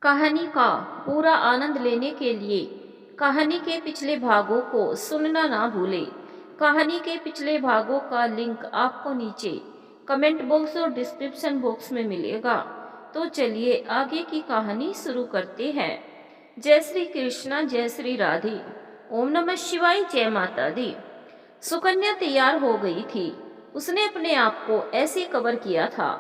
कहानी का पूरा आनंद लेने के लिए कहानी के पिछले भागों को सुनना ना भूलें। कहानी के पिछले भागों का लिंक आपको नीचे कमेंट बॉक्स और डिस्क्रिप्शन बॉक्स में मिलेगा। तो चलिए आगे की कहानी शुरू करते हैं। जय श्री कृष्णा, जय श्री राधे, ओम नमः शिवाय, जय माता दी। सुकन्या तैयार हो गई थी। उसने अपने आप को ऐसे कवर किया था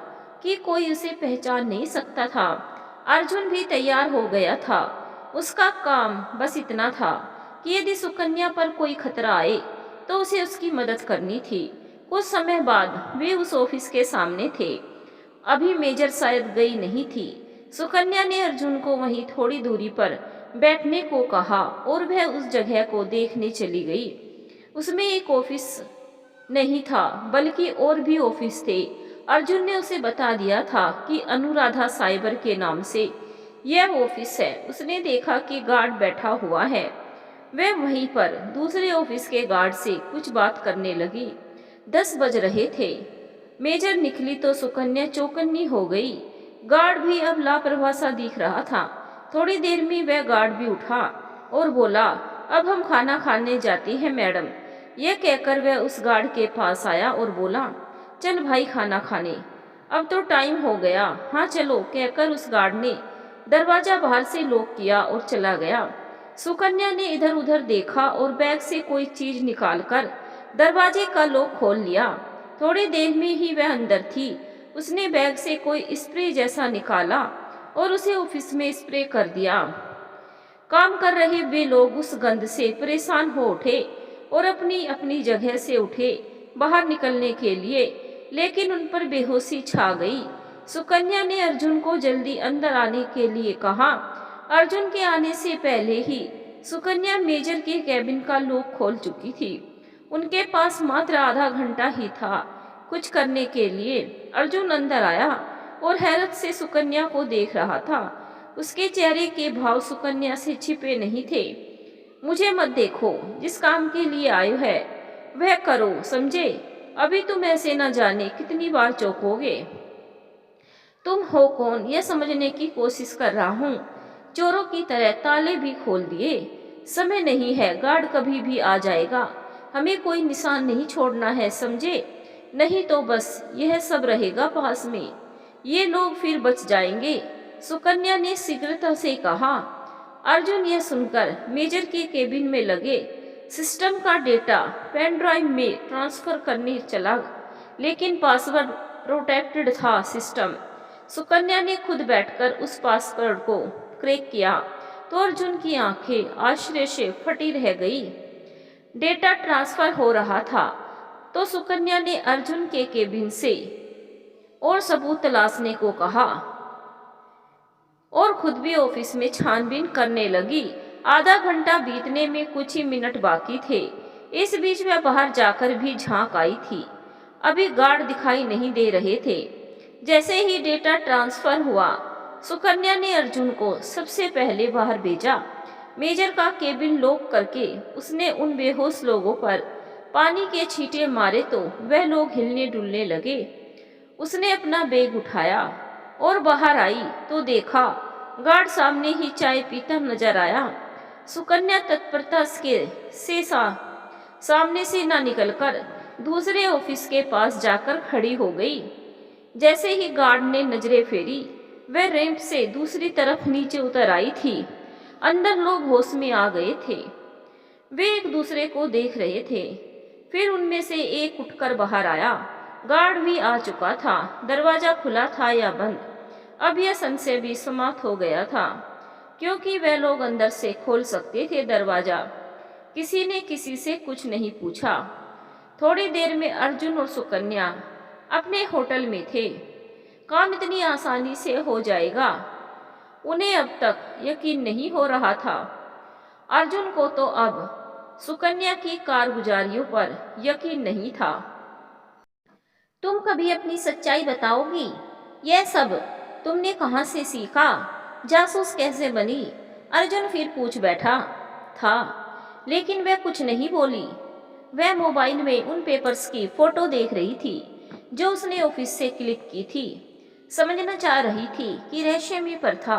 कि कोई उसे पहचान नहीं सकता था। अर्जुन भी तैयार हो गया था। उसका काम बस इतना था कि यदि सुकन्या पर कोई खतरा आए तो उसे उसकी मदद करनी थी। कुछ समय बाद वे उस ऑफिस के सामने थे। अभी मेजर शायद गई नहीं थी। सुकन्या ने अर्जुन को वहीं थोड़ी दूरी पर बैठने को कहा और वह उस जगह को देखने चली गई। उसमें एक ऑफिस नहीं था बल्कि और भी ऑफिस थे। अर्जुन ने उसे बता दिया था कि अनुराधा साइबर के नाम से यह ऑफिस है। उसने देखा कि गार्ड बैठा हुआ है। वह वहीं पर दूसरे ऑफिस के गार्ड से कुछ बात करने लगी। 10 बज रहे थे। मेजर निकली तो सुकन्या चौकन्नी हो गई। गार्ड भी अब लापरवाह सा दिख रहा था। थोड़ी देर में वह गार्ड भी उठा और बोला, अब हम खाना खाने जाते हैं मैडम। यह कहकर वह उस गार्ड के पास आया और बोला, चल भाई खाना खाने, अब तो टाइम हो गया। हाँ चलो, कहकर उस गार्ड ने दरवाजा बाहर से लॉक किया और चला गया। सुकन्या ने इधर उधर देखा और बैग से कोई चीज निकालकर दरवाजे का लॉक खोल लिया। थोड़ी देर में ही वह अंदर थी। उसने बैग से कोई स्प्रे जैसा निकाला और उसे ऑफिस में स्प्रे कर दिया। काम कर रहे वे लोग उस गंध से परेशान हो उठे और अपनी अपनी जगह से उठे बाहर निकलने के लिए, लेकिन उन पर बेहोशी छा गई। सुकन्या ने अर्जुन को जल्दी अंदर आने के लिए कहा। अर्जुन के आने से पहले ही सुकन्या मेजर के कैबिन का लॉक खोल चुकी थी। उनके पास मात्र आधा घंटा ही था कुछ करने के लिए। अर्जुन अंदर आया और हैरत से सुकन्या को देख रहा था। उसके चेहरे के भाव सुकन्या से छिपे नहीं थे। मुझे मत देखो, जिस काम के लिए आयो है वह करो, समझे? अभी तुम ऐसे न जाने कितनी बार चौंकोगे। तुम हो कौन यह समझने की कोशिश कर रहा हूँ। चोरों की तरह ताले भी खोल दिए। समय नहीं है, गार्ड कभी भी आ जाएगा। हमें कोई निशान नहीं छोड़ना है, समझे? नहीं तो बस यह सब रहेगा पास में। ये लोग फिर बच जाएंगे, सुकन्या ने शीघ्रता से कहा। अर्जुन यह सुनकर मेजर के केबिन में लगे सिस्टम का डेटा पेन ड्राइव में ट्रांसफर करने चला, लेकिन पासवर्ड प्रोटेक्टेड था सिस्टम। सुकन्या ने खुद बैठकर उस पासवर्ड को क्रैक किया तो अर्जुन की आंखें आश्चर्य से फटी रह गई। डेटा ट्रांसफर हो रहा था तो सुकन्या ने अर्जुन के केबिन से और सबूत तलाशने को कहा और खुद भी ऑफिस में छानबीन करने लगी। आधा घंटा बीतने में कुछ ही मिनट बाकी थे। इस बीच वह बाहर जाकर भी झांक आई थी। अभी गार्ड दिखाई नहीं दे रहे थे। जैसे ही डेटा ट्रांसफर हुआ, सुकन्या ने अर्जुन को सबसे पहले बाहर भेजा। मेजर का केबिन लॉक करके उसने उन बेहोश लोगों पर पानी के छींटे मारे तो वह लोग हिलने डुलने लगे। उसने अपना बैग उठाया और बाहर आई तो देखा गार्ड सामने ही चाय पीता नजर आया। सुकन्या तत्परता से सामने से न निकलकर दूसरे ऑफिस के पास जाकर खड़ी हो गई। जैसे ही गार्ड ने नजरें फेरी, वह रैंप से दूसरी तरफ नीचे उतर आई थी। अंदर लोग होश में आ गए थे। वे एक दूसरे को देख रहे थे। फिर उनमें से एक उठकर बाहर आया। गार्ड भी आ चुका था। दरवाजा खुला था या बंद, अब यह संशय भी समाप्त हो गया था, क्योंकि वह लोग अंदर से खोल सकते थे दरवाजा। किसी ने किसी से कुछ नहीं पूछा। थोड़ी देर में अर्जुन और सुकन्या अपने होटल में थे। काम इतनी आसानी से हो जाएगा, उन्हें अब तक यकीन नहीं हो रहा था। अर्जुन को तो अब सुकन्या की कारगुजारियों पर यकीन नहीं था। तुम कभी अपनी सच्चाई बताओगी? यह सब तुमने कहाँ से सीखा? जासूस कैसे बनी? अर्जुन फिर पूछ बैठा था, लेकिन वह कुछ नहीं बोली। वह मोबाइल में उन पेपर्स की फोटो देख रही थी जो उसने ऑफिस से क्लिक की थी। समझना चाह रही थी कि रहस्य में पर था।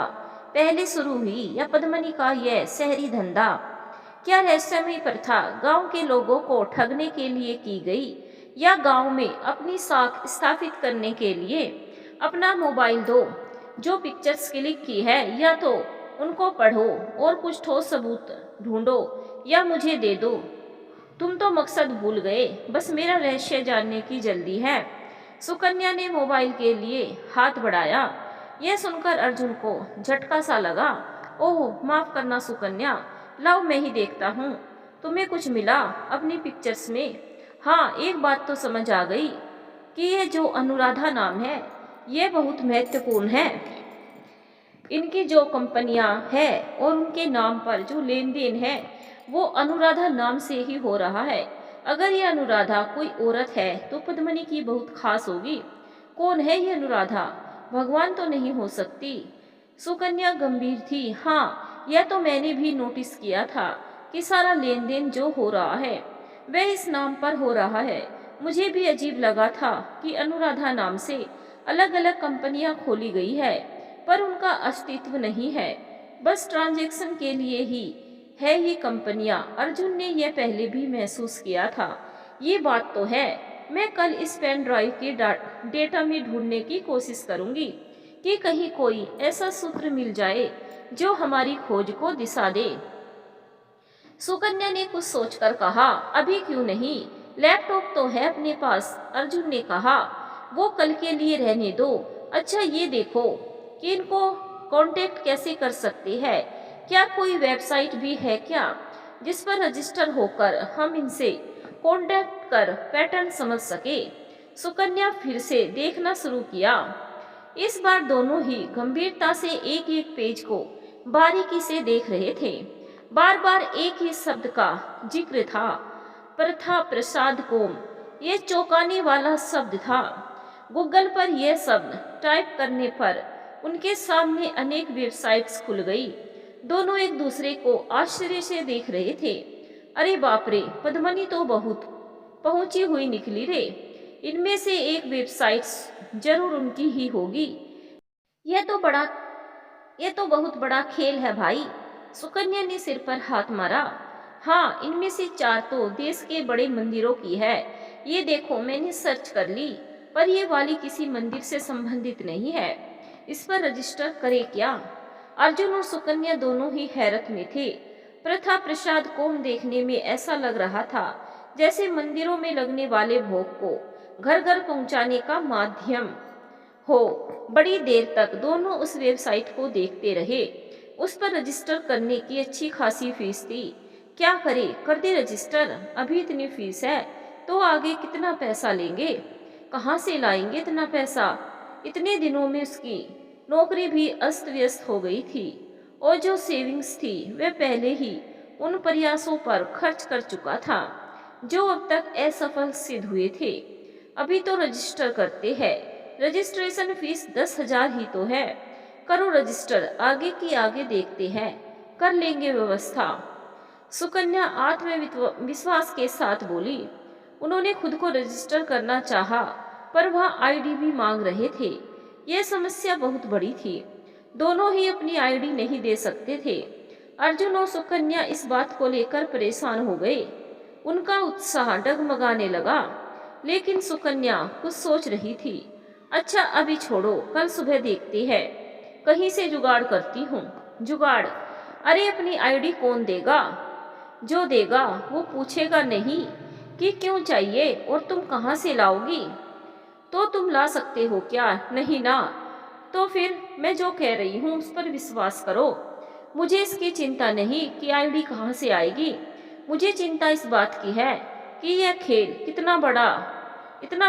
पहले शुरू हुई या पद्मनी का यह शहरी धंधा? क्या रहस्यमयी प्रथा गांव के लोगों को ठगने के लिए की गई या गांव में अपनी साख स्थापित करने के लिए? अपना मोबाइल दो, जो पिक्चर्स क्लिक की है या तो उनको पढ़ो और कुछ ठोस सबूत ढूंढो या मुझे दे दो। तुम तो मकसद भूल गए, बस मेरा रहस्य जानने की जल्दी है। सुकन्या ने मोबाइल के लिए हाथ बढ़ाया। यह सुनकर अर्जुन को झटका सा लगा। ओह माफ करना सुकन्या, लाओ मैं ही देखता हूँ। तुम्हें कुछ मिला अपनी पिक्चर्स में? हाँ, एक बात तो समझ आ गई कि यह जो अनुराधा नाम है यह बहुत महत्वपूर्ण है। इनकी जो कंपनियां हैं और उनके नाम पर जो लेन देन है वो अनुराधा नाम से ही हो रहा है। अगर ये अनुराधा कोई औरत है तो पद्मनी की बहुत खास होगी। कौन है ये अनुराधा? भगवान तो नहीं हो सकती। सुकन्या गंभीर थी। हाँ, यह तो मैंने भी नोटिस किया था कि सारा लेन देन जो हो रहा है वह इस नाम पर हो रहा है। मुझे भी अजीब लगा था कि अनुराधा नाम से अलग अलग कंपनियां खोली गई है पर उनका अस्तित्व नहीं है, बस ट्रांजैक्शन के लिए ही है ये कंपनियां। अर्जुन ने यह पहले भी महसूस किया था। ये बात तो है। मैं कल इस पेन ड्राइव के डेटा में ढूंढने की कोशिश करूंगी कि कहीं कोई ऐसा सूत्र मिल जाए जो हमारी खोज को दिशा दे। सुकन्या ने कुछ सोचकर कहा, अभी क्यों नहीं, लैपटॉप तो है अपने पास। अर्जुन ने कहा, वो कल के लिए रहने दो। अच्छा ये देखो कि इनको कांटेक्ट कैसे कर सकते हैं। क्या कोई वेबसाइट भी है क्या जिस पर रजिस्टर होकर हम इनसे कांटेक्ट कर पैटर्न समझ सके? सुकन्या फिर से देखना शुरू किया। इस बार दोनों ही गंभीरता से एक एक पेज को बारीकी से देख रहे थे। बार बार एक ही शब्द का जिक्र था, प्रथा प्रसाद कोम। ये चौंकाने वाला शब्द था। गूगल पर यह शब्द टाइप करने पर उनके सामने अनेक वेबसाइट्स खुल गई। दोनों एक दूसरे को आश्चर्य से देख रहे थे। अरे बाप रे, पद्मनी तो बहुत पहुंची हुई निकली रे। इनमें से एक वेबसाइट जरूर उनकी ही होगी। यह तो बहुत बड़ा खेल है भाई। सुकन्या ने सिर पर हाथ मारा। हाँ, इनमें से 4 तो देश के बड़े मंदिरों की है। ये देखो मैंने सर्च कर ली, पर ये वाली किसी मंदिर से संबंधित नहीं है। इस पर रजिस्टर करे क्या? अर्जुन और सुकन्या दोनों ही हैरत में थे। प्रथा प्रसाद कोम देखने में ऐसा लग रहा था जैसे मंदिरों में लगने वाले भोग को घर घर पहुंचाने का माध्यम हो। बड़ी देर तक दोनों उस वेबसाइट को देखते रहे। उस पर रजिस्टर करने की अच्छी खासी फीस थी। क्या करे, कर दे रजिस्टर। अभी इतनी फीस है तो आगे कितना पैसा लेंगे? कहाँ से लाएंगे इतना पैसा? इतने दिनों में उसकी नौकरी भी अस्त व्यस्त हो गई थी और जो सेविंग्स थी वह पहले ही उन प्रयासों पर खर्च कर चुका था जो अब तक असफल सिद्ध हुए थे। अभी तो रजिस्टर करते हैं। रजिस्ट्रेशन फीस 10,000 ही तो है। करो रजिस्टर, आगे की आगे देखते हैं, कर लेंगे व्यवस्था। सुकन्या आत्मविश्वास के साथ बोली। उन्होंने खुद को रजिस्टर करना चाहा, पर वह आईडी भी मांग रहे थे। यह समस्या बहुत बड़ी थी। दोनों ही अपनी आईडी नहीं दे सकते थे। अर्जुन और सुकन्या इस बात को लेकर परेशान हो गए। उनका उत्साह डगमगाने लगा, लेकिन सुकन्या कुछ सोच रही थी। अच्छा अभी छोड़ो, कल सुबह देखते हैं, कहीं से जुगाड़ करती हूँ। जुगाड़? अरे अपनी आईडी कौन देगा? जो देगा वो पूछेगा नहीं कि क्यों चाहिए और तुम कहाँ से लाओगी। तो तुम ला सकते हो क्या? नहीं ना। तो फिर मैं जो कह रही हूँ उस पर विश्वास करो। मुझे इसकी चिंता नहीं कि आईडी कहाँ से आएगी। मुझे चिंता इस बात की है कि यह खेल इतना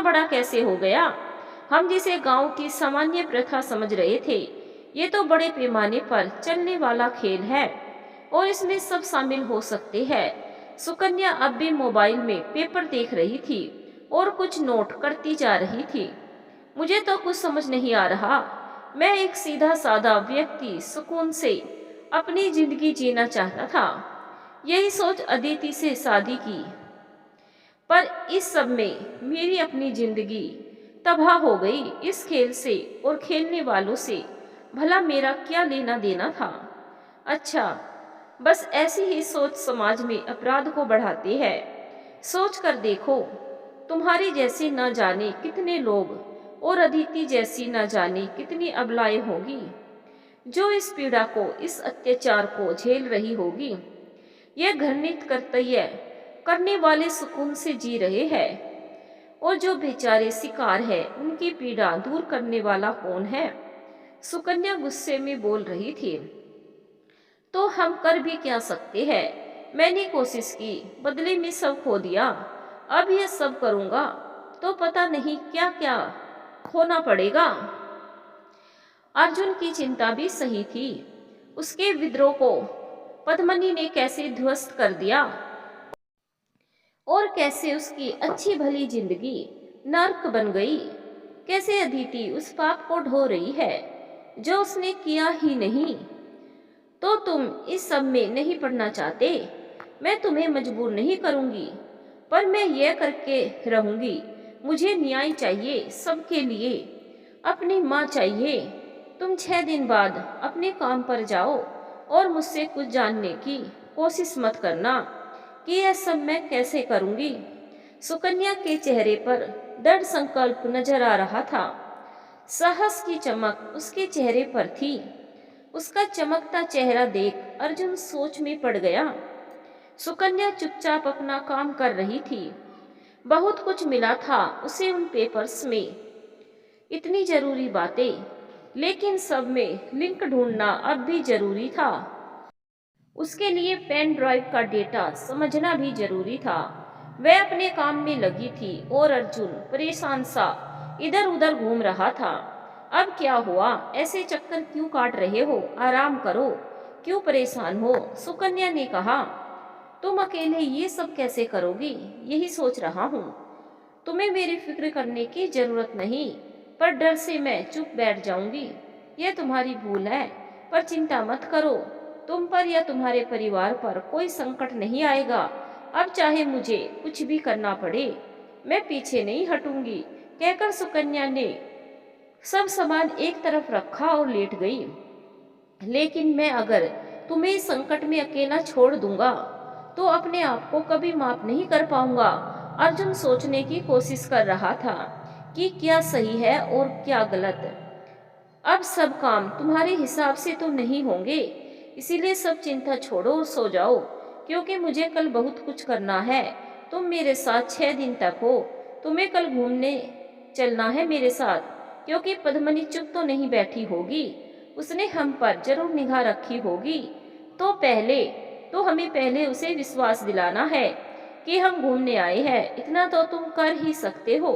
बड़ा कैसे हो गया। हम जिसे गांव की सामान्य प्रथा समझ रहे थे, ये तो बड़े पैमाने पर चलने वाला खेल है और इसमें सब शामिल हो सकते हैं। सुकन्या अब भी मोबाइल में पेपर देख रही थी और कुछ नोट करती जा रही थी। मुझे तो कुछ समझ नहीं आ रहा। मैं एक सीधा साधा व्यक्ति सुकून से अपनी जिंदगी जीना चाहता था। यही सोच अदिति से शादी की, पर इस सब में मेरी अपनी जिंदगी तबाह हो गई। इस खेल से और खेलने वालों से भला मेरा क्या लेना देना था। अच्छा, बस ऐसी ही सोच समाज में अपराध को बढ़ाती है। सोच कर देखो, तुम्हारे जैसे न जाने कितने लोग और अदिति जैसी न जाने कितनी अबलाएं होगी जो इस पीड़ा को, इस अत्याचार को झेल रही होगी। यह घृणित कर्तव्य करने वाले सुकून से जी रहे हैं, और जो बेचारे शिकार है उनकी पीड़ा दूर करने वाला कौन है। सुकन्या गुस्से में बोल रही थी। तो हम कर भी क्या सकते हैं। मैंने कोशिश की, बदले में सब खो दिया। अब यह सब करूंगा तो पता नहीं क्या क्या खोना पड़ेगा। अर्जुन की चिंता भी सही थी। उसके विद्रोह को पद्मनी ने कैसे ध्वस्त कर दिया और कैसे उसकी अच्छी भली जिंदगी नर्क बन गई। कैसे अदिति उस पाप को ढो रही है जो उसने किया ही नहीं। तो तुम इस सब में नहीं पड़ना चाहते, मैं तुम्हें मजबूर नहीं करूंगी, पर मैं यह करके रहूंगी। मुझे न्याय चाहिए सबके लिए। अपनी माँ चाहिए। तुम 6 दिन बाद अपने काम पर जाओ और मुझसे कुछ जानने की कोशिश मत करना कि यह सब मैं कैसे करूंगी। सुकन्या के चेहरे पर दृढ़ संकल्प नजर आ रहा था। साहस की चमक उसके चेहरे पर थी। उसका चमकता चेहरा देख अर्जुन सोच में पड़ गया। सुकन्या चुपचाप अपना काम कर रही थी। बहुत कुछ मिला था उसे उन पेपर्स में, इतनी जरूरी बातें, लेकिन सब में लिंक ढूंढना अब भी जरूरी था। उसके लिए पेन ड्राइव का डेटा समझना भी जरूरी था। वह अपने काम में लगी थी और अर्जुन परेशान सा इधर उधर घूम रहा था। अब क्या हुआ, ऐसे चक्कर क्यों काट रहे हो, आराम करो, क्यों परेशान हो। सुकन्या ने कहा, तुम अकेले ये सब कैसे करोगी, यही सोच रहा हूँ। तुम्हें मेरी फिक्र करने की जरूरत नहीं, पर डर से मैं चुप बैठ जाऊंगी। यह तुम्हारी भूल है, पर चिंता मत करो, तुम पर या तुम्हारे परिवार पर कोई संकट नहीं आएगा। अब चाहे मुझे कुछ भी करना पड़े, मैं पीछे नहीं हटूंगी। कहकर सुकन्या ने सब सामान एक तरफ रखा और लेट गई। लेकिन मैं अगर तुम्हें इस संकट में अकेला छोड़ दूंगा तो अपने आप को कभी माफ नहीं कर पाऊंगा। अर्जुन सोचने की कोशिश कर रहा था कि क्या सही है और क्या गलत। अब सब काम तुम्हारे हिसाब से तो नहीं होंगे, इसीलिए सब चिंता छोड़ो और सो जाओ, क्योंकि मुझे कल बहुत कुछ करना है। तुम मेरे साथ 6 दिन तक हो। तुम्हें कल घूमने चलना है मेरे साथ, क्योंकि पद्मनी चुप तो नहीं बैठी होगी, उसने हम पर जरूर निगाह रखी होगी। तो हमें पहले उसे विश्वास दिलाना है कि हम घूमने आए हैं। इतना तो तुम कर ही सकते हो।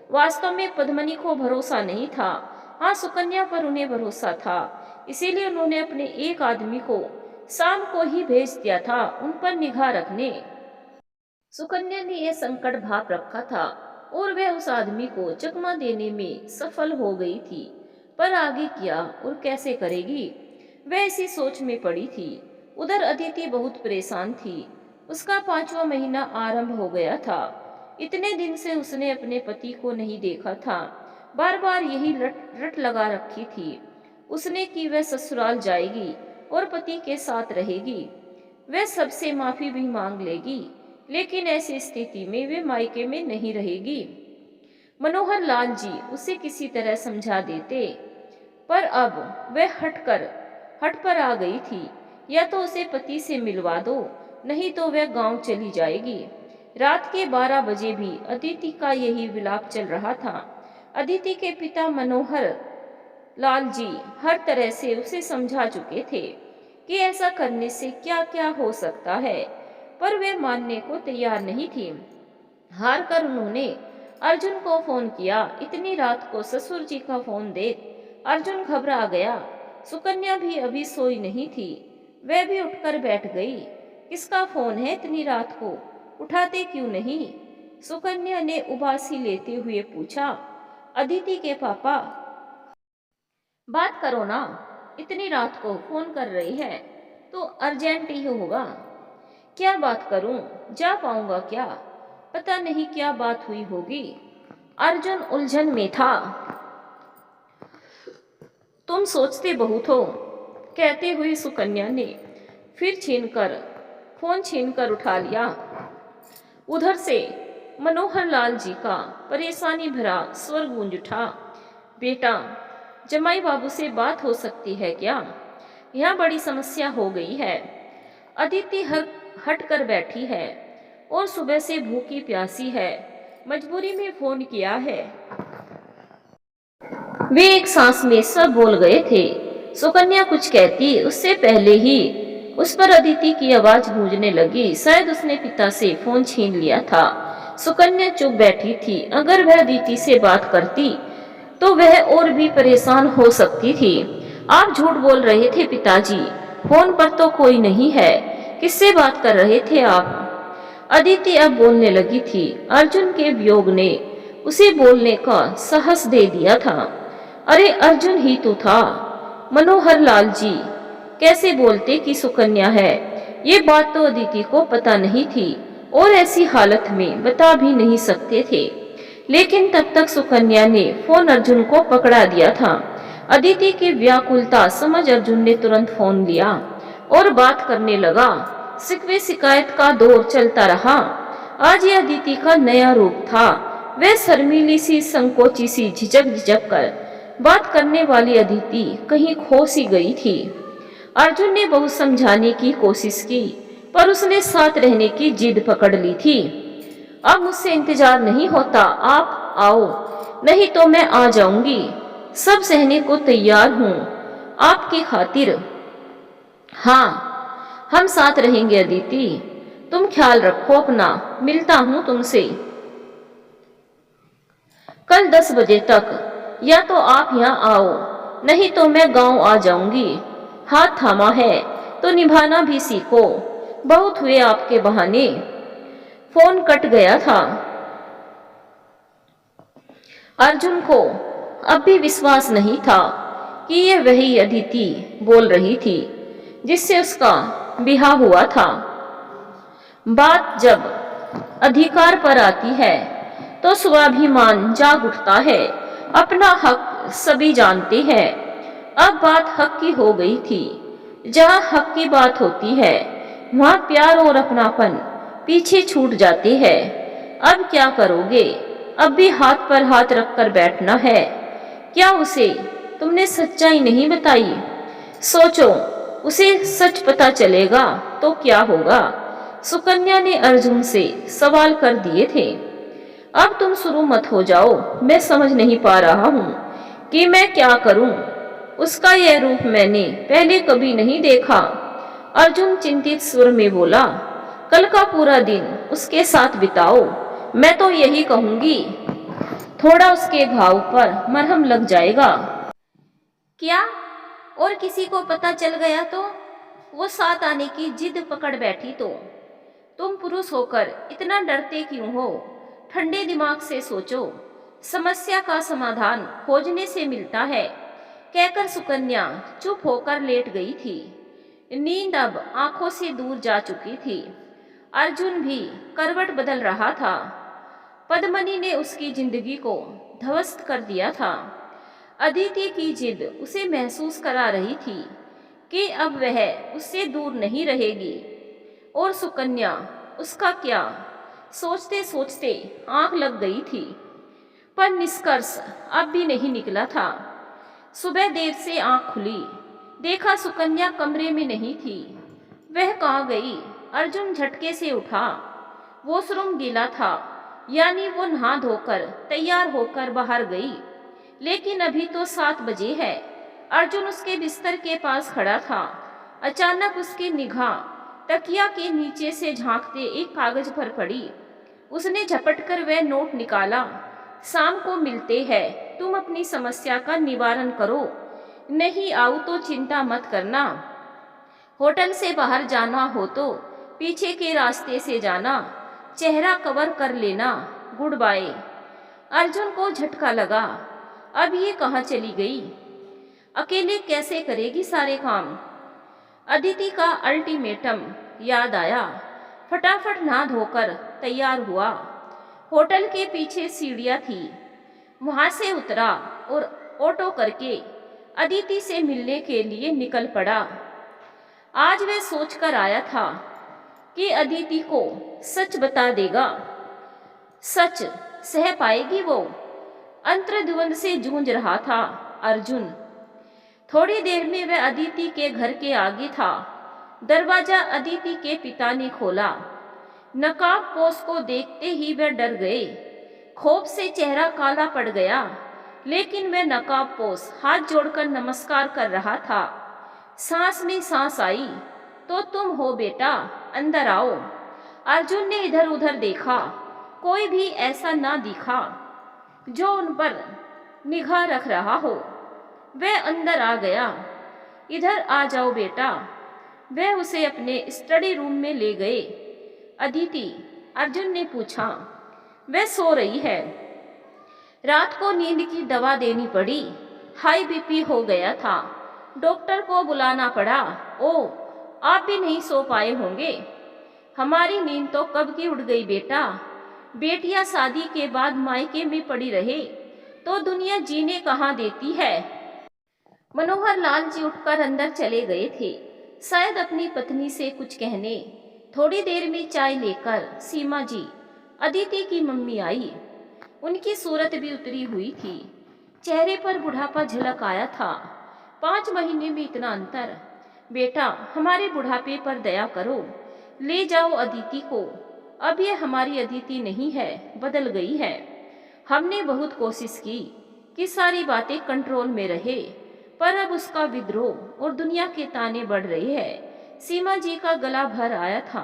वास्तव में पद्मनी को भरोसा नहीं था। हाँ, सुकन्या पर उन्हें भरोसा था, इसीलिए उन्होंने अपने एक आदमी को शाम को ही भेज दिया था उन पर निगाह रखने। सुकन्या ने यह संकट भाप रखा था और वह उस आदमी को चकमा देने में सफल हो गई थी, पर आगे क्या और कैसे करेगी, वह इसी सोच में पड़ी थी। उधर अदिति बहुत परेशान थी। उसका 5वां महीना आरंभ हो गया था। इतने दिन से उसने अपने पति को नहीं देखा था। बार बार यही रट लगा रखी थी उसने कि वह ससुराल जाएगी और पति के साथ रहेगी। वह सबसे माफी भी मांग लेगी, लेकिन ऐसी स्थिति में वे मायके में नहीं रहेगी। मनोहर लाल जी उसे किसी तरह समझा देते, पर अब वह हट पर आ गई थी। या तो उसे पति से मिलवा दो, नहीं तो वह गांव चली जाएगी। रात के 12 बजे भी अदिति का यही विलाप चल रहा था। अदिति के पिता मनोहर लाल जी हर तरह से उसे समझा चुके थे कि ऐसा करने से क्या क्या हो सकता है, पर वे मानने को तैयार नहीं थी। हार कर उन्होंने अर्जुन को फोन किया। इतनी रात को ससुर जी का फोन देख अर्जुन घबरा गया। सुकन्या भी अभी सोई नहीं थी, वह भी उठकर बैठ गई। किसका फोन है इतनी रात को, उठाते क्यों नहीं? सुकन्या ने उबासी लेते हुए पूछा। अदिति के पापा। बात करो ना, इतनी रात को फोन कर रही है तो अर्जेंट ही होगा। क्या बात करूं, जा पाऊंगा क्या? पता नहीं क्या बात हुई होगी। अर्जुन उलझन में था। तुम सोचते बहुत हो, कहते हुए सुकन्या ने फिर फोन छीनकर उठा लिया। उधर से मनोहर लाल जी का परेशानी भरा स्वर गूंज उठा। बेटा, जमाई बाबू से बात हो सकती है क्या? यहाँ बड़ी समस्या हो गई है। अदिति हट कर बैठी है और सुबह से भूखी प्यासी है। मजबूरी में फोन किया है। वे एक सांस में सब बोल गए थे। सुकन्या कुछ कहती उससे पहले ही उस पर अदिति की आवाज गूंजने लगी। शायद उसने पिता से फोन छीन लिया था। सुकन्या चुप बैठी थी। अगर वह अदिति से बात करती तो वह और भी परेशान हो सकती थी। आप झूठ बोल रहे थे पिताजी, फोन पर तो कोई नहीं है। किससे बात कर रहे थे आप? अदिति अब बोलने लगी थी। अर्जुन के वियोग ने उसे बोलने का साहस दे दिया था। अरे अर्जुन ही तो था। मनोहर लाल जी कैसे बोलते कि सुकन्या है? ये बात तो अदिति को पता नहीं थी और ऐसी हालत में बता भी नहीं सकते थे। लेकिन तब तक सुकन्या ने फोन अर्जुन को पकड़ा दिया था। अदिति की व्याकुलता समझ अर्जुन ने तुरंत फोन लिया और बात करने लगा। शिकवे शिकायत का दौर चलता रहा। आज ये अदिति का नया रूप था। वह शर्मीली सी, संकोची सी, झिझक कर बात करने वाली अदिति कहीं खो सी गई थी। अर्जुन ने बहुत समझाने की कोशिश की, पर उसने साथ रहने की जिद पकड़ ली थी। अब मुझसे इंतजार नहीं होता, आप आओ, नहीं तो मैं आ जाऊंगी। सब सहने को तैयार हूँ आपकी खातिर। हाँ, हम साथ रहेंगे अदिति, तुम ख्याल रखो अपना। मिलता हूँ तुमसे कल 10 बजे तक। या तो आप यहाँ आओ, नहीं तो मैं गांव आ जाऊंगी। हाथ थामा है तो निभाना भी सीखो। बहुत हुए आपके बहाने। फोन कट गया था। अर्जुन को अब भी विश्वास नहीं था कि ये वही अदिति बोल रही थी जिससे उसका ब्याह हुआ था। बात जब अधिकार पर आती है तो स्वाभिमान जाग उठता है। अपना हक सभी जानते हैं। अब बात हक की हो गई थी। जहाँ हक की बात होती है वहाँ प्यार और अपनापन पीछे छूट जाते हैं। अब क्या करोगे? अब भी हाथ पर हाथ रखकर बैठना है क्या? उसे तुमने सच्चाई नहीं बताई। सोचो, उसे सच पता चलेगा तो क्या होगा? सुकन्या ने अर्जुन से सवाल कर दिए थे। अब तुम शुरू मत हो जाओ। मैं समझ नहीं पा रहा हूँ कि मैं क्या करूँ। उसका यह रूप मैंने पहले कभी नहीं देखा। अर्जुन चिंतित स्वर में बोला। कल का पूरा दिन उसके साथ बिताओ। मैं तो यही कहूंगी, थोड़ा उसके घाव पर मरहम लग जाएगा। क्या? और किसी को पता चल गया तो? वो साथ आने की जिद पकड़ बैठी तो? तुम पुरुष होकर इतना डरते क्यों हो? ठंडे दिमाग से सोचो। समस्या का समाधान खोजने से मिलता है, कहकर सुकन्या चुप होकर लेट गई थी। नींद अब आंखों से दूर जा चुकी थी। अर्जुन भी करवट बदल रहा था। पद्मनी ने उसकी जिंदगी को ध्वस्त कर दिया था। अदिति की जिद उसे महसूस करा रही थी कि अब वह उससे दूर नहीं रहेगी। और सुकन्या, उसका क्या? सोचते सोचते आंख लग गई थी, पर निष्कर्ष अब भी नहीं निकला था। सुबह देर से आंख खुली, देखा सुकन्या कमरे में नहीं थी। वह कहाँ गई? अर्जुन झटके से उठा। वॉशरूम गीला था, यानी वो नहा धोकर तैयार होकर बाहर गई। लेकिन अभी तो 7 बजे है। अर्जुन उसके बिस्तर के पास खड़ा था। अचानक उसकी निगाह तकिया के नीचे से झांकते एक कागज पर पड़ी। उसने झपटकर वह नोट निकाला। शाम को मिलते हैं, तुम अपनी समस्या का निवारण करो। नहीं आऊं तो चिंता मत करना। होटल से बाहर जाना हो तो पीछे के रास्ते से जाना। चेहरा कवर कर लेना। Good bye. अर्जुन को झटका लगा। अब ये कहाँ चली गई? अकेले कैसे करेगी सारे काम? अदिति का अल्टीमेटम याद आया। फटाफट नहा धोकर तैयार हुआ। होटल के पीछे सीढ़ियाँ थी, वहां से उतरा और ऑटो करके अदिति से मिलने के लिए निकल पड़ा। आज वह सोचकर आया था कि अदिति को सच बता देगा। सच सह पाएगी वो? अंतर्द्वंद से जूझ रहा था अर्जुन। थोड़ी देर में वह अदिति के घर के आगे था। दरवाजा अदिति के पिता ने खोला। नकाबपोश को देखते ही वह डर गए। खौफ से चेहरा काला पड़ गया, लेकिन वह नकाबपोश हाथ जोड़कर नमस्कार कर रहा था। सांस में सांस आई। तो तुम हो बेटा, अंदर आओ। अर्जुन ने इधर उधर देखा, कोई भी ऐसा ना दिखा जो उन पर निगाह रख रहा हो। वह अंदर आ गया। इधर आ जाओ बेटा। वह उसे अपने स्टडी रूम में ले गए। अदिति, अर्जुन ने पूछा। वह सो रही है। रात को नींद की दवा देनी पड़ी। हाई बीपी हो गया था। डॉक्टर को बुलाना पड़ा। ओ, आप भी नहीं सो पाए होंगे। हमारी नींद तो कब की उड़ गई बेटा। बेटियां शादी के बाद मायके में पड़ी रहे तो दुनिया जीने कहाँ देती है। मनोहर लाल जी उठकर अंदर चले गए थे, शायद अपनी पत्नी से कुछ कहने। थोड़ी देर में चाय लेकर सीमा जी, अदिति की मम्मी आई। उनकी सूरत भी उतरी हुई थी। चेहरे पर बुढ़ापा झलक आया था। 5 महीने में इतना अंतर। बेटा, हमारे बुढ़ापे पर दया करो। ले जाओ अदिति को। अब ये हमारी अदिति नहीं है, बदल गई है। हमने बहुत कोशिश की कि सारी बातें कंट्रोल में रहे, पर अब उसका विद्रोह और दुनिया के ताने बढ़ रहे हैं। सीमा जी का गला भर आया था।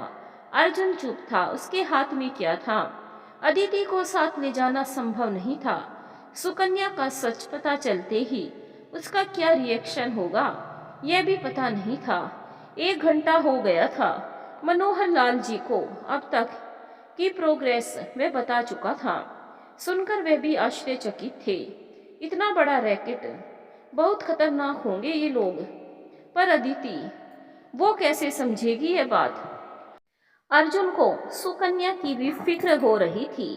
अर्जुन चुप था। उसके हाथ में क्या था? अदिति को साथ ले जाना संभव नहीं था। सुकन्या का सच पता चलते ही उसका क्या रिएक्शन होगा, यह भी पता नहीं था। 1 घंटा हो गया था। मनोहर लाल जी को अब तक की प्रोग्रेस वह बता चुका था। सुनकर वे भी आश्चर्यचकित थे। इतना बड़ा रैकेट, बहुत खतरनाक होंगे ये लोग। पर अदिति, वो कैसे समझेगी ये बात? अर्जुन को सुकन्या की भी फिक्र हो रही थी।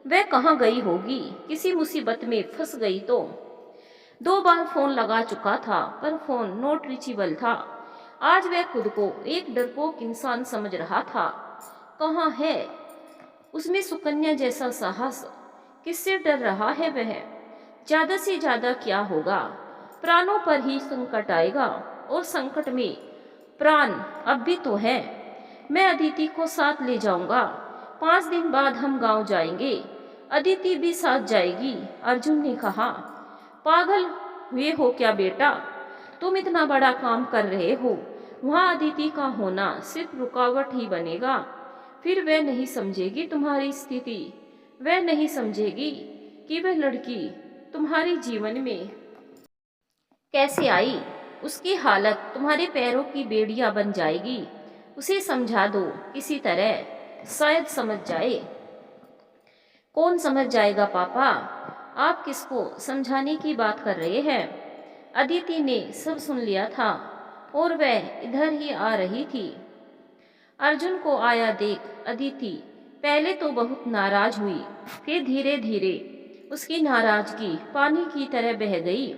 वह कहाँ गई होगी? किसी मुसीबत में फंस गई तो? 2 बार फोन लगा चुका था, पर फोन नॉट रीचेबल था। आज वह खुद को एक डरपोक इंसान समझ रहा था। कहाँ है उसमें सुकन्या जैसा साहस? किससे डर रहा है वह? ज्यादा से ज्यादा क्या होगा? प्राणों पर ही संकट आएगा, और संकट में प्राण अब भी तो है। मैं अदिति को साथ ले जाऊंगा। 5 दिन बाद हम गांव जाएंगे। अदिति भी साथ जाएगी, अर्जुन ने कहा। पागल हुए हो क्या बेटा? तुम इतना बड़ा काम कर रहे हो, वहां अदिति का होना सिर्फ रुकावट ही बनेगा। फिर वह नहीं समझेगी तुम्हारी स्थिति। वह नहीं समझेगी कि वह लड़की तुम्हारे जीवन में कैसे आई। उसकी हालत तुम्हारे पैरों की बेड़ियां बन जाएगी। उसे समझा दो किसी तरह, शायद समझ जाए। कौन समझ जाएगा पापा? आप किसको समझाने की बात कर रहे हैं? अदिति ने सब सुन लिया था और वह इधर ही आ रही थी। अर्जुन को आया देख अदिति पहले तो बहुत नाराज हुई, फिर धीरे धीरे उसकी नाराजगी पानी की तरह बह गई।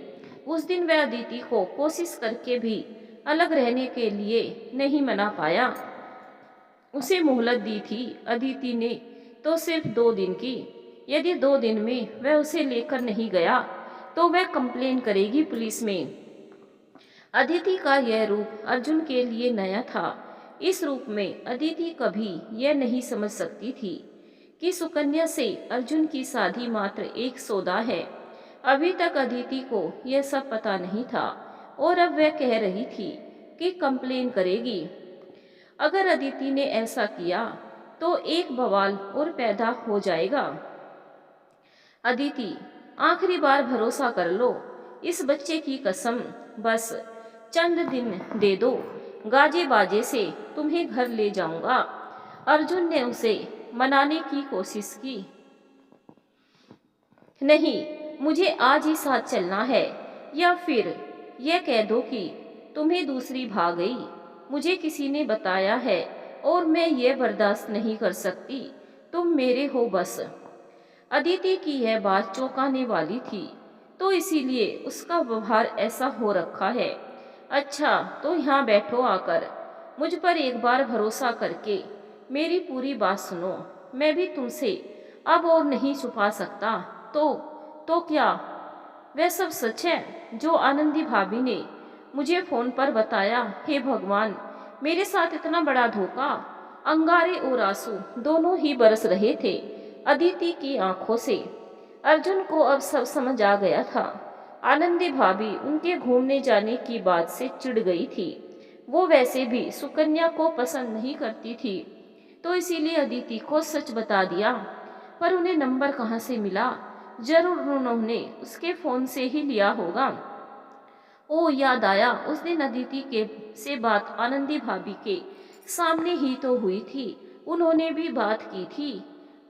उस दिन वह अदिति को कोशिश करके भी अलग रहने के लिए नहीं मना पाया। उसे मोहलत दी थी अदिति ने तो सिर्फ 2 दिन की। यदि 2 दिन में वह उसे लेकर नहीं गया तो वह कंप्लेन करेगी पुलिस में। अदिति का यह रूप अर्जुन के लिए नया था। इस रूप में अदिति कभी यह नहीं समझ सकती थी कि सुकन्या से अर्जुन की शादी मात्र एक सौदा है। अभी तक अदिति को यह सब पता नहीं था, और अब वह कह रही थी कि कंप्लेन करेगी। अगर अदिति ने ऐसा किया तो एक बवाल और पैदा हो जाएगा। अदिति, आखिरी बार भरोसा कर लो, इस बच्चे की कसम, बस चंद दिन दे दो, गाजे बाजे से तुम्हें घर ले जाऊंगा। अर्जुन ने उसे मनाने की कोशिश की। नहीं, मुझे आज ही साथ चलना है, या फिर यह कह दो कि तुम्हें दूसरी भाग गई। मुझे किसी ने बताया है और मैं ये बर्दाश्त नहीं कर सकती। तुम मेरे हो बस। अदिति की यह बात चौंकाने वाली थी। तो इसीलिए उसका व्यवहार ऐसा हो रखा है। अच्छा, तो यहाँ बैठो आकर, मुझ पर एक बार भरोसा करके मेरी पूरी बात सुनो। मैं भी तुमसे अब और नहीं छुपा सकता। तो क्या वह सब सच है जो आनंदी भाभी ने मुझे फोन पर बताया? हे भगवान, मेरे साथ इतना बड़ा धोखा! अंगारे और आंसू दोनों ही बरस रहे थे अदिति की आंखों से। अर्जुन को अब सब समझ आ गया था। आनंदी भाभी उनके घूमने जाने की बात से चिढ़ गई थी। वो वैसे भी सुकन्या को पसंद नहीं करती थी, तो इसीलिए अदिति को सच बता दिया। पर उन्हें नंबर कहाँ से मिला? जरूर उन्होंने उसके फोन से ही लिया होगा। ओ, याद आया, उस दिन अदिति के से बात आनंदी भाभी के सामने ही तो हुई थी। उन्होंने भी बात की थी,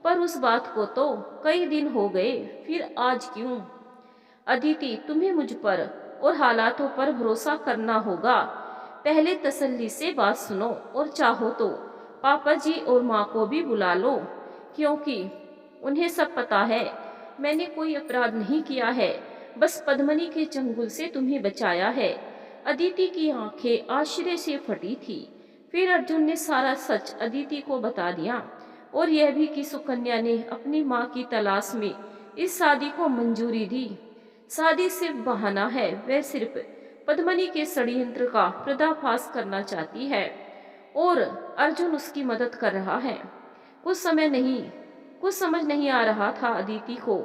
पर उस बात को तो कई दिन हो गए, फिर आज क्यों? अदिति, तुम्हें मुझ पर और हालातों पर भरोसा करना होगा। पहले तसल्ली से बात सुनो, और चाहो तो पापा जी और माँ को भी बुला लो, क्योंकि उन्हें सब पता है। मैंने कोई अपराध नहीं किया है, बस पद्मनी के चंगुल से तुम्हें बचाया है। अदिति की आंखें आश्चर्य से फटी थी। फिर अर्जुन ने सारा सच अदिति को बता दिया, और यह भी कि सुकन्या ने अपनी माँ की तलाश में इस शादी को मंजूरी दी। शादी सिर्फ बहाना है, वह सिर्फ पद्मनी के षड्यंत्र का पर्दाफाश करना चाहती है, और अर्जुन उसकी मदद कर रहा है। कुछ समझ नहीं आ रहा था अदिति को।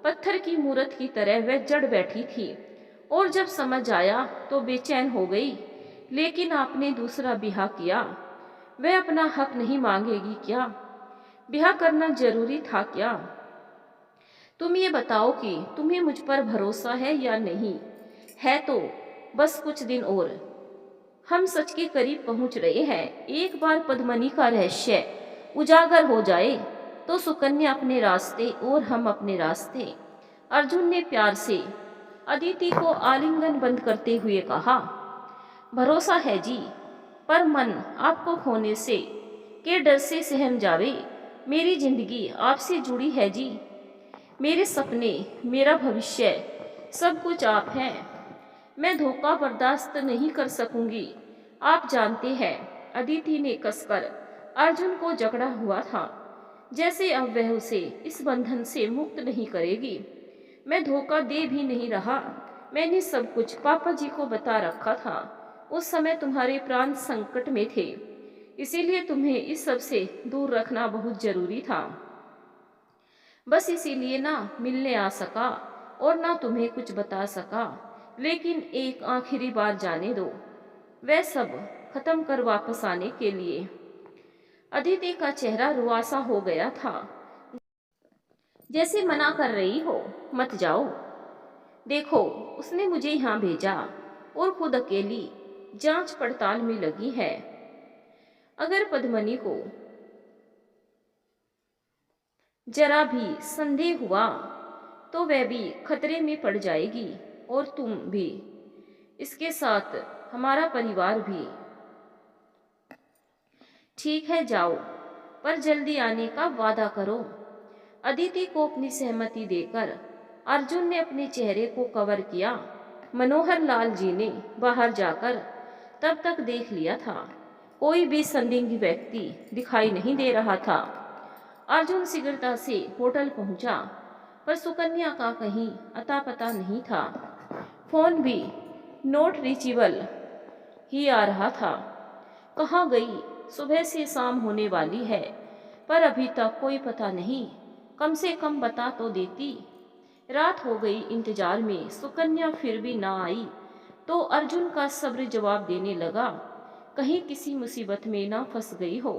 पत्थर की मूरत की तरह वह जड़ बैठी थी, और जब समझ आया तो बेचैन हो गई। लेकिन आपने दूसरा ब्याह किया, वह अपना हक नहीं मांगेगी क्या? ब्याह करना जरूरी था क्या? तुम ये बताओ कि तुम्हें मुझ पर भरोसा है या नहीं? है तो बस कुछ दिन और, हम सच के करीब पहुंच रहे हैं। एक बार पद्मनी का रहस्य उजागर हो जाए तो सुकन्या अपने रास्ते और हम अपने रास्ते। अर्जुन ने प्यार से अदिति को आलिंगन बंद करते हुए कहा। भरोसा है जी, पर मन आपको खोने से के डर से सहम जावे। मेरी जिंदगी आपसे जुड़ी है जी, मेरे सपने, मेरा भविष्य, सब कुछ आप हैं। मैं धोखा बर्दाश्त नहीं कर सकूंगी, आप जानते हैं। अदिति ने कसकर अर्जुन को जकड़ा हुआ था, जैसे अब वह उसे इस बंधन से मुक्त नहीं करेगी। मैं धोखा दे भी नहीं रहा, मैंने सब कुछ पापा जी को बता रखा था। उस समय तुम्हारे प्राण संकट में थे, इसीलिए तुम्हें इस सब से दूर रखना बहुत जरूरी था। बस इसीलिए ना मिलने आ सका और ना तुम्हें कुछ बता सका। लेकिन एक आखिरी बार जाने दो, वह सब खत्म कर वापस आने के लिए। अदिति का चेहरा रुआसा हो गया था, जैसे मना कर रही हो, मत जाओ। देखो, उसने मुझे यहाँ भेजा और खुद अकेली जांच पड़ताल में लगी है। अगर पद्मनी को जरा भी संदेह हुआ तो वह भी खतरे में पड़ जाएगी, और तुम भी, इसके साथ हमारा परिवार भी। ठीक है, जाओ, पर जल्दी आने का वादा करो। अदिति को अपनी सहमति देकर अर्जुन ने अपने चेहरे को कवर किया। मनोहर लाल जी ने बाहर जाकर तब तक देख लिया था, कोई भी संदिग्ध व्यक्ति दिखाई नहीं दे रहा था। अर्जुन शीघ्रता से होटल पहुंचा, पर सुकन्या का कहीं अता पता नहीं था। फोन भी नॉट रीचेबल ही आ रहा था। कहाँ गई? सुबह से शाम होने वाली है, पर अभी तक कोई पता नहीं। कम से कम बता तो देती। रात हो गई इंतजार में, सुकन्या फिर भी ना आई तो अर्जुन का सब्र जवाब देने लगा, कहीं किसी मुसीबत में ना फंस गई हो।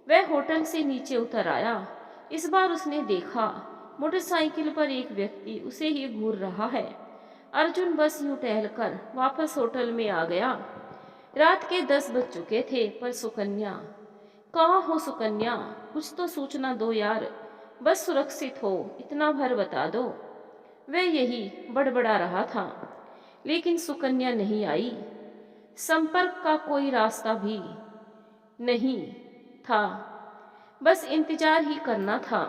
वह होटल से नीचे उतर आया। इस बार उसने देखा मोटरसाइकिल पर एक व्यक्ति उसे ही घूर रहा है। अर्जुन बस यूं टहलकर वापस होटल में आ गया। रात के 10 बज चुके थे, पर सुकन्या कहाँ हो? सुकन्या, कुछ तो सूचना दो यार, बस सुरक्षित हो इतना भर बता दो। वह यही बड़बड़ा रहा था, लेकिन सुकन्या नहीं आई। संपर्क का कोई रास्ता भी नहीं था, बस इंतजार ही करना था।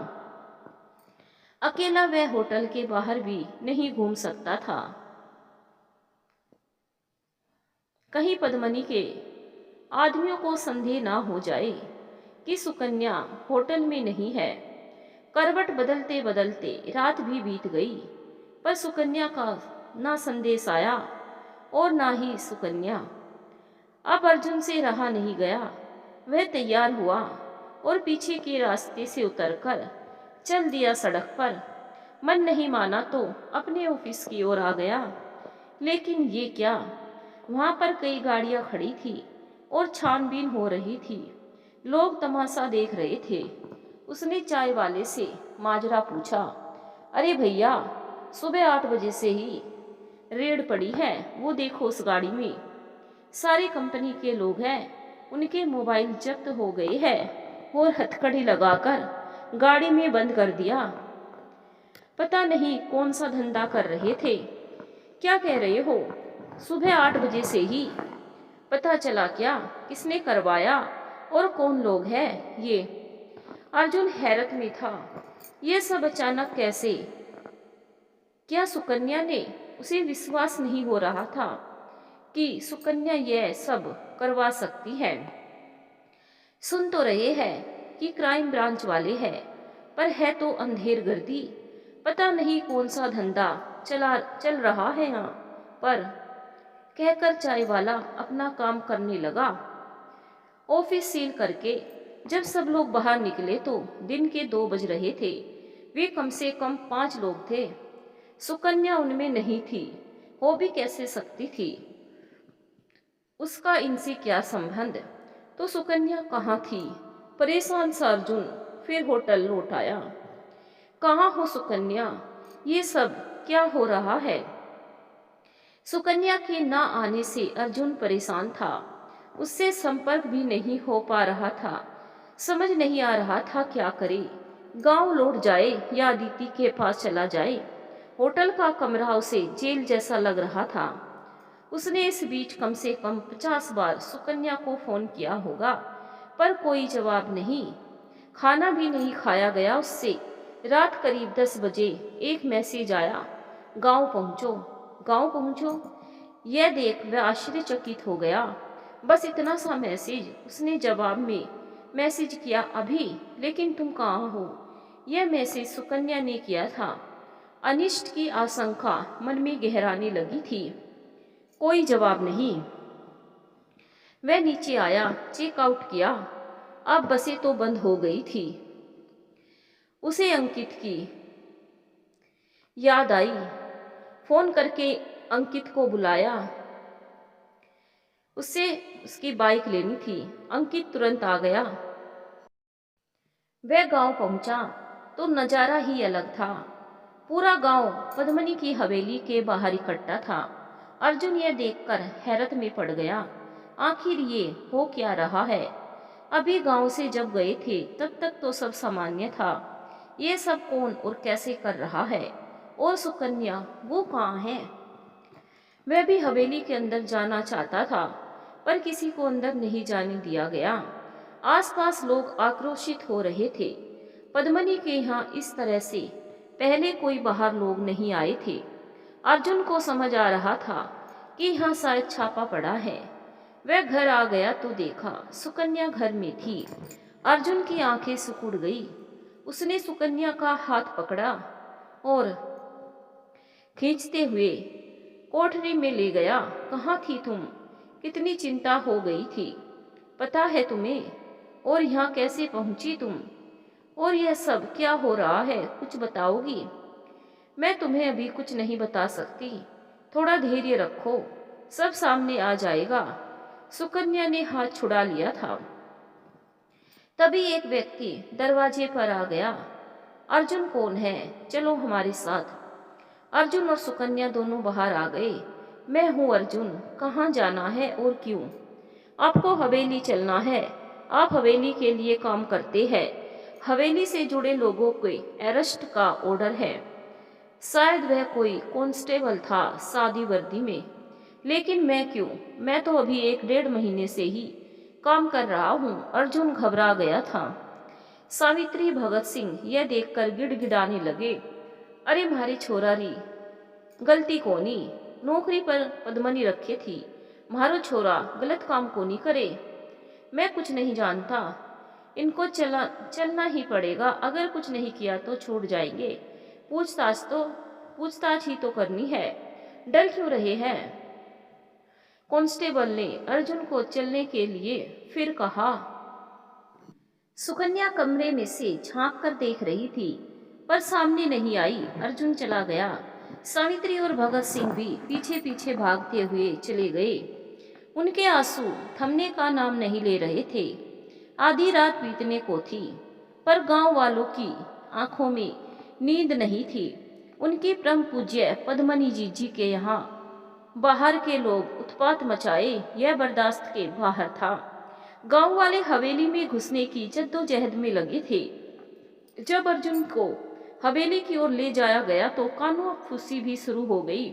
अकेला वह होटल के बाहर भी नहीं घूम सकता था। कहीं पद्मनी के आदमियों को संदेह ना हो जाए कि सुकन्या होटल में नहीं है। करवट बदलते बदलते रात भी बीत गई, पर सुकन्या का ना संदेश आया और ना ही सुकन्या। अब अर्जुन से रहा नहीं गया। वह तैयार हुआ और पीछे के रास्ते से उतरकर चल दिया सड़क पर। मन नहीं माना तो अपने ऑफिस की ओर आ गया। लेकिन ये क्या, वहां पर कई गाड़ियां खड़ी थी और छानबीन हो रही थी। लोग तमाशा देख रहे थे। उसने चाय वाले से माजरा पूछा, अरे भैया, सुबह 8 बजे से ही रेड पड़ी है, वो देखो उस गाड़ी में सारी कंपनी के लोग हैं। उनके मोबाइल जब्त हो गए हैं और हथकड़ी लगाकर गाड़ी में बंद कर दिया। पता नहीं कौन सा धंधा कर रहे थे। क्या कह रहे हो? सुबह 8 बजे से ही? पता चला क्या किसने करवाया और कौन लोग हैं ये? अर्जुन हैरत में था। ये सब अचानक कैसे? क्या सुकन्या ने? उसे विश्वास नहीं हो रहा था कि सुकन्या यह सब करवा सकती है। सुन तो रहे हैं कि क्राइम ब्रांच वाले हैं, पर है तो अंधेर गर्दी। पता नहीं कौन सा धंधा चल रहा है यहाँ पर। कहकर चाय वाला अपना काम करने लगा। ऑफिस सील करके जब सब लोग बाहर निकले तो दिन के 2 बज रहे थे। वे कम से कम 5 लोग थे। सुकन्या उनमें नहीं थी। हो भी कैसे सकती थी? उसका इनसे क्या संबंध? तो सुकन्या कहाँ थी? परेशान सा अर्जुन फिर होटल लौट आया। कहाँ हो सुकन्या? ये सब क्या हो रहा है? सुकन्या के ना आने से अर्जुन परेशान था। उससे संपर्क भी नहीं हो पा रहा था। समझ नहीं आ रहा था क्या करे। गांव लौट जाए या अदिति के पास चला जाए। होटल का कमरा उसे जेल जैसा लग रहा था। उसने इस बीच कम से कम 50 बार सुकन्या को फोन किया होगा, पर कोई जवाब नहीं। खाना भी नहीं खाया गया उससे। रात करीब 10 बजे एक मैसेज आया, गांव पहुंचो, गांव पहुंचो। यह देख वह आश्चर्यचकित हो गया। बस इतना सा मैसेज। उसने जवाब में मैसेज किया, अभी, लेकिन तुम कहाँ हो? यह मैसेज सुकन्या ने किया था। अनिष्ट की आशंका मन में गहराने लगी थी। कोई जवाब नहीं। वह नीचे आया, चेकआउट किया। अब बसें तो बंद हो गई थी। उसे अंकित की याद आई। फोन करके अंकित को बुलाया। उससे उसकी बाइक लेनी थी। अंकित तुरंत आ गया। वह गांव पहुंचा तो नजारा ही अलग था। पूरा गांव पद्मनी की हवेली के बाहर इकट्ठा था। अर्जुन यह देखकर हैरत में पड़ गया। आखिर ये हो क्या रहा है? अभी गांव से जब गए थे तब तक तो सब सामान्य था। ये सब कौन और कैसे कर रहा है? और सुकन्या, वो कहाँ है? वह भी हवेली के अंदर जाना चाहता था, पर किसी को अंदर नहीं जाने दिया गया। आसपास लोग आक्रोशित हो रहे थे। पद्मनी के यहाँ इस तरह से पहले कोई बाहर लोग नहीं आए थे। अर्जुन को समझ आ रहा था कि यहाँ शायद छापा पड़ा है। वह घर आ गया तो देखा सुकन्या घर में थी। अर्जुन की आंखें सिकुड़ गई। उसने सुकन्या का हाथ पकड़ा और खींचते हुए कोठरी में ले गया। कहाँ थी तुम? कितनी चिंता हो गई थी, पता है तुम्हें? और यहाँ कैसे पहुंची तुम? और यह सब क्या हो रहा है, कुछ बताओगी? मैं तुम्हें अभी कुछ नहीं बता सकती। थोड़ा धैर्य रखो, सब सामने आ जाएगा। सुकन्या ने हाथ छुड़ा लिया था। तभी एक व्यक्ति दरवाजे पर आ गया। अर्जुन कौन है? चलो हमारे साथ। अर्जुन और सुकन्या दोनों बाहर आ गए। मैं हूँ अर्जुन। कहाँ जाना है और क्यों? आपको हवेली चलना है। आप हवेली के लिए काम करते हैं। हवेली से जुड़े लोगों के अरेस्ट का ऑर्डर है। शायद वह कोई कांस्टेबल था सादी वर्दी में। लेकिन मैं क्यों? मैं तो अभी 1 डेढ़ महीने से ही काम कर रहा हूँ। अर्जुन घबरा गया था। सावित्री भगत सिंह यह देखकर गिड़गिड़ाने लगे। अरे म्हारे छोरा री गलती कोनी, नौकरी पर पद्मनी रखे थी, म्हारो छोरा गलत काम कोनी करे। मैं कुछ नहीं जानता, इनको चलना ही पड़ेगा, अगर कुछ नहीं किया तो छूट जाएंगे। पूछताछ ही तो करनी है, डर क्यों रहे हैं? कांस्टेबल ने अर्जुन को चलने के लिए फिर कहा। सुकन्या कमरे में से झांक कर देख रही थी, पर सामने नहीं आई। अर्जुन चला गया। सावित्री और भगत सिंह भी पीछे पीछे भागते हुए चले गए। उनके आंसू थमने का नाम नहीं ले रहे थे। आधी रात बीतने को थी, पर गांव वालों की आंखों में नींद नहीं थी। उनकी परम पूज्य पद्मनी जी के यहाँ बाहर के लोग उत्पात मचाए, यह बर्दाश्त के बाहर था। गांव वाले हवेली में घुसने की जद्दोजहद में लगे थे। जब अर्जुन को हवेली की ओर ले जाया गया तो कानून फूसी भी शुरू हो गई।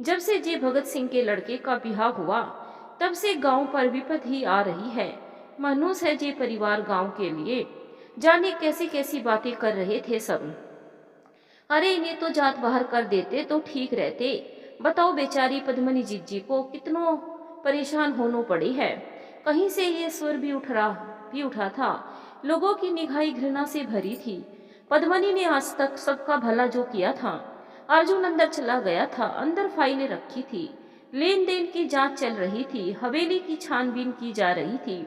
जब से जे भगत सिंह के लड़के का बिहाव हुआ, तब से गांव पर विपद ही आ रही है। मनहूस है जे परिवार गांव के लिए, जाने कैसी कैसी बातें कर रहे थे सब। अरे इन्हें तो जात बाहर कर देते तो ठीक रहते। बताओ बेचारी पद्मनी जी को कितनों परेशान होना पड़ी है। कहीं से ये स्वर भी उठा था। लोगों की निगाहें घृणा से भरी थी। पद्मनी ने आज तक सबका भला जो किया था। अर्जुन अंदर चला गया था। अंदर फाइलें रखी थी, लेन देन की जांच चल रही थी, हवेली की छानबीन की जा रही थी।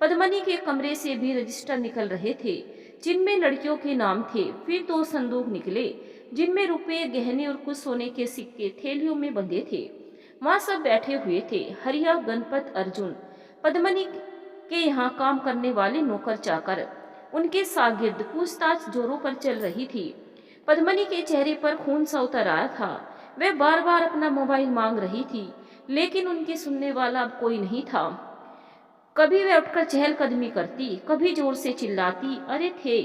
पद्मनी के कमरे से भी रजिस्टर निकल रहे थे, जिनमें लड़कियों के नाम थे। फिर 2 संदूक निकले, जिनमें रुपए, गहने और कुछ सोने के सिक्के थैलियों में बंधे थे। वहां सब बैठे हुए थे, हरिया, गणपत, अर्जुन, पद्मनी के यहाँ काम करने वाले नौकर चाकर, उनके शागिर्द। पूछताछ जोरों पर चल रही थी। पद्मनी के चेहरे पर खून सा उतर आया था। वह बार बार अपना मोबाइल मांग रही थी, लेकिन उनकी सुनने वाला अब कोई नहीं था। कभी वह उठकर चहलकदमी करती, कभी जोर से चिल्लाती, अरे थे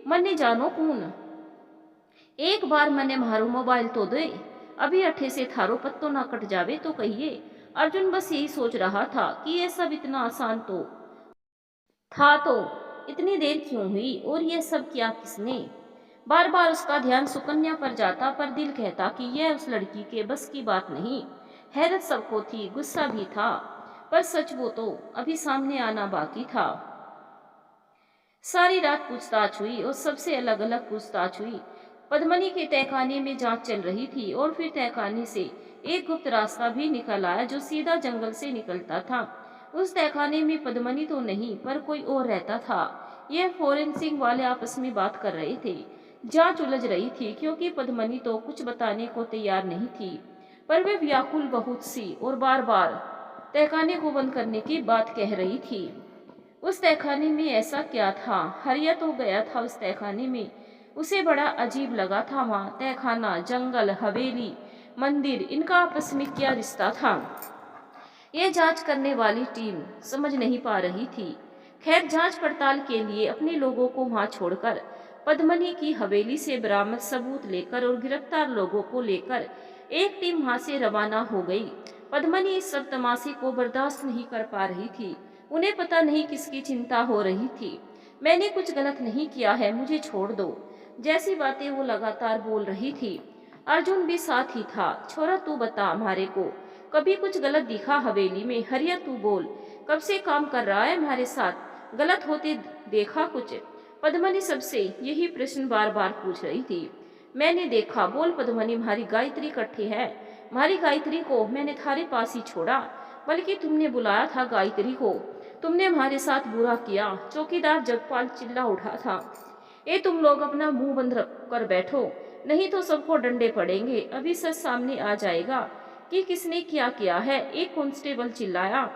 मन्ने जानो कौन, एक बार मैंने मारो मोबाइल तो दे, अभी अठे से थारो पत्तो ना कट जावे तो कहिए। अर्जुन बस यही सोच रहा था कि यह सब इतना आसान तो था, तो इतनी देर क्यों हुई और यह सब किया किसने? बार बार उसका ध्यान सुकन्या पर जाता, पर दिल कहता कि यह उस लड़की के बस की बात नहीं। हैरत सबको थी, गुस्सा भी था, पर सच वो तो अभी सामने आना बाकी था। सारी रात पूछताछ हुई और सबसे अलग अलग पूछताछ हुई। पद्मनी के तहखाने में जांच चल रही थी और फिर तहखाने से एक गुप्त रास्ता भी निकल आया जो सीधा जंगल से निकलता था। उस तहखाने में पद्मनी तो नहीं, पर कोई और रहता था। यह फोरेंसिक वाले आपस में बात कर रहे थे। जांच उलझ रही थी, क्योंकि पद्मनी तो कुछ बताने को तैयार नहीं थी, पर वे व्याकुल बहुत सी और बार बार तहखाने को बंद करने की बात कह रही थी। उस तहखाने में ऐसा क्या था? हरिया तो गया था उस तहखाने में, उसे बड़ा अजीब लगा था। वहाँ तहखाना, जंगल, हवेली, मंदिर, इनका आपस में क्या रिश्ता था? यह जांच करने वाली टीम समझ नहीं पा रही थी। खैर, जांच पड़ताल के लिए अपने लोगों को वहां छोड़कर पद्मनी की हवेली से बरामद सबूत लेकर और गिरफ्तार लोगों को लेकर एक टीम वहां से रवाना हो गई। पद्मनी इस सब तमाशे को बर्दाश्त नहीं कर पा रही थी। उन्हें पता नहीं किसकी चिंता हो रही थी। मैंने कुछ गलत नहीं किया है, मुझे छोड़ दो, जैसी बातें वो लगातार बोल रही थी। अर्जुन भी साथ ही था। छोरा तू बता, हमारे को कभी कुछ गलत दिखा हवेली में? हरिया तू बोल, कब से काम कर रहा है हमारे साथ, गलत होते देखा कुछ? पद्मनी सबसे यही प्रश्न बार बार पूछ रही थी। मैंने देखा, बोल पद्मनी, हमारी गायत्री इकट्ठी है। हमारी गायत्री को मैंने थारे पास ही छोड़ा, बल्कि तुमने बुलाया था गायत्री को। तुमने हमारे साथ बुरा किया। चौकीदार जगपाल चिल्ला उठा था। ये तुम लोग अपना मुंह बंद कर बैठो, नहीं तो सबको डंडे पड़ेंगे। अभी सच सामने आ जाएगा कि किसने क्या किया है। एक कांस्टेबल चिल्लाया।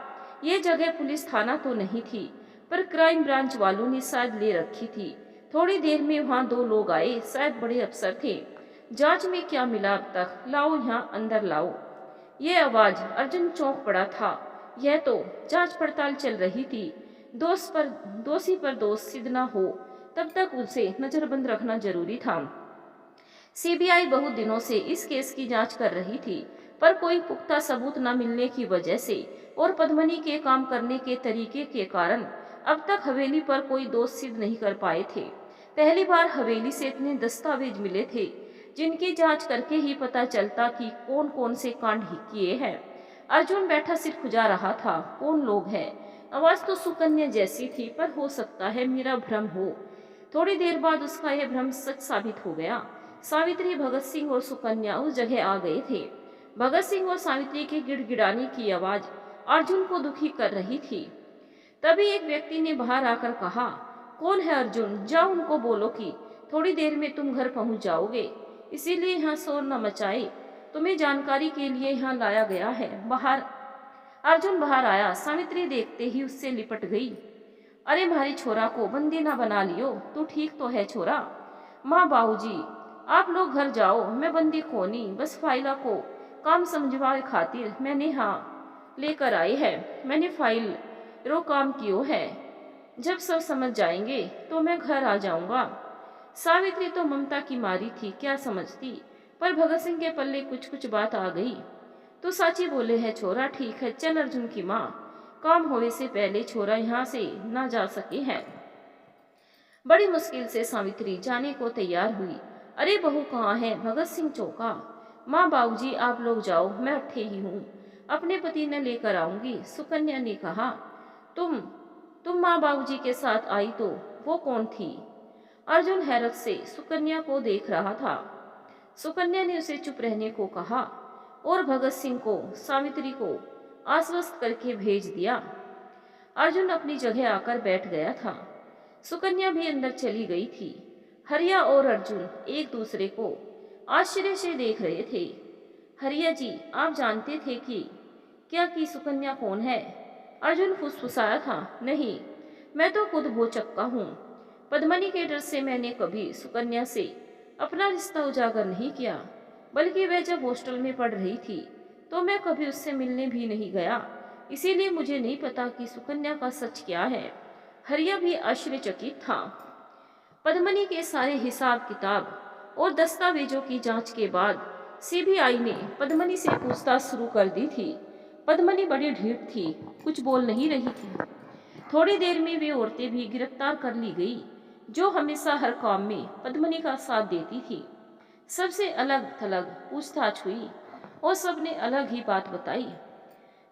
ये जगह पुलिस थाना तो नहीं थी, पर क्राइम ब्रांच वालों ने शायद ले रखी थी। थोड़ी देर में वहां 2 लोग आए, शायद बड़े अफसर थे। जांच में क्या मिला अब तक? लाओ यहाँ अंदर लाओ। ये आवाज, अर्जुन चौंक पड़ा था। यह तो जांच पड़ताल चल रही थी। दोषी पर दोष सिद्ध न हो तब तक उसे नजरबंद रखना जरूरी था। सीबीआई बहुत दिनों से इस केस की जांच कर रही थी, पर कोई पुख्ता सबूत न मिलने की वजह से और पद्मनी के काम करने के तरीके के कारण अब तक हवेली पर कोई दोष सिद्ध नहीं कर पाए थे। पहली बार हवेली से इतने दस्तावेज मिले थे जिनकी जांच करके ही पता चलता कि कौन कौन से कांड ही किए हैं। अर्जुन बैठा सिर खुजा रहा था। कौन लोग हैं? आवाज तो सुकन्या जैसी थी, पर हो सकता है मेरा भ्रम हो। थोड़ी देर बाद उसका यह भ्रम सच साबित हो गया। सावित्री, भगत सिंह और सुकन्या उस जगह आ गए थे। भगत सिंह और सावित्री के गिड़गिड़ाने की आवाज अर्जुन को दुखी कर रही थी। तभी एक व्यक्ति ने बाहर आकर कहा, कौन है अर्जुन? जाओ उनको बोलो कि थोड़ी देर में तुम घर पहुंच जाओगे, इसीलिए यहाँ शोर न मचाए। तुम्हें जानकारी के लिए यहाँ लाया गया है। अर्जुन बाहर आया। सावित्री देखते ही उससे लिपट गई। अरे मारी छोरा को बंदी ना बना लियो, तू ठीक तो है छोरा? माँ, बाबूजी, आप लोग घर जाओ, मैं बंदी कोनी, बस फाइला को काम समझवाए खातिर मैंने हाँ लेकर आई है। मैंने फाइल रो काम कियो है। जब सब समझ जाएंगे तो मैं घर आ जाऊंगा। सावित्री तो ममता की मारी थी, क्या समझती, पर भगत सिंह के पल्ले कुछ कुछ बात आ गई। तो साची बोले है छोरा, ठीक है चल। अर्जुन की माँ, काम होने से पहले छोरा यहाँ से ना जा सके है। बड़ी मुश्किल से सावित्री जाने को तैयार हुई। अरे बहू कहाँ है? भगत सिंह चौंका। माँ, बाबूजी, आप लोग जाओ, मैं अट्ठे ही हूँ, अपने पति ने लेकर आऊंगी। सुकन्या ने कहा, तुम माँ बाबूजी के साथ आई तो वो कौन थी? अर्जुन हैरत से सुकन्या को देख रहा था। सुकन्या ने उसे चुप रहने को कहा और भगत सिंह को सावित्री को आश्वस्त करके भेज दिया। अर्जुन अपनी जगह आकर बैठ गया था। सुकन्या भी अंदर चली गई थी। हरिया और अर्जुन एक दूसरे को आश्चर्य से देख रहे थे। हरिया जी, आप जानते थे कि क्या कि सुकन्या कौन है? अर्जुन फुसफुसाया था। नहीं, मैं तो खुद भौचक्का हूँ। पद्मनी के डर से मैंने कभी सुकन्या से अपना रिश्ता उजागर नहीं किया, बल्कि वह जब हॉस्टल में पढ़ रही थी तो मैं कभी उससे मिलने भी नहीं गया, इसीलिए मुझे नहीं पता कि सुकन्या का सच क्या है। हरिया भी आश्चर्यचकित था। पद्मनी के सारे हिसाब किताब और दस्तावेजों की जांच के बाद सीबीआई ने पद्मनी से पूछताछ शुरू कर दी थी। पद्मनी बड़ी ढीठ थी, कुछ बोल नहीं रही थी। थोड़ी देर में वे औरतें भी गिरफ्तार कर ली गई जो हमेशा हर काम में पद्मनी का साथ देती थी। सबसे अलग थलग पूछताछ हुई और सबने अलग ही बात बताई।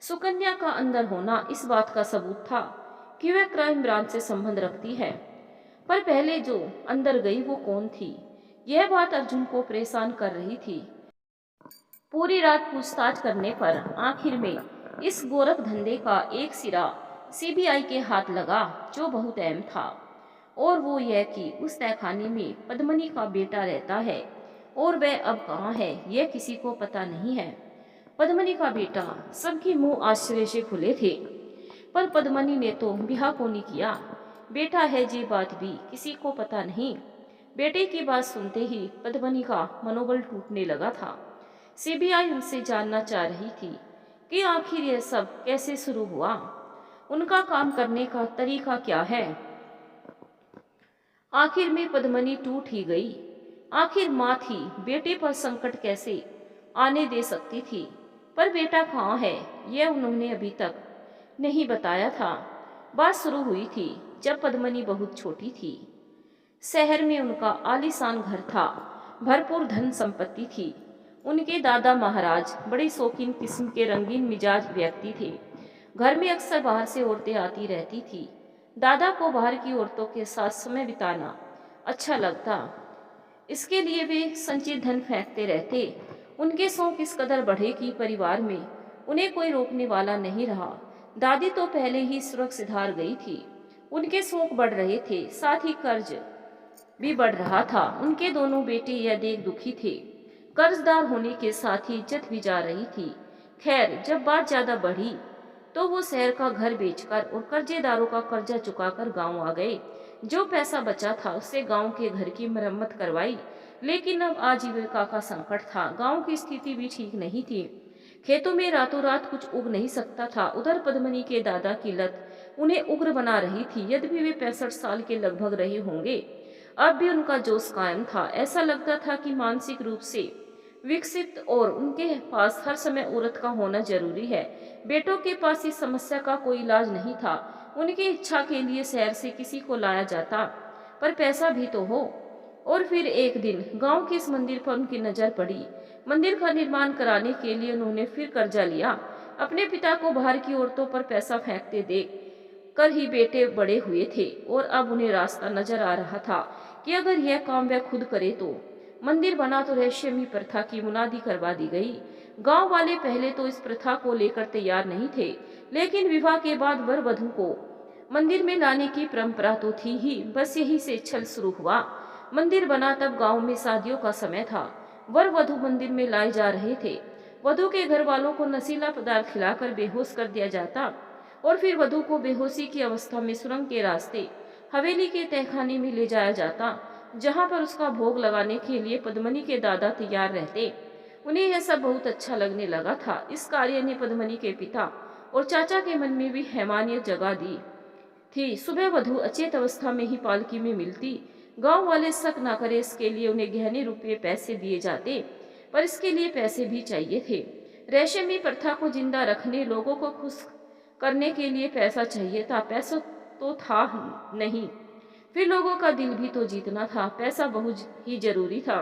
सुकन्या का अंदर होना इस बात का सबूत था कि वह क्राइम ब्रांच से संबंध रखती है, पर पहले जो अंदर गई वो कौन थी, यह बात अर्जुन को परेशान कर रही थी। पूरी रात पूछताछ करने पर आखिर में इस गोरख धंधे का एक सिरा सीबीआई के हाथ लगा जो बहुत अहम था, और वो यह कि उस तहखाने में पद्मनी का बेटा रहता है और वह अब कहाँ है यह किसी को पता नहीं है। पद्मनी का बेटा, सबके मुंह आश्चर्य से खुले थे, पर पद्मनी ने तो ब्याह को नहीं किया। बेटा है ये बात भी किसी को पता नहीं। बेटे की बात सुनते ही पद्मनी का मनोबल टूटने लगा था। सीबीआई उनसे जानना चाह रही थी कि आखिर यह सब कैसे शुरू हुआ, उनका काम करने का तरीका क्या है। आखिर में पद्मनी टूट ही गई। आखिर माँ थी, बेटे पर संकट कैसे आने दे सकती थी, पर बेटा कहाँ है यह उन्होंने अभी तक नहीं बताया था। बात शुरू हुई थी जब पद्मनी बहुत छोटी थी। शहर में उनका आलीशान घर था, भरपूर धन संपत्ति थी। उनके दादा महाराज बड़े शौकीन किस्म के रंगीन मिजाज व्यक्ति थे। घर में अक्सर बाहर से औरतें आती रहती थी। दादा को बाहर की औरतों के साथ समय बिताना अच्छा लगता, इसके लिए वे संचित धन फेंकते रहते। उनके शौक इस कदर बढ़े कि परिवार में उन्हें कोई रोकने वाला नहीं रहा। दादी तो पहले ही स्वर्ग सिधार गई थी। उनके शौक बढ़ रहे थे, साथ ही कर्ज भी बढ़ रहा था। उनके दोनों बेटे यह देख दुखी थे। कर्जदार होने के साथ ही इज्जत भी जा रही थी। खैर, जब बात ज्यादा बढ़ी तो वो शहर का घर बेचकर और कर्जेदारों का कर्जा चुकाकर गांव आ गए। जो पैसा बचा था उससे गांव के घर की मरम्मत करवाई, लेकिन अब आजीविका का संकट था। गांव की स्थिति भी ठीक नहीं थी। खेतों में रातों रात कुछ उग नहीं सकता था। उधर पद्मनी के दादा की लत उन्हें उग्र बना रही थी। यद्यपि वे 65 साल के लगभग रहे होंगे, अब भी उनका जोश कायम था। ऐसा लगता था कि मानसिक रूप से विकसित और उनके पास हर समय औरत का होना जरूरी है। बेटों के पास इस समस्या का कोई इलाज नहीं था। उनकी इच्छा के लिए शहर से किसी को लाया जाता, पर पैसा भी तो हो। और फिर एक दिन गांव के इस मंदिर पर उनकी नजर पड़ी। मंदिर का निर्माण कराने के लिए उन्होंने फिर कर्जा लिया। अपने पिता को बाहर की औरतों पर पैसा फेंकते देख कर ही बेटे बड़े हुए थे और अब उन्हें रास्ता नजर आ रहा था कि अगर यह काम वह खुद करे तो। मंदिर बना तो रहस्यमयी प्रथा की मुनादी करवा दी गई। गांव वाले पहले तो इस प्रथा को लेकर तैयार नहीं थे, लेकिन विवाह के बाद वर वधू को मंदिर में लाने की परंपरा तो थी ही, बस यही से छल शुरू हुआ। मंदिर बना तब गांव में शादियों का समय था। वर वधू मंदिर में लाए जा रहे थे। वधू के घर वालों को नशीला पदार्थ खिलाकर बेहोश कर दिया जाता और फिर वधू को बेहोशी की अवस्था में सुरंग के रास्ते हवेली के तहखाने में ले जाया जाता, जहां पर उसका भोग लगाने के लिए पद्मनी के दादा तैयार रहते। उन्हें यह सब बहुत अच्छा लगने लगा था। इस कार्य ने पद्मनी के पिता और चाचा के मन में भी हैवानियत जगा दी थी। सुबह वधू अचेत अवस्था में ही पालकी में मिलती। गांव वाले शक न करे इसके लिए उन्हें गहने रुपये पैसे दिए जाते, पर इसके लिए पैसे भी चाहिए थे। रेशमी प्रथा को जिंदा रखने, लोगों को खुश करने के लिए पैसा चाहिए था। पैसा तो था नहीं, फिर लोगों का दिल भी तो जीतना था। पैसा बहुत ही जरूरी था।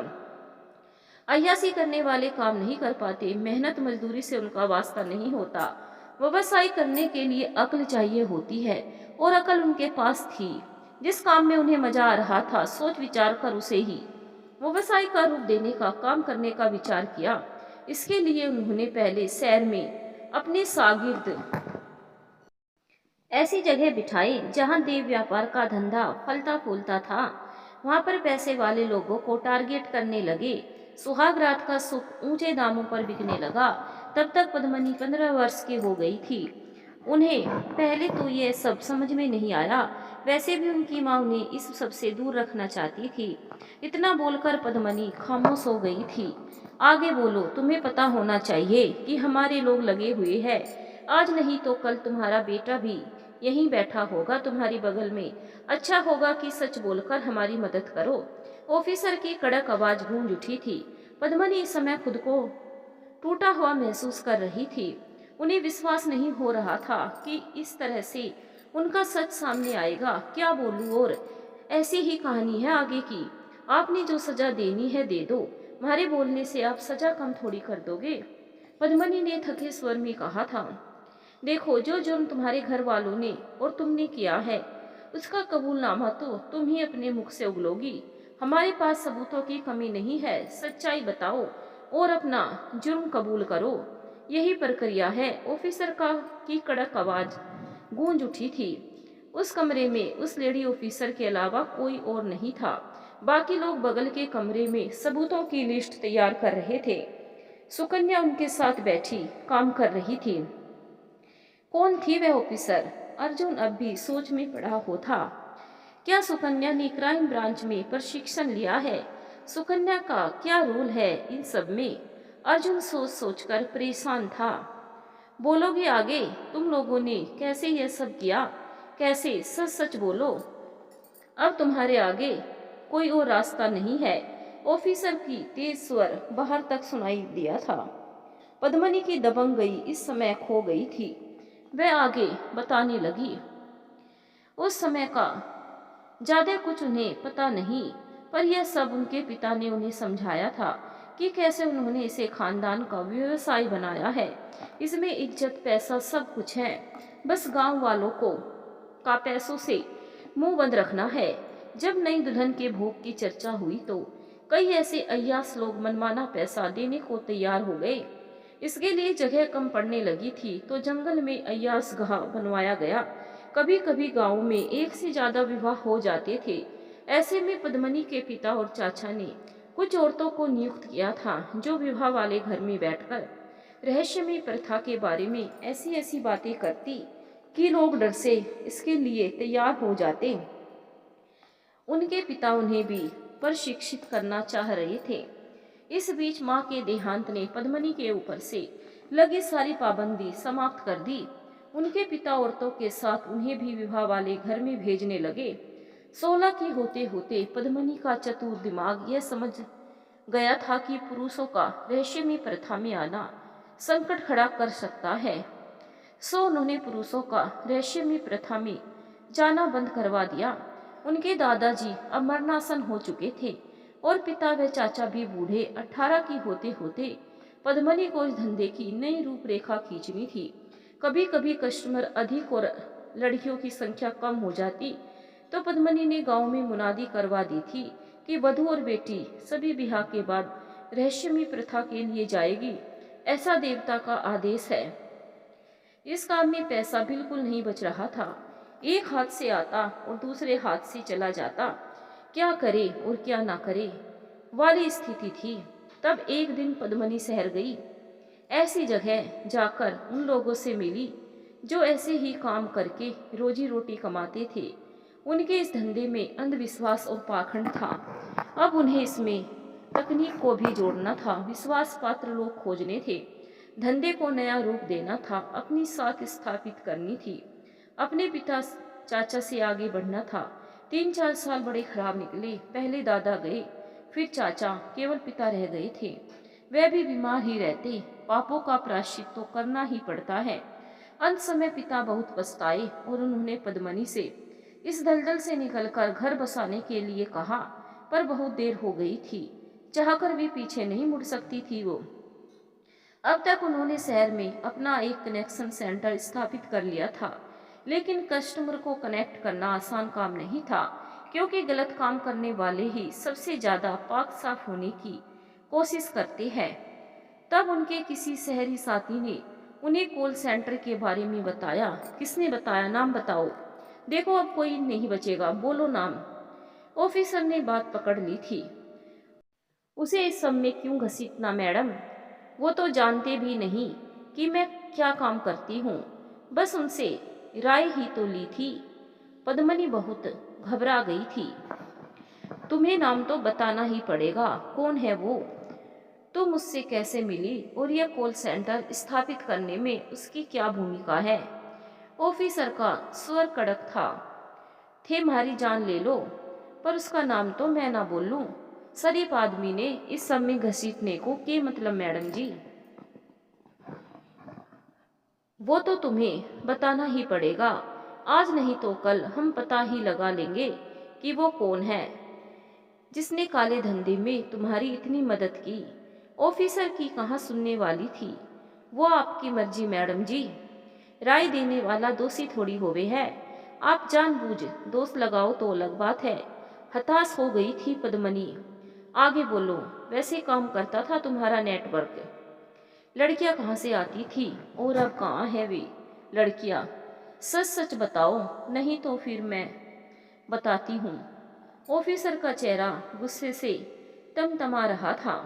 अय्यासी करने वाले काम नहीं कर पाते, मेहनत मजदूरी से उनका वास्ता नहीं होता। व्यवसाय करने के लिए अक्ल चाहिए होती है और अक्ल उनके पास थी। जिस काम में उन्हें मजा आ रहा था, सोच विचार कर उसे ही व्यवसाय का रूप देने का, काम करने का विचार किया। इसके लिए उन्होंने पहले शहर में अपने शागिर्द ऐसी जगह बिठाई जहां देव व्यापार का धंधा फलता फूलता था। वहां पर पैसे वाले लोगों को टारगेट करने लगे। सुहाग रात का सुख ऊंचे दामों पर बिकने लगा। तब तक पद्मनी 15 वर्ष की हो गई थी। उन्हें पहले तो ये सब समझ में नहीं आया। वैसे भी उनकी माँ उन्हें इस सब से दूर रखना चाहती थी। इतना बोलकर पद्मनी खामोश हो गई थी। आगे बोलो, तुम्हें पता होना चाहिए कि हमारे लोग लगे हुए हैं। आज नहीं तो कल तुम्हारा बेटा भी यहीं बैठा होगा तुम्हारी बगल में। अच्छा होगा कि सच बोलकर हमारी मदद करो। ऑफिसर की कड़क आवाज गूंज उठी थी। पद्मनी इस समय खुद को टूटा हुआ महसूस कर रही थी। उन्हें विश्वास नहीं हो रहा था कि इस तरह से उनका सच सामने आएगा। क्या बोलूं, और ऐसी ही कहानी है आगे की। आपने जो सजा देनी है दे दो। हमारे बोलने से आप सजा कम थोड़ी कर दोगे। पद्मनी ने थके स्वर में कहा था। देखो, जो जुर्म तुम्हारे घर वालों ने और तुमने किया है, उसका कबूलनामा तो तुम ही अपने मुख से उगलोगी। हमारे पास सबूतों की कमी नहीं है। सच्चाई बताओ और अपना जुर्म कबूल करो। यही प्रक्रिया है। ऑफिसर का की कड़क आवाज गूंज उठी थी। उस कमरे में उस लेडी ऑफिसर के अलावा कोई और नहीं था। बाकी लोग बगल के कमरे में सबूतों की लिस्ट तैयार कर रहे थे। सुकन्या उनके साथ बैठी काम कर रही थी। कौन थी वह ऑफिसर? अर्जुन अब भी सोच में पड़ा हो था। क्या सुकन्या ने क्राइम ब्रांच में प्रशिक्षण लिया है? सुकन्या का क्या रोल है इन सब में? अर्जुन सोच सोचकर परेशान था। बोलोगे आगे, तुम लोगों ने कैसे यह सब किया? कैसे? सच सच बोलो। अब तुम्हारे आगे कोई और रास्ता नहीं है। ऑफिसर की तेज स्वर बाहर तक सुनाई दिया था। पद्मनी की दबंग गई इस समय खो गई थी। वह आगे बताने लगी। उस समय का ज्यादा कुछ उन्हें पता नहीं, पर यह सब उनके पिता ने उन्हें समझाया था कि कैसे उन्होंने इसे खानदान का व्यवसाय बनाया है। इसमें इज्जत, पैसा सब कुछ है। बस गांव वालों को का पैसों से मुंह बंद रखना है। जब नई दुल्हन के भोग की चर्चा हुई तो कई ऐसे अय्यास लोग मनमाना पैसा देने को तैयार हो गए। इसके लिए जगह कम पड़ने लगी थी तो जंगल में अय्यास गाह बनवाया गया। कभी कभी गांव में एक से ज्यादा विवाह हो जाते थे। ऐसे में पद्मनी के पिता और चाचा ने कुछ औरतों को नियुक्त किया था जो विवाह वाले घर में बैठकर रहस्यमयी प्रथा के बारे में ऐसी ऐसी बातें करती कि लोग डर से इसके लिए तैयार हो जाते। उनके पिता उन्हें भी प्रशिक्षित करना चाह रहे थे। इस बीच माँ के देहांत ने पद्मनी के ऊपर से लगी सारी पाबंदी समाप्त कर दी। उनके पिता औरतों के साथ उन्हें भी विवाह वाले घर में भेजने लगे। 16 की होते होते पद्मनी का चतुर दिमाग यह समझ गया था कि पुरुषों का रहस्यमयी प्रथा में आना संकट खड़ा कर सकता है। सो उन्होंने पुरुषों का रहस्यमयी प्रथा में जाना बंद करवा दिया। उनके दादाजी अब मरणासन हो चुके थे और पिता व चाचा भी बूढ़े 18 की होते होते पद्मनी को इस धंधे की नई रूपरेखा खींचनी थी। कभी कभी कस्टमर अधिक और लड़कियों की संख्या कम हो जाती तो पद्मनी ने गांव में मुनादी करवा दी थी कि वधू और बेटी सभी ब्याह के बाद रहस्यमयी प्रथा के लिए जाएगी। ऐसा देवता का आदेश है। इस काम में पैसा बिल्कुल नहीं बच रहा था। एक हाथ से आता और दूसरे हाथ से चला जाता। क्या करे और क्या ना करे वाली स्थिति थी। तब एक दिन पद्मनी शहर गई। ऐसी जगह जाकर उन लोगों से मिली जो ऐसे ही काम करके रोजी रोटी कमाते थे। उनके इस धंधे में अंधविश्वास और पाखंड था। अब उन्हें इसमें तकनीक को भी जोड़ना था। विश्वास पात्र लोग खोजने थे। धंधे को नया रूप देना था। अपनी साख स्थापित करनी थी। अपने पिता चाचा से आगे बढ़ना था। 3-4 साल बड़े खराब निकले। पहले दादा गए, फिर चाचा, केवल पिता रह गए थे। वह भी बीमार ही रहते। पापों का प्रायश्चित तो करना ही पड़ता है। अंत समय पिता बहुत पछताए और उन्होंने पद्मनी से इस दलदल से निकलकर घर बसाने के लिए कहा, पर बहुत देर हो गई थी। चाहकर भी पीछे नहीं मुड़ सकती थी वो। अब तक उन्होंने शहर में अपना एक कनेक्शन सेंटर स्थापित कर लिया था, लेकिन कस्टमर को कनेक्ट करना आसान काम नहीं था, क्योंकि गलत काम करने वाले ही सबसे ज्यादा पाक साफ होने की कोशिश करते हैं। तब उनके किसी शहरी साथी ने उन्हें कॉल सेंटर के बारे में बताया। किसने बताया? नाम बताओ। देखो अब कोई नहीं बचेगा, बोलो नाम। ऑफिसर ने बात पकड़ ली थी। उसे इस सब में क्यों घसीटना मैडम? वो तो जानते भी नहीं कि मैं क्या काम करती हूँ। बस उनसे राय ही तो ली थी। पद्मनी बहुत घबरा गई थी। तुम्हें नाम तो बताना ही पड़ेगा। कौन है वो? तुम मुझसे कैसे मिली और यह कॉल सेंटर स्थापित करने में उसकी क्या भूमिका है? ऑफिसर का स्वर कड़क था। थे हमारी जान ले लो, पर उसका नाम तो मैं ना बोलूं। शरीफ आदमी ने इस सब में घसीटने को क्या मतलब मैडम जी? वो तो तुम्हें बताना ही पड़ेगा। आज नहीं तो कल हम पता ही लगा लेंगे कि वो कौन है जिसने काले धंधे में तुम्हारी इतनी मदद की। ऑफिसर की कहाँ सुनने वाली थी। वो आपकी मर्जी मैडम जी। राय देने वाला दोषी थोड़ी होवे है। आप जानबूझ दोष लगाओ तो अलग बात है। हताश हो गई थी पद्मनी। आगे बोलो। वैसे काम करता था तुम्हारा नेटवर्क? लड़कियां कहाँ से आती थी और अब कहाँ है वे लड़कियां? सच सच बताओ, नहीं तो फिर मैं बताती हूँ। ऑफिसर का चेहरा गुस्से से तमतमा रहा था।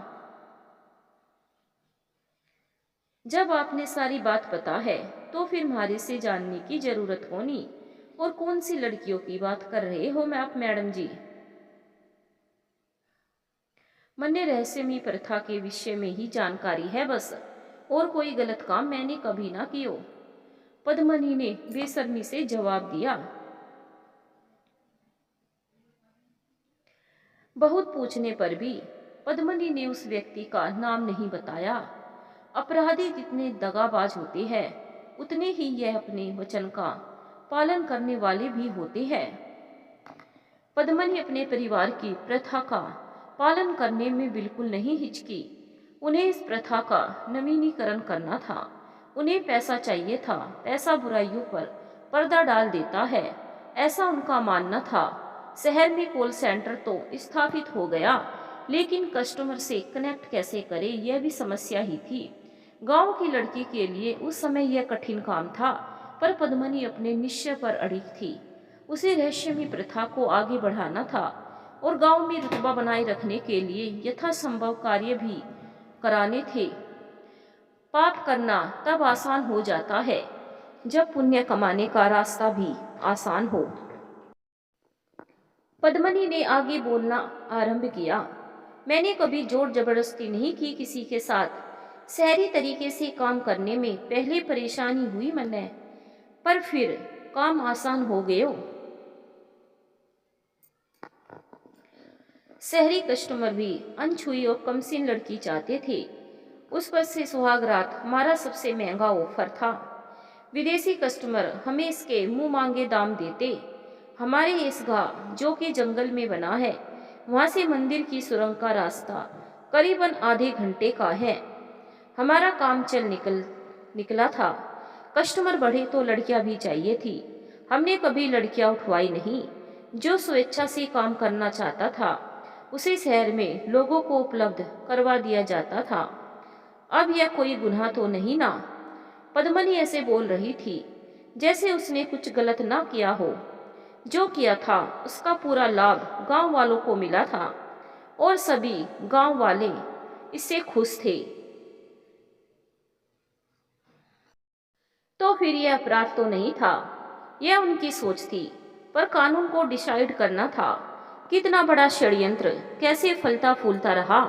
जब आपने सारी बात पता है तो फिर हमारे से जानने की जरूरत होनी। और कौन सी लड़कियों की बात कर रहे हो मैं आप मैडम जी? मन्ने रहस्यमयी प्रथा के विषय में ही जानकारी है बस, और कोई गलत काम मैंने कभी ना कियो। पद्मनी ने बेशर्मी से जवाब दिया। बहुत पूछने पर भी पद्मनी ने उस व्यक्ति का नाम नहीं बताया। अपराधी जितने दगाबाज होते हैं उतने ही यह अपने वचन का पालन करने वाले भी होते हैं। पद्मनी अपने परिवार की प्रथा का पालन करने में बिल्कुल नहीं हिचकी। उन्हें इस प्रथा का नवीनीकरण करना था। उन्हें पैसा चाहिए था। पैसा बुराइयों पर पर्दा डाल देता है, ऐसा उनका मानना था। शहर में कॉल सेंटर तो स्थापित हो गया, लेकिन कस्टमर से कनेक्ट कैसे करे यह भी समस्या ही थी। गांव की लड़की के लिए उस समय यह कठिन काम था, पर पद्मनी अपने निश्चय पर अड़ी थी। उसे रहस्यमयी प्रथा को आगे बढ़ाना था और गांव में रुतबा बनाए रखने के लिए यथासंभव कार्य भी कराने थे। पाप करना तब आसान हो जाता है जब पुण्य कमाने का रास्ता भी आसान हो। पद्मनी ने आगे बोलना आरंभ किया। मैंने कभी जोर जबरदस्ती नहीं की किसी के साथ। शहरी तरीके से काम करने में पहले परेशानी हुई मैंने, पर फिर काम आसान हो गयो। शहरी कस्टमर भी अनछुई और कमसीन लड़की चाहते थे। उस पर से सुहाग रात हमारा सबसे महंगा ऑफर था। विदेशी कस्टमर हमें इसके मुंह मांगे दाम देते। हमारे इस गांव जो कि जंगल में बना है, वहां से मंदिर की सुरंग का रास्ता करीबन आधे घंटे का है। हमारा काम निकला था। कस्टमर बढ़े तो लड़कियां भी चाहिए थी। हमने कभी लड़कियां उठवाई नहीं। जो स्वेच्छा से काम करना चाहता था उसे शहर में लोगों को उपलब्ध करवा दिया जाता था। अब यह कोई गुनाह तो नहीं ना? पद्मनी ऐसे बोल रही थी जैसे उसने कुछ गलत ना किया हो। जो किया था उसका पूरा लाभ गांव वालों को मिला था और सभी गांव वाले इससे खुश थे। तो फिर यह अपराध तो नहीं था, यह उनकी सोच थी। पर कानून को डिसाइड करना था। कितना बड़ा षड्यंत्र कैसे फलता फूलता रहा।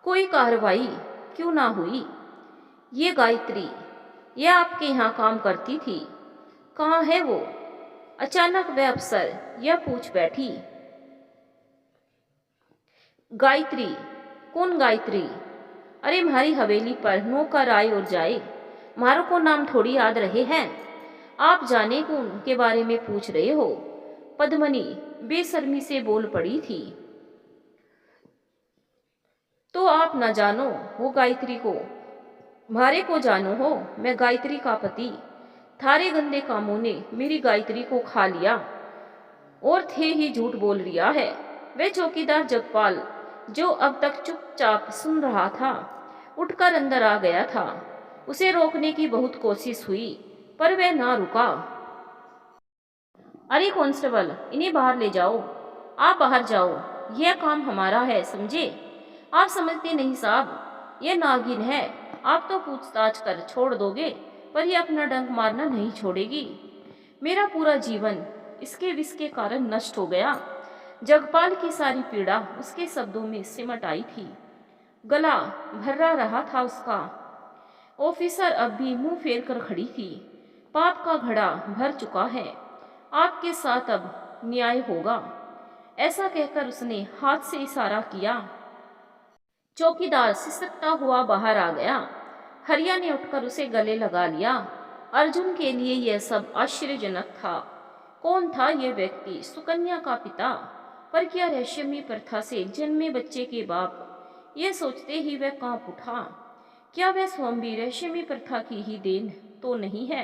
कोई कार्रवाई क्यों ना हुई? ये गायत्री, यह आपके यहाँ काम करती थी, कहाँ है वो? अचानक वह अफसर यह पूछ बैठी। गायत्री? कौन गायत्री? अरे म्हारी हवेली पर नौकर आए और जाए, म्हारो को नाम थोड़ी याद रहे हैं। आप जाने कौन के बारे में पूछ रहे हो? पद्मनी बेशर्मी से बोल पड़ी थी। तो आप न जानो हो गायत्री को, म्हारे को जानो हो, मैं गायत्री का पति। थारे गंदे कामों ने मेरी गायत्री को खा लिया और थे ही झूठ बोल रिया है। वह चौकीदार जगपाल जो अब तक चुपचाप सुन रहा था उठकर अंदर आ गया था। उसे रोकने की बहुत कोशिश हुई पर वह ना रुका। अरे कांस्टेबल, इन्हें बाहर ले जाओ। आप बाहर जाओ, यह काम हमारा है, समझे? आप समझते नहीं साहब, यह नागिन है। आप तो पूछताछ कर छोड़ दोगे पर यह अपना डंक मारना नहीं छोड़ेगी। मेरा पूरा जीवन इसके विष के कारण नष्ट हो गया। जगपाल की सारी पीड़ा उसके शब्दों में सिमट आई थी। गला भर्रा रहा था उसका। ऑफिसर अब भी मुंह फेर कर खड़ी थी। पाप का घड़ा भर चुका है, आपके साथ अब न्याय होगा। ऐसा कहकर उसने हाथ से इशारा किया। चौकीदार सिसकता हुआ बाहर आ गया। हरिया ने उठकर उसे गले लगा लिया। अर्जुन के लिए यह सब आश्चर्यजनक था। कौन था यह व्यक्ति? सुकन्या का पिता? पर क्या रहस्यमयी प्रथा से जन्मे बच्चे के बाप? यह सोचते ही वह कांप उठा। क्या वह स्वयं भी रहस्यमयी प्रथा की ही देन तो नहीं है?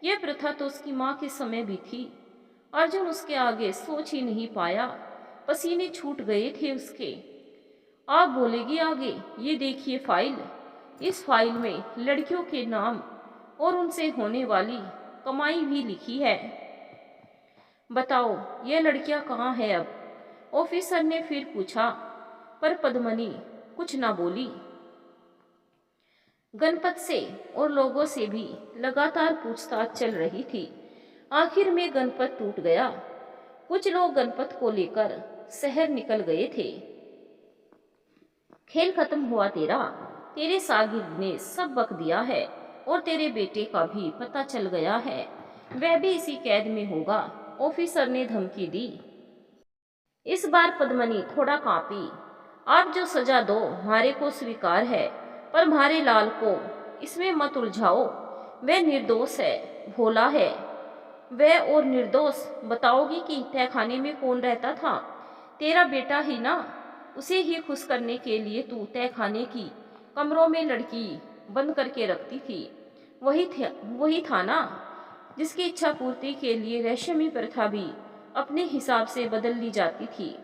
यह प्रथा तो उसकी माँ के समय भी थी। अर्जुन उसके आगे सोच ही नहीं पाया। पसीने छूट गए थे उसके। आप बोलेगी आगे? ये देखिए फाइल। इस फाइल में लड़कियों के नाम और उनसे होने वाली कमाई भी लिखी है। बताओ ये लड़कियां कहाँ है अब? ऑफिसर ने फिर पूछा पर पद्मनी कुछ ना बोली। गणपत से और लोगों से भी लगातार पूछताछ चल रही थी। आखिर में गणपत टूट गया। कुछ लोग गणपत को लेकर शहर निकल गए थे। खेल खत्म हुआ तेरा। तेरे शागिर्द ने सब बक दिया है और तेरे बेटे का भी पता चल गया है। वह भी इसी कैद में होगा, ऑफिसर ने धमकी दी। इस बार पद्मनी थोड़ा कांपी। आप जो सजा दो हमारे को स्वीकार है, पर हमारे लाल को इसमें मत उलझाओ। वह निर्दोष है, भोला है वह और निर्दोष। बताओगी कि तहखाने में कौन रहता था? तेरा बेटा ही ना। उसे ही खुश करने के लिए तू तहखाने की कमरों में लड़की बंद करके रखती थी। वही था ना जिसकी इच्छा पूर्ति के लिए रहस्यमयी प्रथा भी अपने हिसाब से बदल ली जाती थी।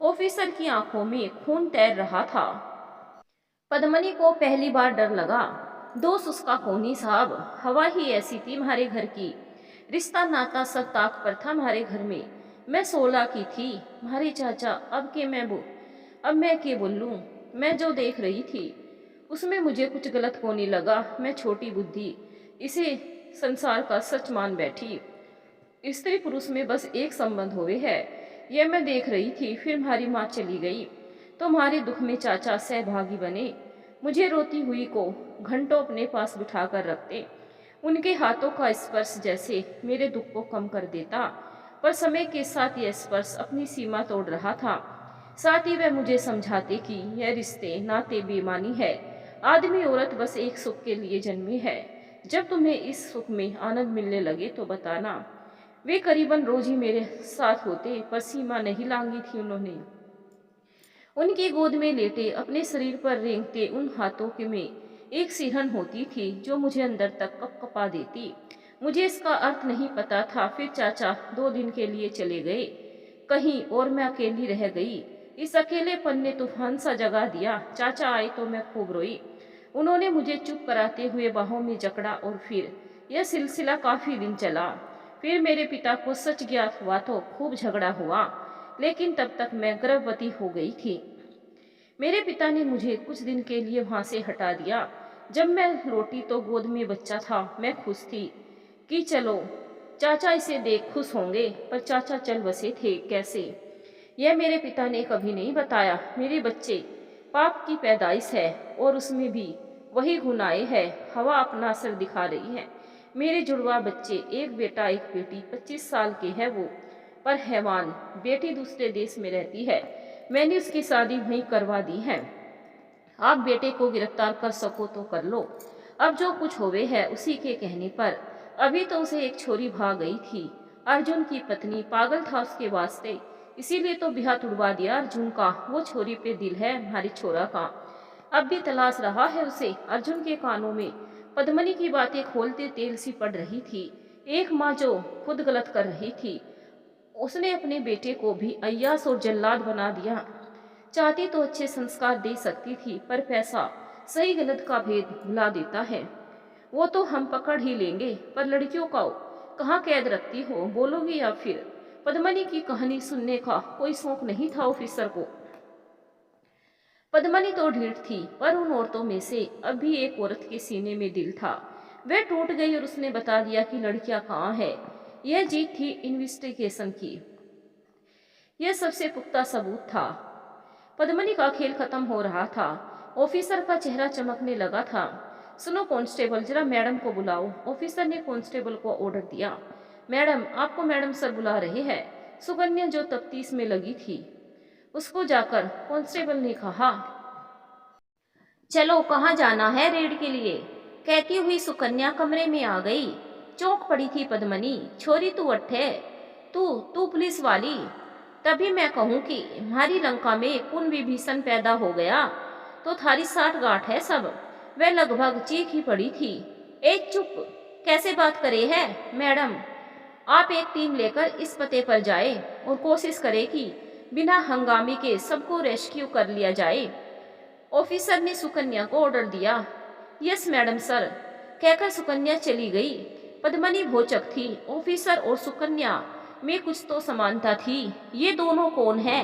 ऑफिसर की आंखों में खून तैर रहा था। पद्मनी को पहली बार डर लगा। दोस्त उसका कौनी साहब, हवा ही ऐसी थी हमारे घर की। रिश्ता नाता सब ताक पर था हमारे घर में। मैं 16 की थी, हमारे चाचा अब मैं के बोलूं। मैं जो देख रही थी उसमें मुझे कुछ गलत होने लगा। मैं छोटी बुद्धि इसे संसार का सच मान बैठी। स्त्री पुरुष में बस एक संबंध हुए है, यह मैं देख रही थी। फिर हमारी माँ चली गई तो हमारे दुख में चाचा सहभागी बने। मुझे रोती हुई को घंटों अपने पास बिठा कर रखते। उनके हाथों का स्पर्श जैसे मेरे दुख को कम कर देता, पर समय के साथ यह स्पर्श अपनी सीमा तोड़ रहा था। साथ ही वह मुझे समझाते कि यह रिश्ते नाते बेईमानी है। आदमी औरत बस एक सुख के लिए जन्मी है। जब तुम्हें इस सुख में आनंद मिलने लगे तो बताना। वे करीबन रोज ही मेरे साथ होते, पर सीमा नहीं लांगी थी उन्होंने। उनकी गोद में लेटे अपने शरीर पर रेंगते उन हाथों के में एक सिरहन होती थी जो मुझे अंदर तक कपकपा देती। मुझे इसका अर्थ नहीं पता था। फिर चाचा 2 दिन के लिए चले गए कहीं, और मैं अकेली रह गई। इस अकेलेपन ने तूफान सा जगा दिया। चाचा आए तो मैं खूब रोई। उन्होंने मुझे चुप कराते हुए बाहों में जकड़ा और फिर यह सिलसिला काफी दिन चला। फिर मेरे पिता को सच ज्ञात हुआ तो खूब झगड़ा हुआ, लेकिन तब तक मैं गर्भवती हो गई थी। मेरे पिता ने मुझे कुछ दिन के लिए वहां से हटा दिया। जब मैं लौटी तो गोद में बच्चा था। मैं खुश थी कि चलो चाचा इसे देख खुश होंगे, पर चाचा चल बसे थे कैसे, यह मेरे पिता ने कभी नहीं बताया। मेरे बच्चे पाप की पैदाइश है और उसमें भी वही गुण आए है। हवा अपना असर दिखा रही है। मेरे जुड़वा बच्चे, एक बेटा एक बेटी, 25 साल के है वो, पर हैवान। बेटी दूसरे देश में रहती है। मैंने उसकी शादी वहीं करवा दी है। आप बेटे को गिरफ्तार कर सको तो कर लो। अब जो कुछ होवे है उसी के कहने पर। अभी तो उसे एक छोरी भाग गई थी। अर्जुन की पत्नी, पागल था उसके वास्ते, इसीलिए तो ब्याह तुड़वा दिया अर्जुन का। वो छोरी पे दिल है हमारी छोरा का। अब भी तलाश रहा है उसे। अर्जुन के कानों में पद्मनी की बातें खोलते तेल सी पड़ रही थी। एक माँ जो खुद गलत कर रही थी, उसने अपने बेटे को भी अय्यास और जल्लाद बना दिया। चाहती तो अच्छे संस्कार दे सकती थी, पर पैसा सही गलत का भेद भुला देता है। वो तो हम पकड़ ही लेंगे, पर लड़कियों का कहाँ कैद रखती हो, बोलोगी या फिर? पद्मनी की कहानी सुनने का कोई शौक नहीं था ऑफिसर को। पद्मनी तो ढीठ थी, पर उन औरतों में से अब भी एक औरत के सीने में दिल था। वह टूट गई और उसने बता दिया कि लड़कियां कहाँ है। यह जीत थी इन्वेस्टिगेशन की। यह सबसे पुख्ता सबूत था। पद्मनी का खेल खत्म हो रहा था। ऑफिसर का चेहरा चमकने लगा था। सुनो कांस्टेबल, जरा मैडम को बुलाओ। ऑफिसर ने कांस्टेबल को ऑर्डर दिया। मैडम, आपको मैडम सर बुला रहे हैं। सुकन्या जो तफ्तीश में लगी थी उसको जाकर कांस्टेबल ने कहा। चलो, कहाँ जाना है रेड के लिए? कहती हुई सुकन्या कमरे में आ गई। चौंक पड़ी थी पद्मनी। छोरी तू अट्ठ है, तू तू पुलिस वाली? तभी मैं कहूँ कि हमारी लंका में पुन विभीषण पैदा हो गया तो थारी 60 गांठ है सब। वह लगभग चीख ही पड़ी थी। एक चुप, कैसे बात करे है मैडम? आप एक टीम लेकर इस पते पर जाए और कोशिश करें कि बिना हंगामे के सबको रेस्क्यू कर लिया जाए। ऑफिसर ने सुकन्या को ऑर्डर दिया। यस मैडम सर, कहकर सुकन्या चली गई। पद्मनी भौचक थी। ऑफिसर और सुकन्या में कुछ तो समानता थी। ये दोनों कौन है?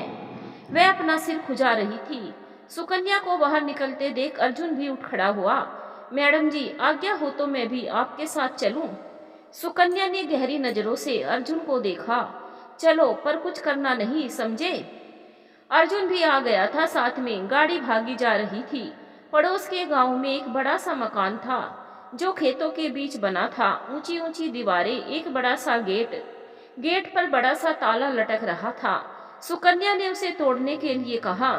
वह अपना सिर खुजा रही थी। सुकन्या को बाहर निकलते देख अर्जुन भी उठ खड़ा हुआ। मैडम जी, आज्ञा हो तो मैं भी आपके साथ चलूं? सुकन्या ने गहरी नजरों से अर्जुन को देखा। चलो, पर कुछ करना नहीं, समझे? अर्जुन भी आ गया था साथ में। गाड़ी भागी जा रही थी। पड़ोस के गांव में एक बड़ा सा मकान था जो खेतों के बीच बना था। ऊंची ऊंची दीवारें, एक बड़ा सा गेट। गेट पर बड़ा सा ताला लटक रहा था। सुकन्या ने उसे तोड़ने के लिए कहा।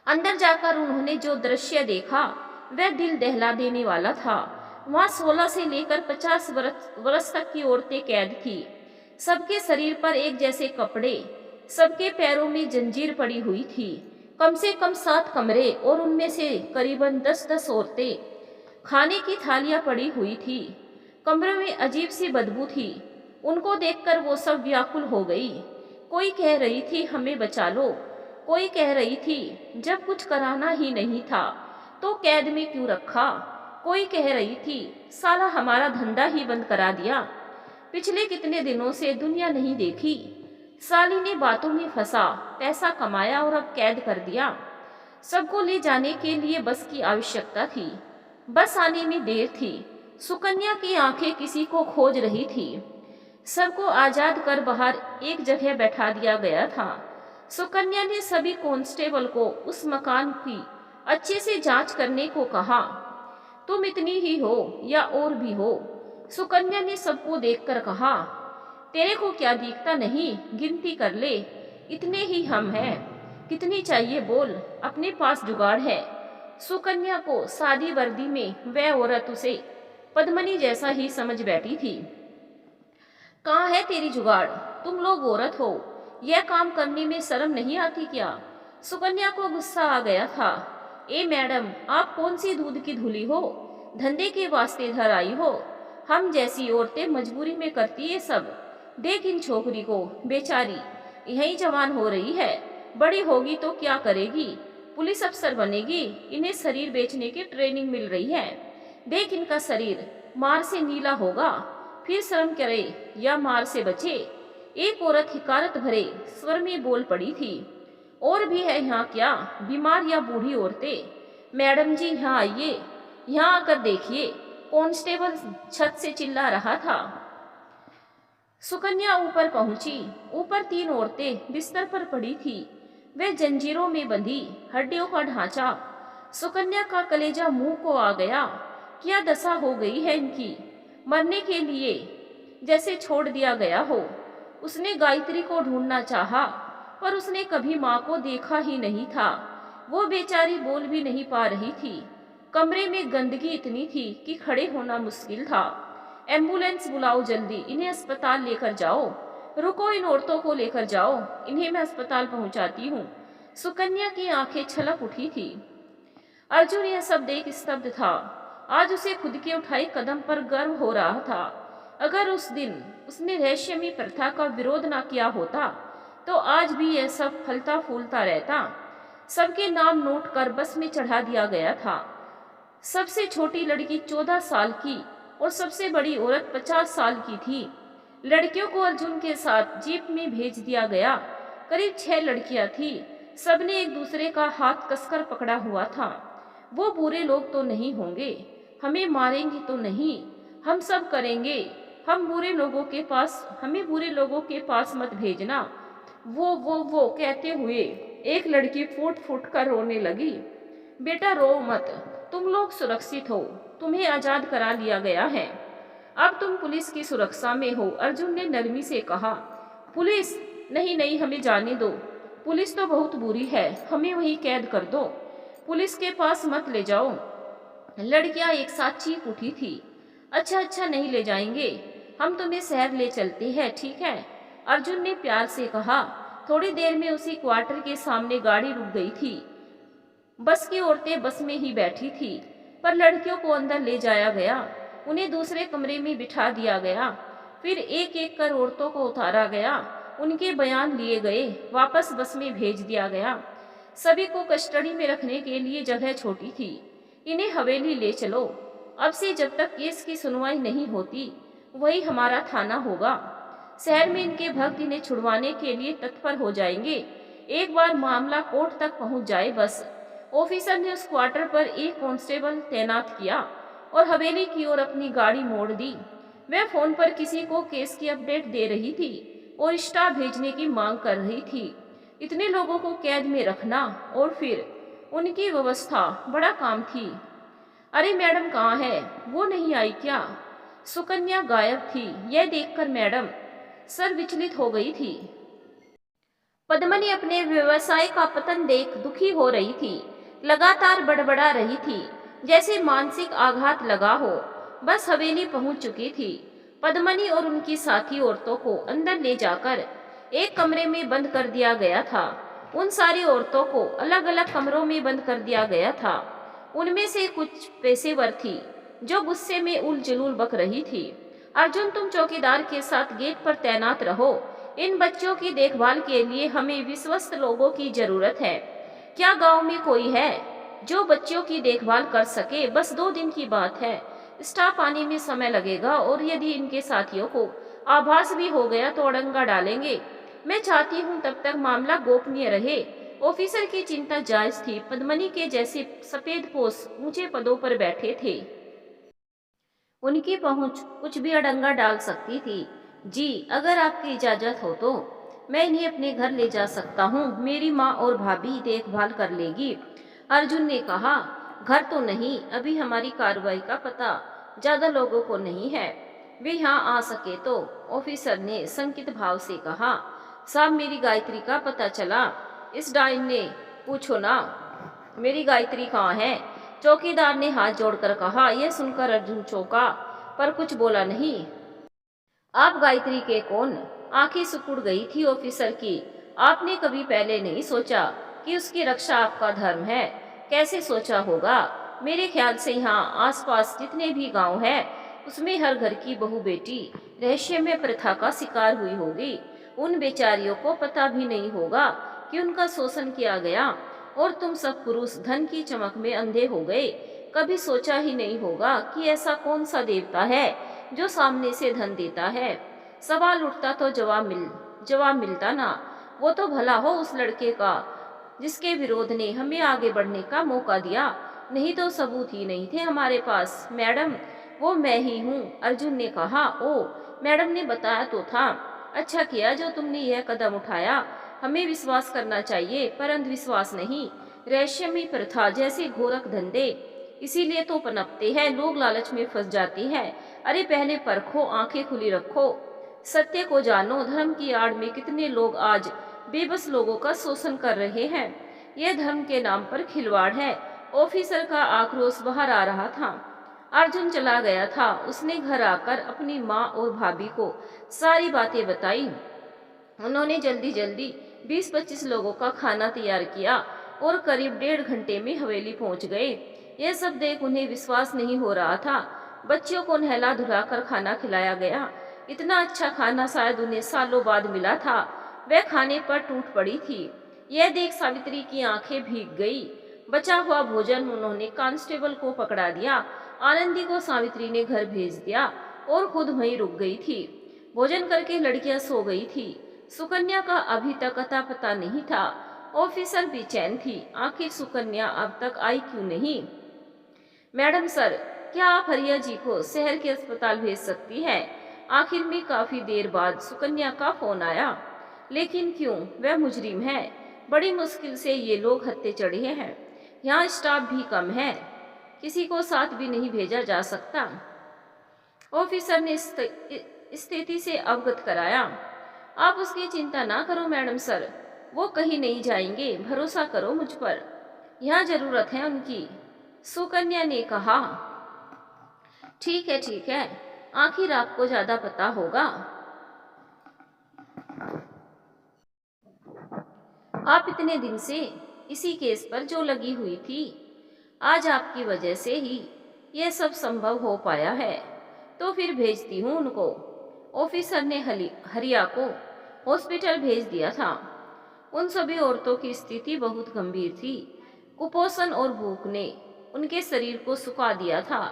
अंदर जाकर उन्होंने जो दृश्य देखा वह दिल दहला देने वाला था। वहां 16 से लेकर 50 वर्ष तक की औरतें कैद थी। सबके शरीर पर एक जैसे कपड़े, सबके पैरों में जंजीर पड़ी हुई थी। कम से कम 7 कमरे और उनमें से करीबन 10-10 औरतें। खाने की थालियां पड़ी हुई थी। कमरे में अजीब सी बदबू थी। उनको देखकर वो सब व्याकुल हो गई। कोई कह रही थी हमें बचा लो, कोई कह रही थी जब कुछ कराना ही नहीं था तो कैद में क्यों रखा। कोई कह रही थी साला हमारा धंधा ही बंद करा दिया, पिछले कितने दिनों से दुनिया नहीं देखी। साली ने बातों में फंसा, पैसा कमाया और अब कैद कर दिया। सबको ले जाने के लिए बस की आवश्यकता थी। बस आने में देर थी। सुकन्या की आंखें किसी को खोज रही थी। सबको आजाद कर बाहर एक जगह बैठा दिया गया था। सुकन्या ने सभी कांस्टेबल को उस मकान की अच्छे से जांच करने को कहा। तुम इतनी ही हो या और भी हो? सुकन्या ने सबको देखकर कहा। तेरे को क्या दिखता नहीं? गिनती कर ले, इतने ही हम हैं। कितनी चाहिए बोल, अपने पास जुगाड़ है। सुकन्या को सादी वर्दी में वह औरत उसे पद्मनी जैसा ही समझ बैठी थी। कहाँ है तेरी जुगाड़? तुम लोग औरत हो, यह काम करने में शर्म नहीं आती क्या? सुकन्या को गुस्सा आ गया था। ए मैडम, आप कौन सी दूध की धुली हो? धंधे के वास्ते इधर आई हो? हम जैसी औरतें मजबूरी में करती ये सब। देख इन छोकरी को, बेचारी यही जवान हो रही है, बड़ी होगी तो क्या करेगी? पुलिस अफसर बनेगी। इन्हें शरीर बेचने की ट्रेनिंग मिल रही है। देख इनका शरीर मार से नीला होगा, फिर शर्म करे या मार से बचे। एक औरत हिकारत भरे स्वर में बोल पड़ी थी। और भी है यहाँ क्या, बीमार या बूढ़ी औरतें? मैडम जी यहाँ आइए, यहाँ आकर देखिए। कांस्टेबल छत से चिल्ला रहा था। सुकन्या ऊपर पहुंची। ऊपर 3 औरतें बिस्तर पर पड़ी थी। वे जंजीरों में बंधी, हड्डियों का ढांचा। सुकन्या का कलेजा मुंह को आ गया। क्या दशा हो गई है इनकी, मरने के लिए जैसे छोड़ दिया गया हो। उसने गायत्री को ढूंढना चाहा, पर उसने कभी माँ को देखा ही नहीं था। वो बेचारी बोल भी नहीं पा रही थी। कमरे में गंदगी इतनी थी कि खड़े होना मुश्किल था। एम्बुलेंस बुलाओ जल्दी, इन्हें अस्पताल लेकर जाओ। रुको, इन औरतों को लेकर जाओ, इन्हें मैं अस्पताल पहुंचाती हूँ। सुकन्या की आंखें छलक उठी थी। अर्जुन यह सब देख स्तब्ध था। आज उसे खुद के उठाए कदम पर गर्व हो रहा था। अगर उस दिन उसने रहस्यमयी प्रथा का विरोध न किया होता तो आज भी यह सब फलता फूलता रहता। सबके नाम नोट कर बस में चढ़ा दिया गया था। सबसे छोटी लड़की 14 साल की और सबसे बड़ी औरत 50 साल की थी। लड़कियों को अर्जुन के साथ जीप में भेज दिया गया। करीब 6 लड़कियां थी। सबने एक दूसरे का हाथ कसकर पकड़ा हुआ था। वो बुरे लोग तो नहीं होंगे, हमें मारेंगे तो नहीं, हम सब करेंगे। हमें बुरे लोगों के पास मत भेजना। वो कहते हुए एक लड़की फूट फूट कर रोने लगी। बेटा रो मत, तुम लोग सुरक्षित हो, तुम्हें आजाद करा लिया गया है। अब तुम पुलिस की सुरक्षा में हो, अर्जुन ने नरमी से कहा। पुलिस? नहीं नहीं, हमें जाने दो। पुलिस तो बहुत बुरी है, हमें वहीं कैद कर दो, पुलिस के पास मत ले जाओ। लड़कियां एक साथ चीख उठी थी। अच्छा नहीं ले जाएंगे, हम तुम्हें शहर ले चलते हैं, ठीक है? अर्जुन ने प्यार से कहा। थोड़ी देर में उसी क्वार्टर के सामने गाड़ी रुक गई थी। बस की औरतें बस में ही बैठी थी, पर लड़कियों को अंदर ले जाया गया। उन्हें दूसरे कमरे में बिठा दिया गया। फिर एक एक कर औरतों को उतारा गया, उनके बयान लिए गए, वापस बस में भेज दिया गया। सभी को कस्टडी में रखने के लिए जगह छोटी थी। इन्हें हवेली ले चलो। अब से जब तक केस की सुनवाई नहीं होती, वही हमारा थाना होगा। शहर में इनके भक्त इन्हें छुड़वाने के लिए तत्पर हो जाएंगे। एक बार मामला कोर्ट तक पहुंच जाए बस। ऑफिसर ने उस क्वार्टर पर एक कांस्टेबल तैनात किया और हवेली की ओर अपनी गाड़ी मोड़ दी। वह फोन पर किसी को केस की अपडेट दे रही थी और स्टाफ भेजने की मांग कर रही थी। इतने लोगों को कैद में रखना और फिर उनकी व्यवस्था बड़ा काम थी। अरे मैडम कहाँ है? वो नहीं आई क्या? सुकन्या गायब थी। यह देखकर मैडम सर विचलित हो गई थी। पद्मनी अपने व्यवसाय का पतन देख दुखी हो रही थी। लगातार बड़बड़ा रही थी, जैसे मानसिक आघात लगा हो। बस हवेली पहुंच चुकी थी। पद्मनी और उनकी साथी औरतों को अंदर ले जाकर एक कमरे में बंद कर दिया गया था। उन सारी औरतों को अलग अलग कमरों में बंद कर दिया गया था। उनमें से कुछ पेशेवर थी जो गुस्से में उलझुल बक रही थी। अर्जुन, तुम चौकीदार के साथ गेट पर तैनात रहो। इन बच्चों की देखभाल के लिए हमें विश्वस्त लोगों की जरूरत है। क्या गांव में कोई है जो बच्चों की देखभाल कर सके? बस 2 दिन की बात है। स्टाफ आने में समय लगेगा और यदि इनके साथियों को आभास भी हो गया तो अड़ंगा डालेंगे। मैं चाहती हूँ तब तक मामला गोपनीय रहे। ऑफिसर की चिंता जायज थी। पद्मनी के जैसे सफेदपोश ऊंचे पदों पर बैठे थे, उनकी पहुंच कुछ भी अड़ंगा डाल सकती थी। जी, अगर आपकी इजाजत हो तो मैं इन्हें अपने घर ले जा सकता हूँ। मेरी माँ और भाभी देखभाल कर लेगी। अर्जुन ने कहा। घर तो नहीं, अभी हमारी कार्रवाई का पता ज्यादा लोगों को नहीं है। वे यहाँ आ सके तो, ऑफिसर ने संकित भाव से कहा। साहब, मेरी गायत्री का पता चला। इस डाइन ने पूछो ना, मेरी गायत्री कहाँ है? चौकीदार ने हाथ जोड़कर कहा। यह सुनकर अर्जुन चौंका पर कुछ बोला नहीं। आप गायत्री के कौन? आंखें सिकुड़ गई थी ऑफिसर की। आपने कभी पहले नहीं सोचा कि उसकी रक्षा आपका धर्म है? कैसे सोचा होगा? मेरे ख्याल से यहाँ आसपास जितने भी गांव हैं, उसमें हर घर की बहू बेटी रहस्यमय प्रथा का शिकार हुई होगी। उन बेचारियों को पता भी नहीं होगा कि उनका शोषण किया गया और तुम सब पुरुष धन की चमक में अंधे हो गए। कभी सोचा ही नहीं होगा कि ऐसा कौन सा देवता है जो सामने से धन देता है। सवाल उठता तो जवाब मिलता ना। वो तो भला हो उस लड़के का जिसके विरोध ने हमें आगे बढ़ने का मौका दिया। नहीं तो सबूत ही नहीं थे हमारे पास। मैडम, वो मैं ही हूँ, अर्जुन ने कहा। ओ, मैडम ने बताया तो था। अच्छा किया जो तुमने यह कदम उठाया। हमें विश्वास करना चाहिए पर अंधविश्वास नहीं। रहस्यमयी प्रथा जैसे घोरक धंधे इसीलिए तो पनपते हैं, लोग लालच में फंस जाते हैं। अरे पहले परखो, आंखें खुली रखो, सत्य को जानो। धर्म की आड़ में कितने लोग आज बेबस लोगों का शोषण कर रहे हैं। यह धर्म के नाम पर खिलवाड़ है। ऑफिसर का आक्रोश बाहर आ रहा था। अर्जुन चला गया था। उसने घर आकर अपनी माँ और भाभी को सारी बातें बताई। उन्होंने जल्दी जल्दी 20-25 लोगों का खाना तैयार किया और करीब 1.5 घंटे में हवेली पहुंच गए। यह सब देख उन्हें विश्वास नहीं हो रहा था। बच्चियों को नहला धुलाकर खाना खिलाया गया। इतना अच्छा खाना शायद उन्हें सालों बाद मिला था। वह खाने पर टूट पड़ी थी। यह देख सावित्री की आंखें भीग गई। बचा हुआ भोजन उन्होंने कांस्टेबल को पकड़ा दिया। आनंदी को सावित्री ने घर भेज दिया और खुद वहीं रुक गई थी। भोजन करके लड़कियां सो गई थी। सुकन्या का अभी तक अता पता नहीं था। ऑफिसर बेचैन थी। आखिर सुकन्या अब तक आई क्यों नहीं? मैडम सर, क्या आप हरिया जी को शहर के अस्पताल भेज सकती हैं? आखिर में काफी देर बाद सुकन्या का फोन आया। लेकिन क्यों? वह मुजरिम है। बड़ी मुश्किल से ये लोग हत्थे चढ़े हैं। यहाँ स्टाफ भी कम है, किसी को साथ भी नहीं भेजा जा सकता। ऑफिसर ने स्थिति से अवगत कराया। आप उसकी चिंता ना करो मैडम सर, वो कहीं नहीं जाएंगे, भरोसा करो मुझ पर। यहाँ जरूरत है उनकी, सुकन्या ने कहा। ठीक है, आखिर आपको ज्यादा पता होगा। आप इतने दिन से इसी केस पर जो लगी हुई थी, आज आपकी वजह से ही यह सब संभव हो पाया है। तो फिर भेजती हूँ उनको। ऑफिसर ने हरिया को हॉस्पिटल भेज दिया था। उन सभी औरतों की स्थिति बहुत गंभीर थी। कुपोषण और भूख ने उनके शरीर को सुखा दिया था।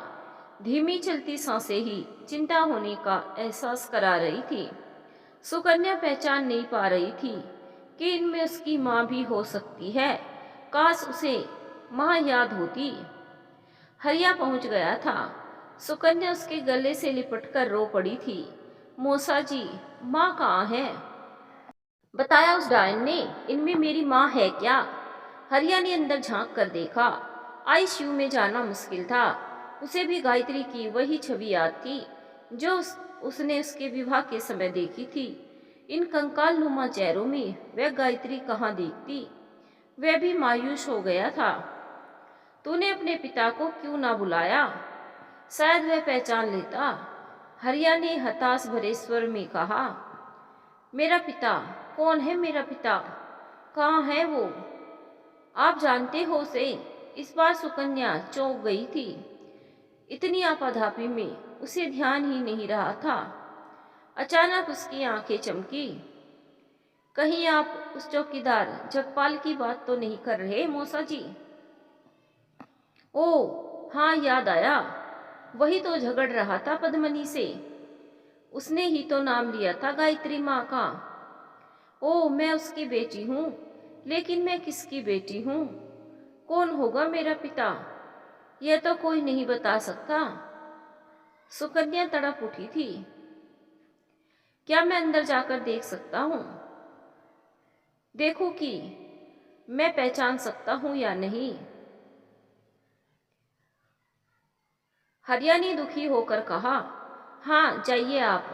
धीमी चलती सांसें ही चिंता होने का एहसास करा रही थी। सुकन्या पहचान नहीं पा रही थी कि इनमें उसकी माँ भी हो सकती है। काश उसे माँ याद होती। हरिया पहुंच गया था। सुकन्या उसके गले से लिपटकर रो पड़ी थी। मौसा जी, माँ कहाँ है? बताया उस डायन ने, इनमें मेरी माँ है क्या? हरिया ने अंदर झांक कर देखा। आईसीयू में जाना मुश्किल था। उसे भी गायत्री की वही छवि याद थी जो उसने उसके विवाह के समय देखी थी। इन कंकाल नुमा चेहरों में वह गायत्री कहाँ दिखती? वह भी मायूस हो गया था। तूने अपने पिता को क्यों ना बुलाया? शायद वह पहचान लेता। हरिया ने हताश भरे स्वर में कहा। मेरा पिता? कौन है मेरा पिता? कहाँ है वो? आप जानते हो उसे? इस बार सुकन्या चौंक गई थी। इतनी आपाधापी में उसे ध्यान ही नहीं रहा था। अचानक उसकी आंखें चमकी। कहीं आप उस चौकीदार जगपाल की बात तो नहीं कर रहे मौसा जी? ओ हाँ, याद आया। वही तो झगड़ रहा था पद्मनी से। उसने ही तो नाम लिया था गायत्री माँ का। ओ, मैं उसकी बेटी हूँ। लेकिन मैं किसकी बेटी हूँ? कौन होगा मेरा पिता? यह तो कोई नहीं बता सकता। सुकन्या तड़प उठी थी। क्या मैं अंदर जाकर देख सकता हूँ? देखो कि मैं पहचान सकता हूँ या नहीं। हरिया ने दुखी होकर कहा। हाँ, जाइए आप।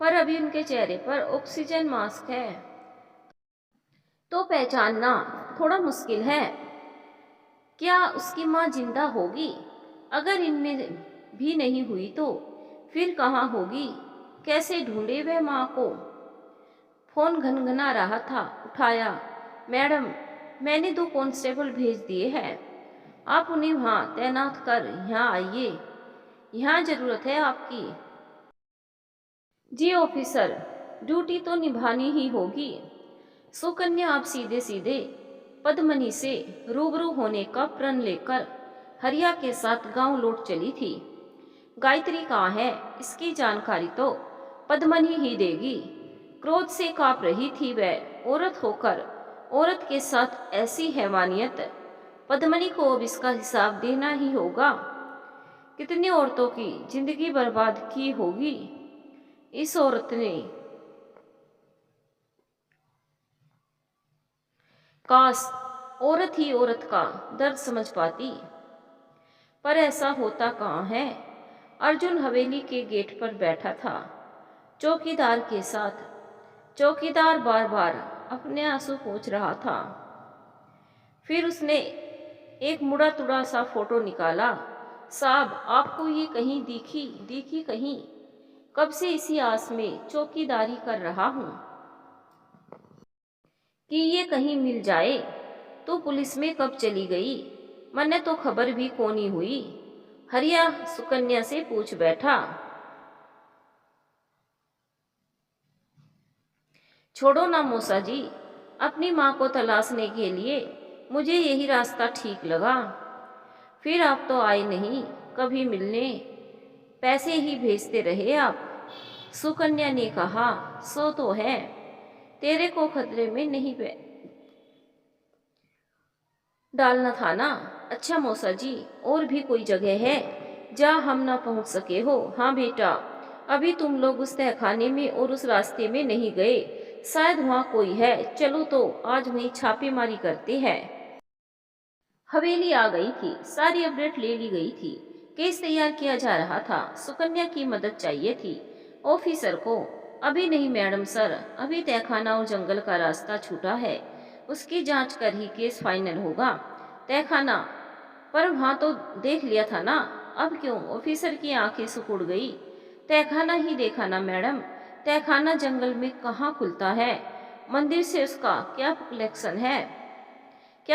पर अभी उनके चेहरे पर ऑक्सीजन मास्क है। तो पहचानना थोड़ा मुश्किल है। क्या उसकी माँ जिंदा होगी? अगर इनमें भी नहीं हुई तो फिर कहाँ होगी? कैसे ढूंढे वह माँ को? फोन घनघना रहा था, उठाया। मैडम, मैंने 2 कांस्टेबल भेज दिए हैं, आप उन्हें वहाँ तैनात कर यहाँ आइए, यहाँ जरूरत है आपकी। जी ऑफिसर, ड्यूटी तो निभानी ही होगी। सुकन्या आप सीधे सीधे पद्मनी से रूबरू होने का प्रण लेकर हरिया के साथ गांव लौट चली थी। गायत्री कहाँ है, इसकी जानकारी तो पद्मनी ही देगी। क्रोध से कांप रही थी वह, औरत होकर औरत के साथ ऐसी हैवानियत। पद्मनी को अब इसका हिसाब देना ही होगा। कितनी औरतों की जिंदगी बर्बाद की होगी इस औरत ने। काश औरत ही औरत का दर्द समझ पाती, पर ऐसा होता कहाँ है। अर्जुन हवेली के गेट पर बैठा था चौकीदार के साथ। चौकीदार बार बार अपने आंसू पोंछ रहा था। फिर उसने एक मुड़ा तुड़ा सा फोटो निकाला। साहब, आपको ये कहीं दिखी कहीं? कब से इसी आस में चौकीदारी कर रहा हूँ कि ये कहीं मिल जाए। तो पुलिस में कब चली गई? मैंने तो खबर भी कोनी हुई। हरिया सुकन्या से पूछ बैठा। छोड़ो ना मौसा जी, अपनी माँ को तलाशने के लिए मुझे यही रास्ता ठीक लगा। फिर आप तो आए नहीं कभी मिलने, पैसे ही भेजते रहे आप। सुकन्या ने कहा, सो तो है, तेरे को खतरे में नहीं डालना था ना। अच्छा मौसा जी, और भी कोई जगह है जहाँ हम ना पहुँच सके हो? हाँ बेटा, अभी तुम लोग उस तहखाने में और उस रास्ते में नहीं गए, शायद वहाँ कोई है। चलो तो आज वहीं छापेमारी करते हैं। हवेली आ गई थी, सारी अपडेट ले ली गई थी। केस तैयार किया जा रहा था। सुकन्या की मदद चाहिए थी ऑफिसर को। अभी नहीं मैडम सर, अभी तहखाना और जंगल का रास्ता छूटा है, उसकी जांच कर ही केस फाइनल होगा। तहखाना पर वहां तो देख लिया था ना, अब क्यों? ऑफिसर की आंखें सिकुड़ गई। तहखाना ही देखा ना मैडम, तहखाना जंगल में कहाँ खुलता है? मंदिर से उसका क्या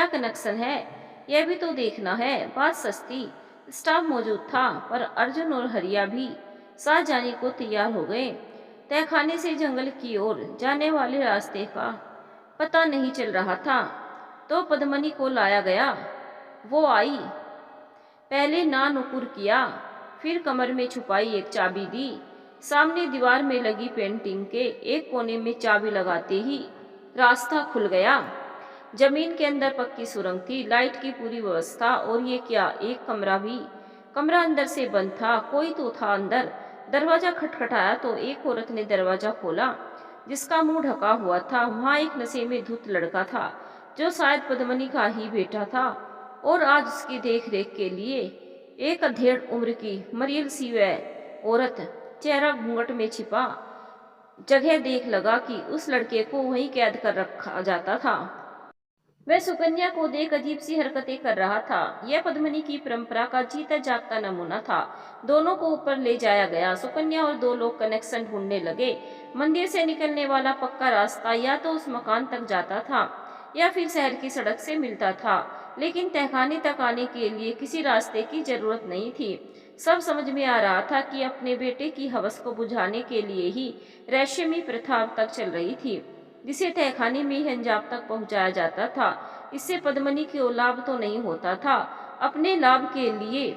कनेक्शन है, यह भी तो देखना है। बात सस्ती। स्टाफ मौजूद था, पर अर्जुन और हरिया भी साथ जाने को तैयार हो गए। तहखाने से जंगल की ओर जाने वाले रास्ते का पता नहीं चल रहा था, तो पद्मनी को लाया गया। वो आई, पहले ना नुकुर किया, फिर कमर में छुपाई एक चाबी दी। सामने दीवार में लगी पेंटिंग के एक कोने में चाबी लगाते ही रास्ता खुल गया। जमीन के अंदर पक्की सुरंग थी, लाइट की पूरी व्यवस्था, और ये क्या, एक कमरा भी। कमरा अंदर से बंद था, कोई तो था अंदर। दरवाजा खटखटाया तो एक औरत ने दरवाजा खोला, जिसका मुंह ढका हुआ था। वहां एक नशे में धुत लड़का था, जो शायद पद्मनी का ही बेटा था, और आज उसकी देख रेख के लिए एक अधेड़ उम्र की मरियल सी वह औरत, चेहरा घूंघट में छिपा। जगह देख लगा कि उस लड़के को वहीं कैद कर रखा जाता था। वह सुकन्या को देख अजीब सी हरकतें कर रहा था। यह पद्मनी की परंपरा का जीता जागता नमूना था। दोनों को ऊपर ले जाया गया। सुकन्या और 2 लोग कनेक्शन ढूंढने लगे। मंदिर से निकलने वाला पक्का रास्ता या तो उस मकान तक जाता था या फिर शहर की सड़क से मिलता था, लेकिन तहखाने तक आने के लिए किसी रास्ते की जरूरत नहीं थी। सब समझ में आ रहा था कि अपने बेटे की हवस को बुझाने के लिए ही रेशमी प्रथा अब तक चल रही थी, जिसे तहखाने में ही अंजाम तक पहुंचाया जाता था। इससे पद्मनी को लाभ तो नहीं होता था। अपने लाभ के लिए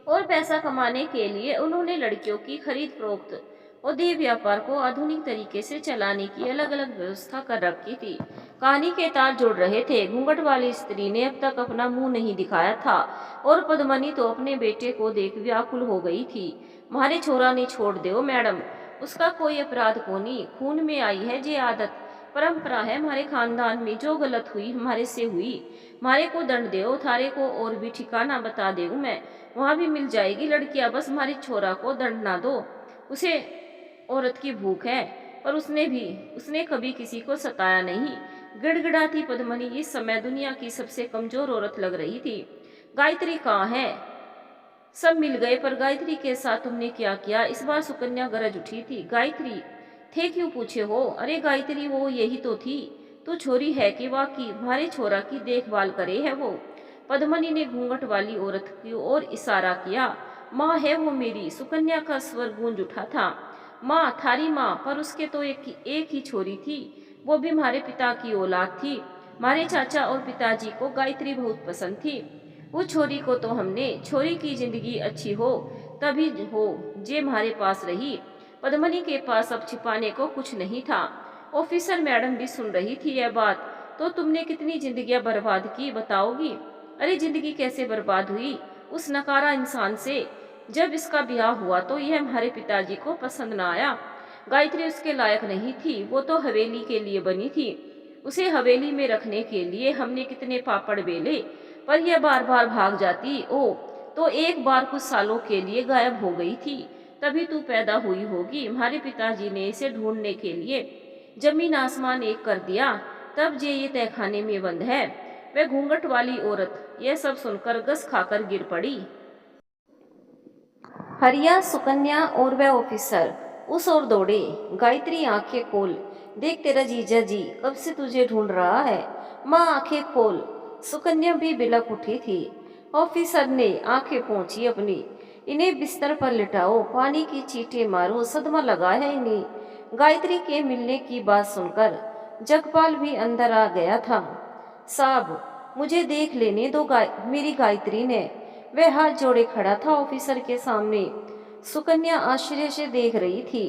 और पैसा कमाने के लिए उन्होंने लड़कियों की खरीद फरोख्त और देह व्यापार को आधुनिक तरीके से चलाने की अलग अलग व्यवस्था कर रखी थी। कहानी के तार जोड़ रहे थे। घूंघट वाली स्त्री ने अब तक अपना मुंह नहीं दिखाया था, और पद्मनी तो अपने बेटे को देख व्याकुल हो गई थी। मारे छोरा ने छोड़ दो मैडम, उसका कोई अपराध को नहीं, खून में आई है ये आदत, परंपरा है हमारे खानदान में। जो गलत हुई हमारे से हुई, मारे को दंड दो, थारे को और भी ठिकाना बता दे मैं, वहां भी मिल जाएगी लड़कियां, बस हमारे छोरा को दंड ना दो। उसे औरत की भूख है, पर उसने कभी किसी को सताया नहीं। गिड़गिड़ाती पद्मनी इस समय दुनिया की सबसे कमजोर औरत लग रही थी। गायत्री कहाँ है? सब मिल गए, पर गायत्री के साथ तुमने क्या किया? इस बार सुकन्या गरज उठी थी। गायत्री थे क्यों पूछे हो? अरे गायत्री, वो यही तो थी। तू छोरी है कि वाकई भारे छोरा की देखभाल करे है वो? पद्मनी ने घूंघट वाली औरत की ओर इशारा किया। माँ है वो मेरी। सुकन्या का स्वर गूंज उठा था। माँ, थारी माँ? पर उसके तो एक ही छोरी थी, वो भी हमारे पिता की औलाद थी। हमारे चाचा और पिताजी को गायत्री बहुत पसंद थी। वो छोरी को तो हमने, छोरी की जिंदगी अच्छी हो तभी हो जे हमारे पास रही। पद्मनी के पास अब छिपाने को कुछ नहीं था। ऑफिसर मैडम भी सुन रही थी यह बात। तो तुमने कितनी जिंदगियां बर्बाद की, बताओगी? अरे जिंदगी कैसे बर्बाद हुई? उस नकारा इंसान से। जब इसका ब्याह हुआ तो यह हमारे पिताजी को पसंद न आया। गायत्री उसके लायक नहीं थी, वो तो हवेली के लिए बनी थी। उसे हवेली में रखने के लिए हमने कितने पापड़ बेले, पर यह बार बार भाग जाती। ओ, तो एक बार कुछ सालों के लिए गायब हो गई थी। तभी तू पैदा हुई होगी। हमारे पिताजी ने इसे ढूंढने के लिए जमीन आसमान एक कर दिया, तब जे ये तहखाने में बंद है। वह घूंघट वाली औरत यह सब सुनकर गस खाकर गिर पड़ी। हरिया, सुकन्या और वह ऑफिसर उस ओर दौड़े। गायत्री, आंखें खोल, देख तेरा जीजा जी कब से तुझे ढूंढ रहा है। माँ, आंखें खोल। सुकन्या भी बिलक उठी थी। ऑफिसर ने आंखें पोंछी अपनी। इन्हें बिस्तर पर लिटाओ, पानी की चींटे मारो, सदमा लगा है इन्हें। गायत्री के मिलने की बात सुनकर जगपाल भी अंदर आ गया था। साहब, मुझे देख लेने दो, मेरी गायत्री ने। वह हाथ जोड़े खड़ा था ऑफिसर के सामने। सुकन्या आश्चर्य से देख रही थी।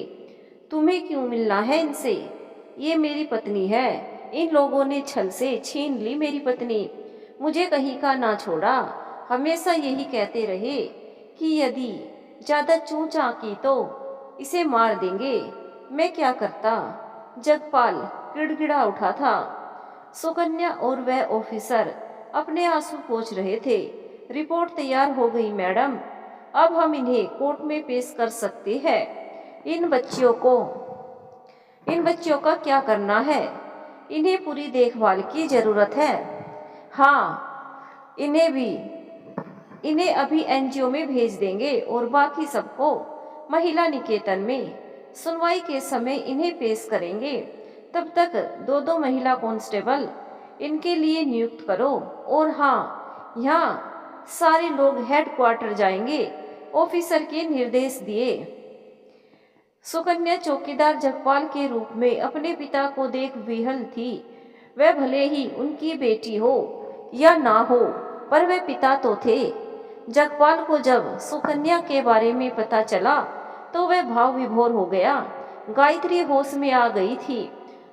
तुम्हें क्यों मिलना है इनसे? ये मेरी पत्नी है। इन लोगों ने छल से छीन ली मेरी पत्नी। मुझे कहीं का ना छोड़ा। हमेशा यही कहते रहे कि यदि ज्यादा चूं चां की तो इसे मार देंगे। मैं क्या करता? जगपाल गिड़गिड़ा उठा था। सुकन्या और वह ऑफिसर अपने आंसू पोंछ रहे थे। रिपोर्ट तैयार हो गई मैडम। अब हम इन्हें कोर्ट में पेश कर सकते हैं। इन बच्चियों का क्या करना है? इन्हें पूरी देखभाल की जरूरत है। हाँ, इन्हें अभी एनजीओ में भेज देंगे और बाकी सबको महिला निकेतन में सुनवाई के समय इन्हें पेश करेंगे। तब तक दो दो महिला कांस्टेबल इनके लिए नियुक्त करो। और हाँ, यहाँ सारे लोग हेडक्वार्टर जाएंगे। ऑफिसर के निर्देश दिए। सुकन्या चौकीदार जगपाल के रूप में अपने पिता को देख विहल थी। वह भले ही उनकी बेटी हो या ना हो, पर वे पिता तो थे। जगपाल को जब सुकन्या के बारे में पता चला तो वह भाव विभोर हो गया। गायत्री होश में आ गई थी।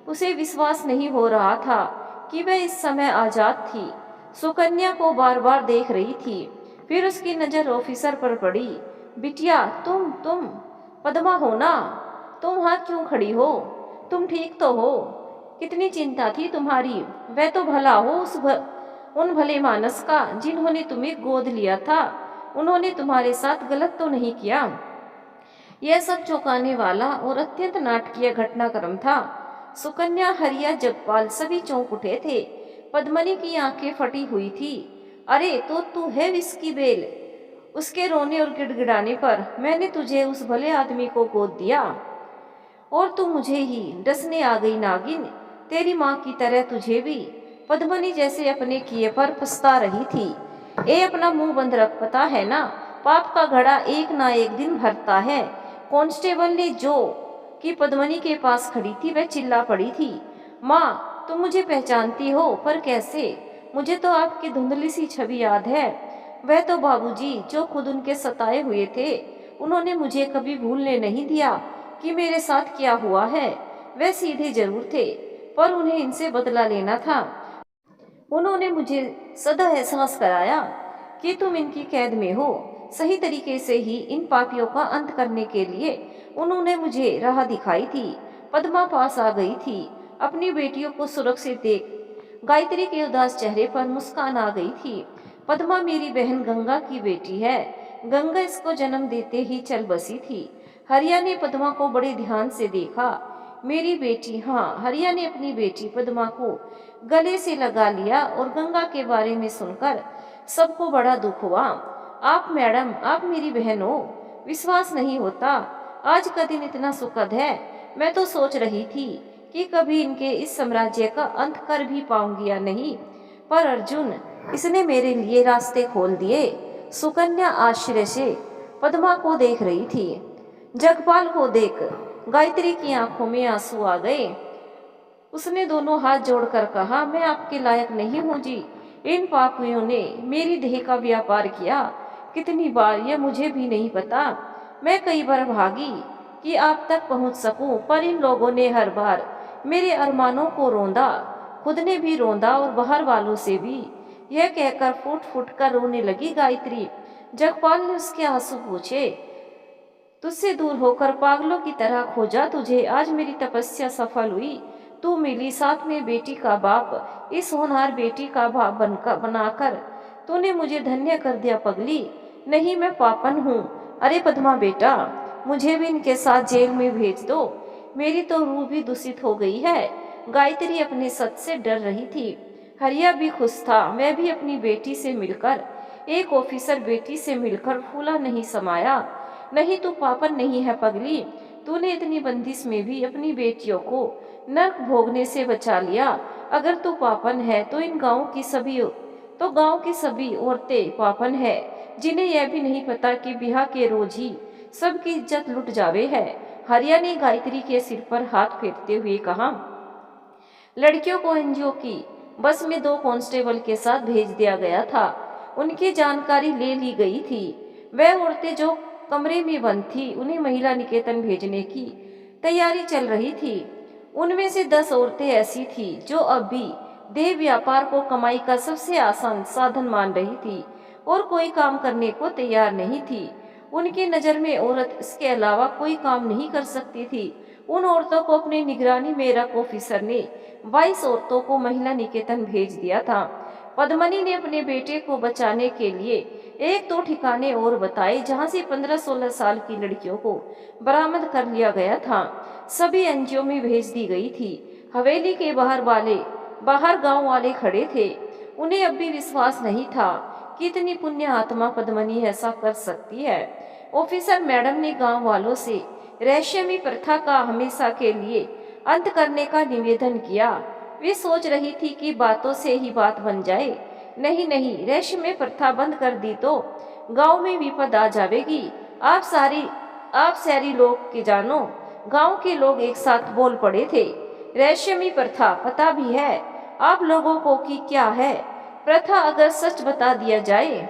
उसे विश्वास नहीं हो रहा था कि वह इस समय आजाद थी। सुकन्या को बार बार देख रही थी। फिर उसकी नजर ऑफिसर पर पड़ी। बिटिया, तुम पद्मा हो ना? तुम वहाँ क्यों खड़ी हो? तुम ठीक तो हो? कितनी चिंता थी तुम्हारी। वह तो भला हो उन भले मानस का जिन्होंने तुम्हें गोद लिया था। उन्होंने तुम्हारे साथ गलत तो नहीं किया। यह सब चौंकाने वाला और अत्यंत नाटकीय घटनाक्रम था। सुकन्या, हरिया, जगपाल सभी चौंक उठे थे। पद्मनी की आंखें फटी हुई थी। अरे तो तू है विस्की बेल। उसके रोने और गिड़गिड़ाने पर मैंने तुझे उस भले आदमी को गोद दिया और तू मुझे ही डसने आ गई नागिन। तेरी माँ की तरह तुझे भी। पद्मनी जैसे अपने किए पर पछता रही थी। ए, अपना मुंह बंद रख, पता है ना पाप का घड़ा एक ना एक दिन भरता है। कांस्टेबल ने जो कि पद्मनी के पास खड़ी थी वह चिल्ला पड़ी थी। माँ, तुम मुझे पहचानती हो, पर कैसे? मुझे तो आपकी धुंधली सी छवि याद है। वह तो बाबूजी जो खुद उनके सताए हुए थे, उन्होंने मुझे कभी भूलने नहीं दिया कि मेरे साथ क्या हुआ है। वह सीधे जरूर थे, पर उन्हें इनसे बदला लेना था। उन्होंने मुझे सदा एहसास कराया कि तुम इनकी कैद में हो। सही तरीके से ही इन पापियों का अंत करने के लिए उन्होंने मुझे राह दिखाई थी। पद्मा पास आ गई थी। अपनी बेटियों को सुरक्षित देख गायत्री के उदास चेहरे पर मुस्कान आ गई थी। पद्मा मेरी बहन गंगा की बेटी है। गंगा इसको जन्म देते ही चल बसी थी। हरिया ने पद्मा को बड़े ध्यान से देखा। मेरी बेटी, हाँ। हरिया ने अपनी बेटी पद्मा को गले से लगा लिया और गंगा के बारे में सुनकर सबको बड़ा दुख हुआ। आप मैडम, आप मेरी बहन हो। विश्वास नहीं होता, आज का दिन इतना सुखद है। मैं तो सोच रही थी कि कभी इनके इस साम्राज्य का अंत कर भी पाऊंगी या नहीं, पर अर्जुन, इसने मेरे लिए रास्ते खोल दिए। सुकन्या आश्चर्य से पद्मा को देख रही थी। जगपाल को देख गायत्री की आंखों में आंसू आ गए। उसने दोनों हाथ जोड़कर कहा, मैं आपके लायक नहीं हूँ जी। इन पापियों ने मेरी देह का व्यापार किया। कितनी बार यह मुझे भी नहीं पता। मैं कई बार भागी कि आप तक पहुँच सकूं, पर इन लोगों ने हर बार मेरे अरमानों को रौंदा। खुद ने भी रौंदा और बाहर वालों से भी। यह कहकर फूट फूट कर रोने लगी गायत्री। जगपाल ने उसके आंसू पूछे, तुझसे दूर होकर पागलों की तरह खोजा तुझे, आज मेरी तपस्या सफल हुई। तू मिली, साथ में बेटी का बाप, इस होनहार बेटी का बाप बनाकर तूने मुझे धन्य कर दिया पगली। नहीं, मैं पापन हूँ। अरे पद्मा बेटा, मुझे भी इनके साथ जेल में भेज दो। मेरी तो रूह भी दूषित हो गई है। गायत्री अपने सच से डर रही थी। हरिया भी खुश था। मैं भी अपनी बेटी से मिलकर, एक ऑफिसर बेटी से मिलकर फूला नहीं समाया। नहीं, तू पापन नहीं है पगली। तूने इतनी बंदिश में भी अपनी बेटियों को नर्क भोगने से बचा लिया। अगर तू पापन है तो गांव की सभी औरतें पापन है, जिन्हें यह भी नहीं पता कि ब्याह के रोज ही सबकी इज्जत लुट जावे है। हरिया ने गायत्री के सिर पर हाथ फेरते हुए कहा, लड़कियों को एनजीओ की बस में 2 कांस्टेबल के साथ भेज दिया गया था। उनकी जानकारी ले ली गई थी। वह औरतें जो कमरे में बंद थी, उन्हें महिला निकेतन भेजने की तैयारी चल रही थी। उनमें से 10 औरतें ऐसी थी जो अब भी देह व्यापार को कमाई का सबसे आसान साधन मान रही थी और कोई काम करने को तैयार नहीं थी। उनकी नज़र में औरत इसके अलावा कोई काम नहीं कर सकती थी। उन औरतों को अपनी निगरानी में रख ऑफिसर ने 22 औरतों को महिला निकेतन भेज दिया था। पद्मनी ने अपने बेटे को बचाने के लिए 1-2 ठिकाने और बताए, जहां से 15-16 साल की लड़कियों को बरामद कर लिया गया था। सभी एनजीओ में भेज दी गई थी। हवेली के बाहर गांव वाले खड़े थे। उन्हें अब भी विश्वास नहीं था कि इतनी पुण्य आत्मा पद्मनी ऐसा कर सकती है। ऑफिसर मैडम ने गांव वालों से रहस्यमयी प्रथा का हमेशा के लिए अंत करने का निवेदन किया। वे सोच रही थी कि बातों से ही बात बन जाए। नहीं नहीं, रहस्यमयी प्रथा बंद कर दी तो गांव में विपद आ जाएगी। आप सारी लोग के जानो। गांव के लोग एक साथ बोल पड़े थे, रहस्यमयी प्रथा पता भी है आप लोगों को कि क्या है प्रथा? अगर सच बता दिया जाए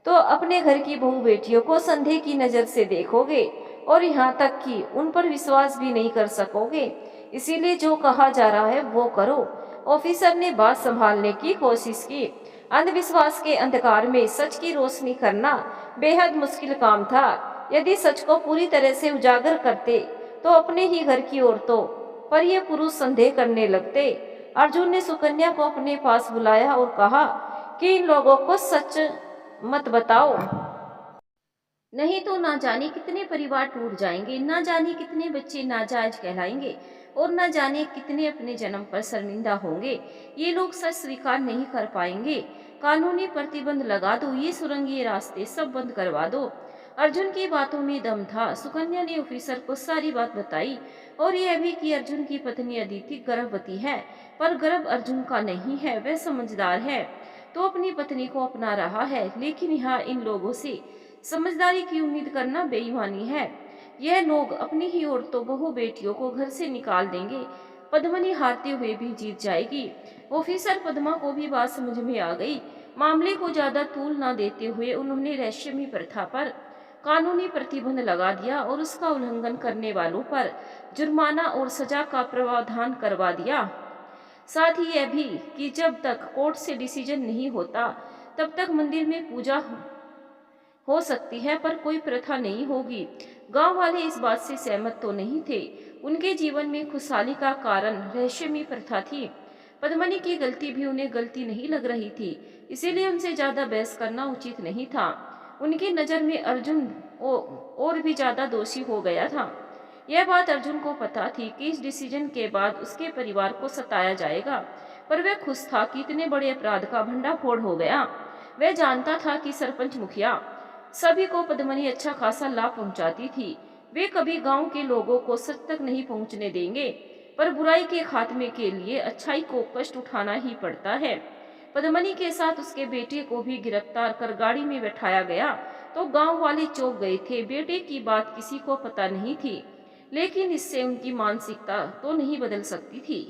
तो अपने घर की बहू बेटियों को संदेह की नजर से देखोगे और यहाँ तक कि उन पर विश्वास भी नहीं कर सकोगे। इसीलिए जो कहा जा रहा है वो करो। ऑफिसर ने बात संभालने की कोशिश की। अंधविश्वास के अंधकार में सच की रोशनी करना बेहद मुश्किल काम था। यदि सच को पूरी तरह से उजागर करते तो अपने ही घर की औरतों पर ये पुरुष संदेह करने लगते। अर्जुन ने सुकन्या को अपने पास बुलाया और कहा कि इन लोगों को सच मत बताओ, नहीं तो ना जाने कितने परिवार टूट जाएंगे, ना जाने कितने बच्चे नाजायज कहलाएंगे और ना जाने कितने अपने जन्म पर शर्मिंदा होंगे। ये लोग सच स्वीकार नहीं कर पाएंगे। कानूनी प्रतिबंध लगा दो, ये सुरंग, ये रास्ते सब बंद करवा दो। अर्जुन की बातों में दम था। सुकन्या ने ऑफिसर को सारी बात बताई और यह भी कि अर्जुन की पत्नी अदिति गर्भवती है, पर गर्भ अर्जुन का नहीं है। वह समझदार है तो अपनी पत्नी को अपना रहा है, लेकिन यहाँ इन लोगों से समझदारी की उम्मीद करना बेईमानी है। यह लोग अपनी ही औरतों बहू बेटियों को घर से निकाल देंगे। पद्मनी हारते हुए भी जीत जाएगी। ऑफिसर पद्मा को भी बात समझ में आ गई। मामले को ज्यादा तूल न देते हुए उन्होंने रहस्यमयी प्रथा पर कानूनी प्रतिबंध लगा दिया और उसका उल्लंघन करने वालों पर जुर्माना और सजा का प्रावधान करवा दिया। साथ ही यह भी कि जब तक कोर्ट से डिसीजन नहीं होता तब तक मंदिर में पूजा हो सकती है, पर कोई प्रथा नहीं होगी। गांव वाले इस बात से सहमत तो नहीं थे। उनके जीवन में खुशहाली का कारण रहस्यमयी प्रथा थी। पद्मनी की गलती भी उन्हें गलती नहीं लग रही थी, इसीलिए उनसे ज्यादा बहस करना उचित नहीं था। उनकी नजर में अर्जुन और भी ज्यादा दोषी हो गया था। यह बात अर्जुन को पता थी कि इस डिसीजन के बाद उसके परिवार को सताया जाएगा, पर वह खुश था कि इतने बड़े अपराध का भंडाफोड़ हो गया। वह जानता था कि सरपंच मुखिया सभी को पद्मनी अच्छा खासा लाभ पहुंचाती थी। वे कभी गांव के लोगों को सच तक नहीं पहुंचने देंगे, पर बुराई के खात्मे के लिए अच्छाई को कष्ट उठाना ही पड़ता है। पद्मनी के साथ उसके बेटे को भी गिरफ्तार कर गाड़ी में बैठाया गया तो गांव वाले चौंक गए थे। बेटे की बात किसी को पता नहीं थी, लेकिन इससे उनकी मानसिकता तो नहीं बदल सकती थी।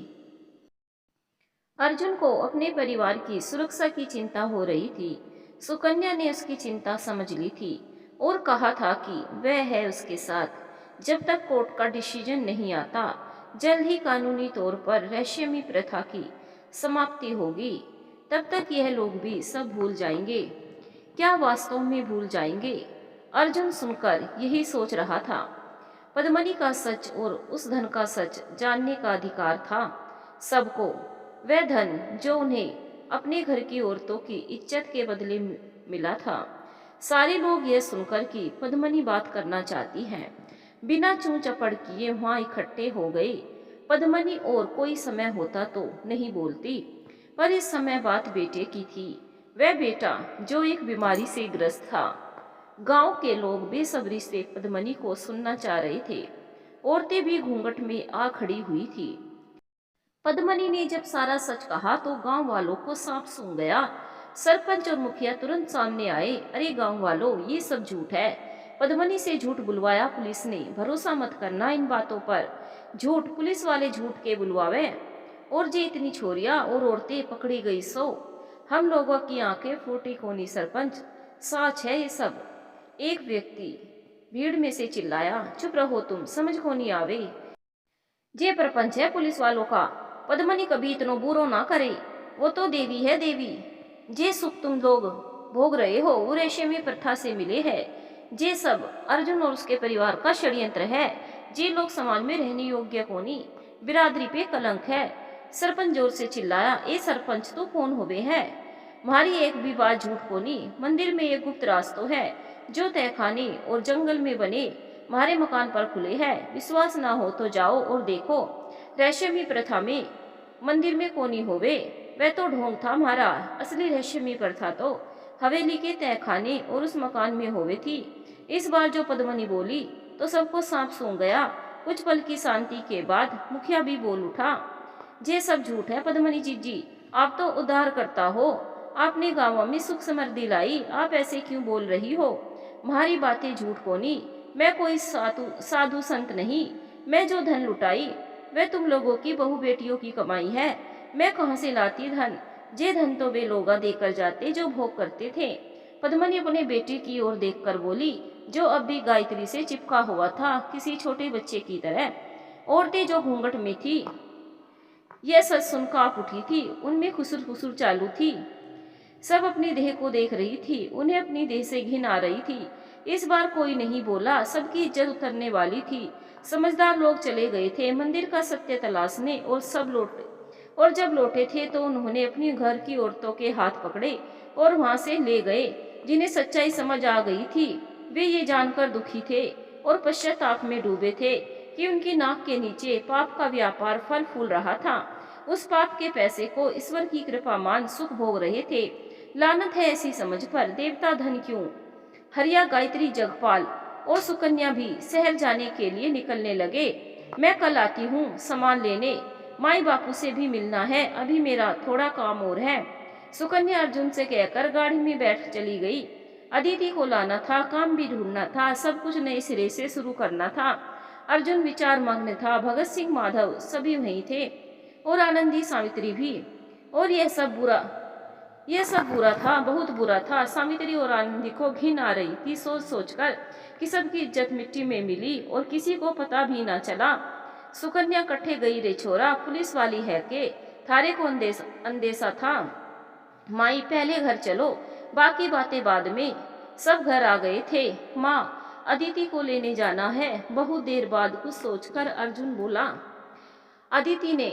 अर्जुन को अपने परिवार की सुरक्षा की चिंता हो रही थी। सुकन्या ने उसकी चिंता समझ ली थी और कहा था कि वह है उसके साथ जब तक कोर्ट का डिसीजन नहीं आता। जल्द ही कानूनी तौर पर रहस्यमयी प्रथा की समाप्ति होगी। तब तक यह लोग भी सब भूल जाएंगे। क्या वास्तव में भूल जाएंगे? अर्जुन सुनकर यही सोच रहा था। पद्मनी का सच और उस धन का सच जानने का अधिकार था सबको। वह धन जो उन्हें अपने घर की औरतों की इज्जत के बदले मिला था। सारे लोग यह सुनकर कि पद्मनी बात करना चाहती है, बिना चूं चपड़ किए वहां इकट्ठे हो गए। पद्मनी और कोई समय होता तो नहीं बोलती, पर इस समय बात बेटे की थी। वह बेटा जो एक बीमारी से ग्रस्त था। गांव के लोग बेसब्री से पद्मनी को सुनना चाह रहे थे। औरतें भी घूंघट में आ खड़ी हुई थी। पद्मनी ने जब सारा सच कहा तो गांव वालों को सांप सूंघ गया। सरपंच और मुखिया तुरंत सामने आए। अरे गांव वालों, ये सब झूठ है। पद्मनी से झूठ बुलवाया पुलिस ने। भरोसा मत करना इन बातों पर। झूठ पुलिस वाले झूठ के बुलवावे। और जे इतनी छोरियां और औरतें पकड़ी गई सो हम लोगों की आंखें फूटी कोनी सरपंच। सच है ये सब। एक व्यक्ति भीड़ में से चिल्लाया, चुप रहो तुम, समझ को नहीं आवे। जे प्रपंच है पुलिस वालों का। पद्मनी कभी इतनो बुरो ना करे। वो तो देवी है देवी। जे सुख तुम लोग भोग रहे हो वो रेशमी प्रथा से मिले है। जे सब अर्जुन और उसके परिवार का षड्यंत्र है। जे लोग समाज में रहने योग्य कोनी, बिरादरी पे कलंक है। सरपंच जोर से चिल्लाया, ए सरपंच तो कौन होवे है? तुम्हारी एक भी बात झूठ कोनी। मंदिर में एक गुप्त रास्तो है जो तहखाने और जंगल में बने हमारे मकान पर खुले हैं। विश्वास ना हो तो जाओ और देखो। रहस्यमयी प्रथा में मंदिर में कोनी होवे, वह तो ढोंग था हमारा। असली रहस्यमयी प्रथा तो हवेली के तहखाने और उस मकान में होवे थी। इस बार जो पद्मनी बोली तो सबको सांप सूंघ गया। कुछ पल की शांति के बाद मुखिया भी बोल उठा, ये सब झूठ है पद्मनी जीजी, आप तो उद्धार करता हो। आपने गांवों में सुख समृद्धि लाई, आप ऐसे क्यों बोल रही हो? तुम्हारी बातें झूठ कोनी। मैं कोई साधु संत नहीं। मैं जो धन लुटाई वह तुम लोगों की बहू बेटियों की कमाई है। मैं कहाँ से लाती धन? जे धन तो वे लोग देकर जाते जो भोग करते थे। पद्मनी अपने बेटे की ओर देखकर बोली, जो अब भी गायत्री से चिपका हुआ था किसी छोटे बच्चे की तरह। औरतें जो घूंघट में थी यह सच सुन कांप उठी थी। उनमें खुसुर फुसुर चालू थी। सब अपनी देह को देख रही थी। उन्हें अपनी देह से घिन आ रही थी। इस बार कोई नहीं बोला। सबकी इज्जत उतरने वाली थी। समझदार लोग चले गए थे मंदिर का सत्य तलाशने, और सब लौटे। और जब लौटे थे तो उन्होंने अपनी घर की औरतों के हाथ पकड़े और वहां से ले गए। जिन्हें सच्चाई समझ आ गई थी वे ये जानकर दुखी थे और पश्चाताप में डूबे थे कि उनकी नाक के नीचे पाप का व्यापार फल फूल रहा था। उस पाप के पैसे को ईश्वर की कृपा मान सुख भोग रहे थे। लानत है ऐसी समझ पर। देवता धन क्यों? हरिया, गायत्री, जगपाल और सुकन्या भी शहर जाने के लिए निकलने लगे। मैं कल आती हूँ सामान लेने। माई बापू से भी मिलना है, अभी मेरा थोड़ा काम और है। सुकन्या अर्जुन से कहकर गाड़ी में बैठ चली गई। अदिति को लाना था, काम भी ढूंढना था, सब कुछ नए सिरे से शुरू करना था। अर्जुन विचार मग्न था। भगत सिंह, माधव सभी वहीं थे और आनंदी, सावित्री भी। और यह सब बुरा था, बहुत बुरा था। सावित्री और आनंदी को घिन आ रही थी सोच सोचकर कि सबकी इज्जत मिट्टी में मिली और किसी को पता भी ना चला। सुकन्या कट्ठे गई रे छोरा, पुलिस वाली है के थारे को अंदेशा था। माई पहले घर चलो, बाकी बातें बाद में। सब घर आ गए थे। माँ, अदिति को लेने जाना है। बहुत देर बाद कुछ सोचकर अर्जुन बोला। अदिति ने,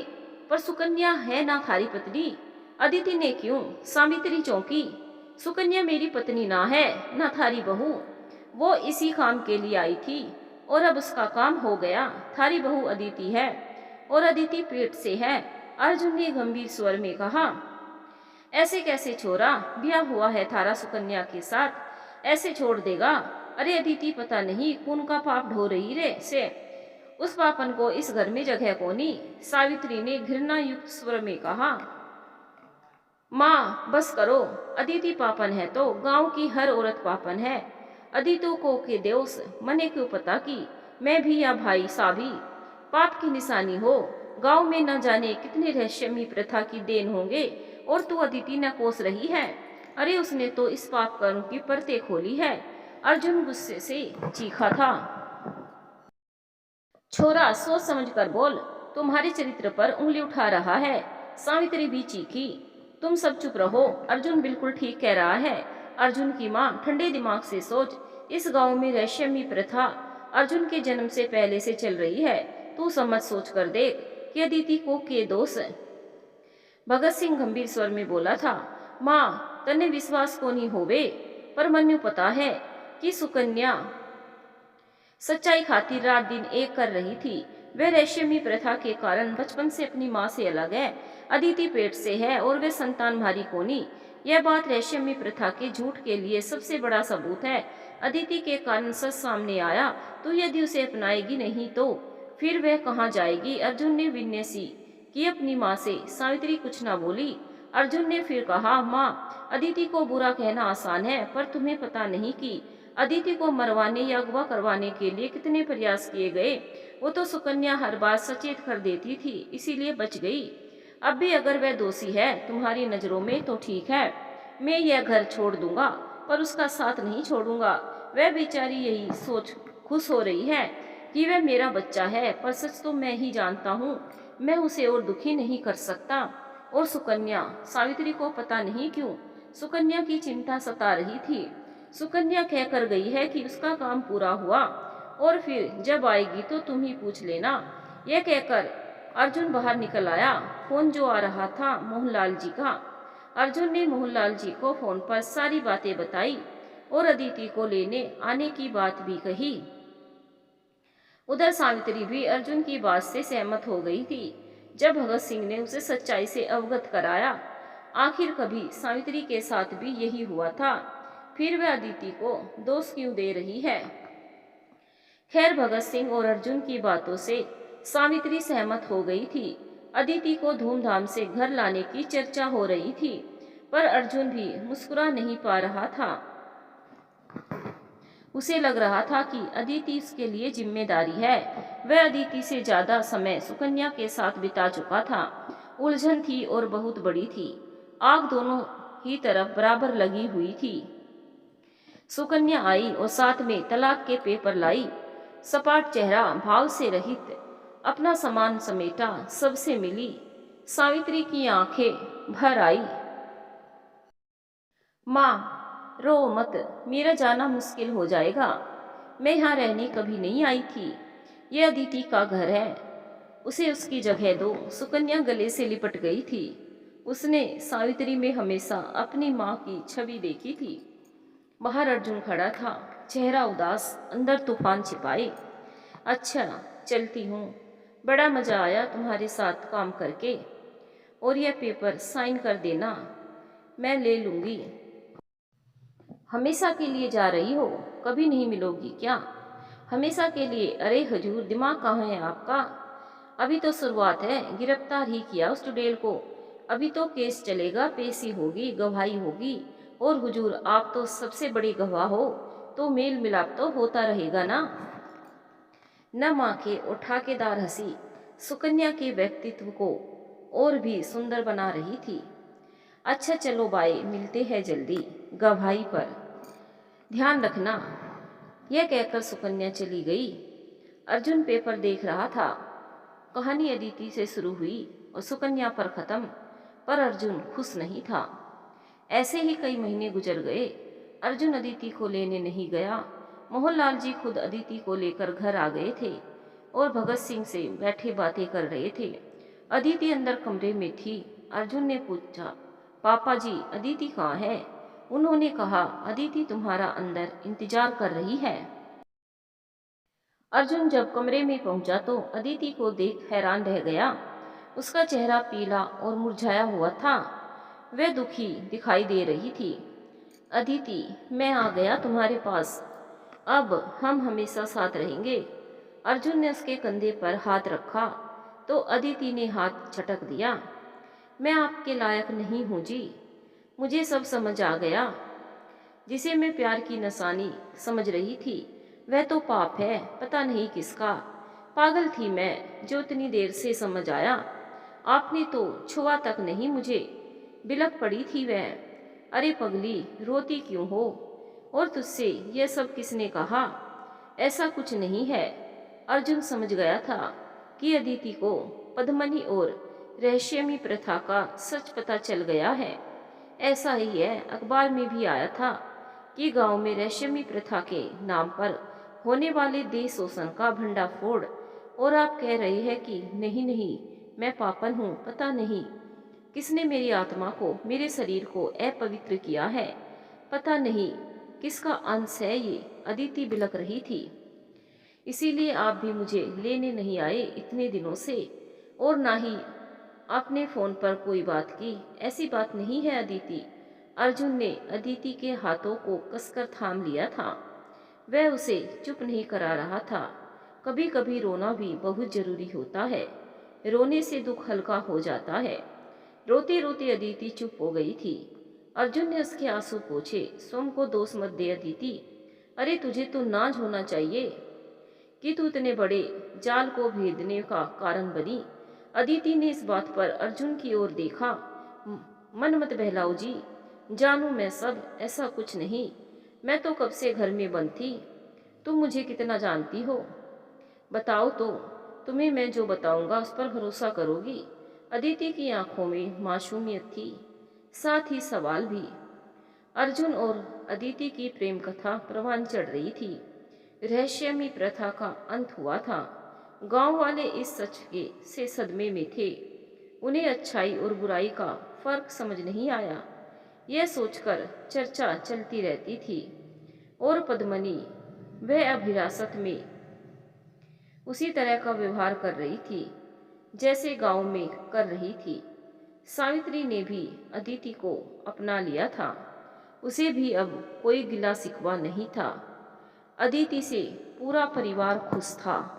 पर सुकन्या है ना थारी पत्नी। अदिति ने क्यों? सावित्री चौंकी। सुकन्या मेरी पत्नी ना है, ना थारी बहू। वो इसी काम के लिए आई थी और अब उसका काम हो गया। थारी बहू अदिति है और अदिति पेट से है। अर्जुन ने गंभीर स्वर में कहा। ऐसे कैसे छोरा, ब्याह हुआ है थारा सुकन्या के साथ, ऐसे छोड़ देगा? अरे अदिति, पता नहीं कौन का पाप ढो रही रे से, उस पापन को इस घर में जगह कोनी। सावित्री ने घृणा युक्त स्वर में कहा। माँ बस करो, अदिति पापन है तो गांव की हर औरत पापन है। अदितो को के देवस मने क्यों पता कि मैं भी या भाई साभी पाप की निशानी हो। गांव में न जाने कितने रहस्यमयी प्रथा की देन होंगे और तू अदिति न कोस रही है। अरे उसने तो इस पाप कर्म की परतें खोली है। अर्जुन गुस्से से चीखा था। छोरा सोच समझ कर बोल, तुम्हारे चरित्र पर उंगली उठा रहा है। सावित्री भी चीखी। तुम सब चुप रहो, अर्जुन बिल्कुल ठीक कह रहा है। अर्जुन की माँ ठंडे दिमाग से सोच, इस गांव में रहस्यमयी प्रथा अर्जुन के जन्म से पहले से चल रही है। तू समझ सोच कर देख कि अदिति को के दोष है। भगत सिंह गंभीर स्वर में बोला था। माँ तन्ने विश्वास को नहीं होवे, पर मन्यु पता है कि सुकन्या सच्चाई खातिर रात दिन एक कर रही थी। वह रहस्यमयी प्रथा के कारण बचपन से अपनी माँ से अलग है। अदिति पेट से है और वे संतान भारी कोनी। यह बात रहस्यमयी प्रथा के झूठ के लिए सबसे बड़ा सबूत है। अदिति के कारण सच सामने आया तो यदि उसे अपनाएगी नहीं तो फिर वह कहाँ जाएगी। अर्जुन ने विनय सी कि अपनी माँ से। सावित्री कुछ ना बोली। अर्जुन ने फिर कहा, माँ अदिति को बुरा कहना आसान है, पर तुम्हें पता नहीं कि अदिति को मरवाने या अगवा करवाने के लिए कितने प्रयास किए गए। वो तो सुकन्या हर बार सचेत कर देती थी, इसीलिए बच गई। अब भी अगर वह दोषी है तुम्हारी नजरों में तो ठीक है, मैं यह घर छोड़ दूंगा, पर उसका साथ नहीं छोड़ूंगा। वह बेचारी यही सोच खुश हो रही है कि वह मेरा बच्चा है, पर सच तो मैं ही जानता हूँ, मैं उसे और दुखी नहीं कर सकता। और सुकन्या, सावित्री को पता नहीं क्यों सुकन्या की चिंता सता रही थी। सुकन्या कह कर गई है कि उसका काम पूरा हुआ और फिर जब आएगी तो तुम ही पूछ लेना। यह कहकर अर्जुन बाहर निकल आया। फोन जो आ रहा था मोहनलाल जी का। अर्जुन ने मोहनलाल जी को फोन पर सारी बातें बताई और अदिति को लेने आने की बात भी कही। उधर सावित्री भी अर्जुन की बात से सहमत हो गई थी। जब भगत सिंह ने उसे सच्चाई से अवगत कराया, आखिर कभी सावित्री के साथ भी यही हुआ था, फिर वह अदिति को दोष क्यों दे रही है। खैर भगत सिंह और अर्जुन की बातों से सावित्री सहमत हो गई थी। अदिति को धूमधाम से घर लाने की चर्चा हो रही थी, पर अर्जुन भी मुस्कुरा नहीं पा रहा था। उसे लग रहा था कि अदिति उसके लिए जिम्मेदारी है। वह अदिति से ज्यादा समय सुकन्या के साथ बिता चुका था। उलझन थी और बहुत बड़ी थी। आग दोनों ही तरफ बराबर लगी हुई थी। सुकन्या आई और साथ में तलाक के पेपर लाई। सपाट चेहरा, भाव से रहित, अपना सामान समेटा, सबसे मिली। सावित्री की आंखें भर आई। माँ रो मत, मेरा जाना मुश्किल हो जाएगा। मैं यहाँ रहने कभी नहीं आई थी। यह अदिति का घर है, उसे उसकी जगह दो। सुकन्या गले से लिपट गई थी। उसने सावित्री में हमेशा अपनी माँ की छवि देखी थी। बाहर अर्जुन खड़ा था, चेहरा उदास, अंदर तूफान छिपाए। अच्छा चलती हूँ, बड़ा मजा आया तुम्हारे साथ काम करके, और यह पेपर साइन कर देना, मैं ले लूंगी। हमेशा के लिए जा रही हो, कभी नहीं मिलोगी क्या? हमेशा के लिए? अरे हजूर, दिमाग कहाँ है आपका? अभी तो शुरुआत है, गिरफ्तार ही किया उस चुड़ैल को, अभी तो केस चलेगा, पेशी होगी, गवाही होगी। और हुजूर आप तो सबसे बड़ी गवाह हो, तो मेल मिलाप तो होता रहेगा ना। न माँ के और ठाकेदार हंसी सुकन्या के व्यक्तित्व को और भी सुंदर बना रही थी। अच्छा चलो बाय, मिलते हैं जल्दी गवाही पर, ध्यान रखना। यह कहकर सुकन्या चली गई। अर्जुन पेपर देख रहा था। कहानी अदिति से शुरू हुई और सुकन्या पर खत्म, पर अर्जुन खुश नहीं था। ऐसे ही कई महीने गुजर गए। अर्जुन अदिति को लेने नहीं गया। मोहनलाल जी खुद अदिति को लेकर घर आ गए थे और भगत सिंह से बैठे बातें कर रहे थे। अदिति अंदर कमरे में थी। अर्जुन ने पूछा, पापा जी अदिति कहाँ है? उन्होंने कहा, अदिति तुम्हारा अंदर इंतजार कर रही है। अर्जुन जब कमरे में पहुंचा तो अदिति को देख हैरान रह गया। उसका चेहरा पीला और मुरझाया हुआ था। वह दुखी दिखाई दे रही थी। अदिति, मैं आ गया तुम्हारे पास। अब हम हमेशा साथ रहेंगे। अर्जुन ने उसके कंधे पर हाथ रखा तो अदिति ने हाथ झटक दिया। मैं आपके लायक नहीं हूँ जी। मुझे सब समझ आ गया। जिसे मैं प्यार की निशानी समझ रही थी वह तो पाप है, पता नहीं किसका। पागल थी मैं जो इतनी देर से समझ आया। आपने तो छुआ तक नहीं मुझे। बिलक पड़ी थी वह। अरे पगली, रोती क्यों हो? और तुझसे यह सब किसने कहा? ऐसा कुछ नहीं है। अर्जुन समझ गया था कि अदिति को पद्मनी और रहस्यमयी प्रथा का सच पता चल गया है। ऐसा ही है, अखबार में भी आया था कि गांव में रहस्यमयी प्रथा के नाम पर होने वाले देह शोषण का भंडाफोड़। और आप कह रहे हैं कि नहीं नहीं, मैं पापन हूँ। पता नहीं किसने मेरी आत्मा को, मेरे शरीर को अपवित्र किया है। पता नहीं किसका अंश है ये। अदिति बिलक रही थी। इसीलिए आप भी मुझे लेने नहीं आए इतने दिनों से, और ना ही आपने फोन पर कोई बात की। ऐसी बात नहीं है अदिति। अर्जुन ने अदिति के हाथों को कसकर थाम लिया था। वह उसे चुप नहीं करा रहा था। कभी कभी रोना भी बहुत जरूरी होता है। रोने से दुख हल्का हो जाता है। रोती रोती अदिति चुप हो गई थी। अर्जुन ने उसके आंसू पोंछे। सोम को दोष मत दे अदिति। अरे तुझे तो नाज होना चाहिए कि तू इतने बड़े जाल को भेदने का कारण बनी। अदिति ने इस बात पर अर्जुन की ओर देखा। मन मत बहलाओ जी, जानू मैं सब, ऐसा कुछ नहीं। मैं तो कब से घर में बंद थी। तुम मुझे कितना जानती हो? बताओ तो, तुम्हें मैं जो बताऊंगा उस पर भरोसा करोगी? अदिति की आंखों में मासूमियत थी, साथ ही सवाल भी। अर्जुन और अदिति की प्रेम कथा परवान चढ़ रही थी। रहस्यमयी प्रथा का अंत हुआ था। गांव वाले इस सच के से सदमे में थे। उन्हें अच्छाई और बुराई का फर्क समझ नहीं आया। यह सोचकर चर्चा चलती रहती थी। और पद्मनी, वह अब हिरासत में उसी तरह का व्यवहार कर रही थी जैसे गांव में कर रही थी। सावित्री ने भी अदिति को अपना लिया था। उसे भी अब कोई गिला शिकवा नहीं था। अदिति से पूरा परिवार खुश था।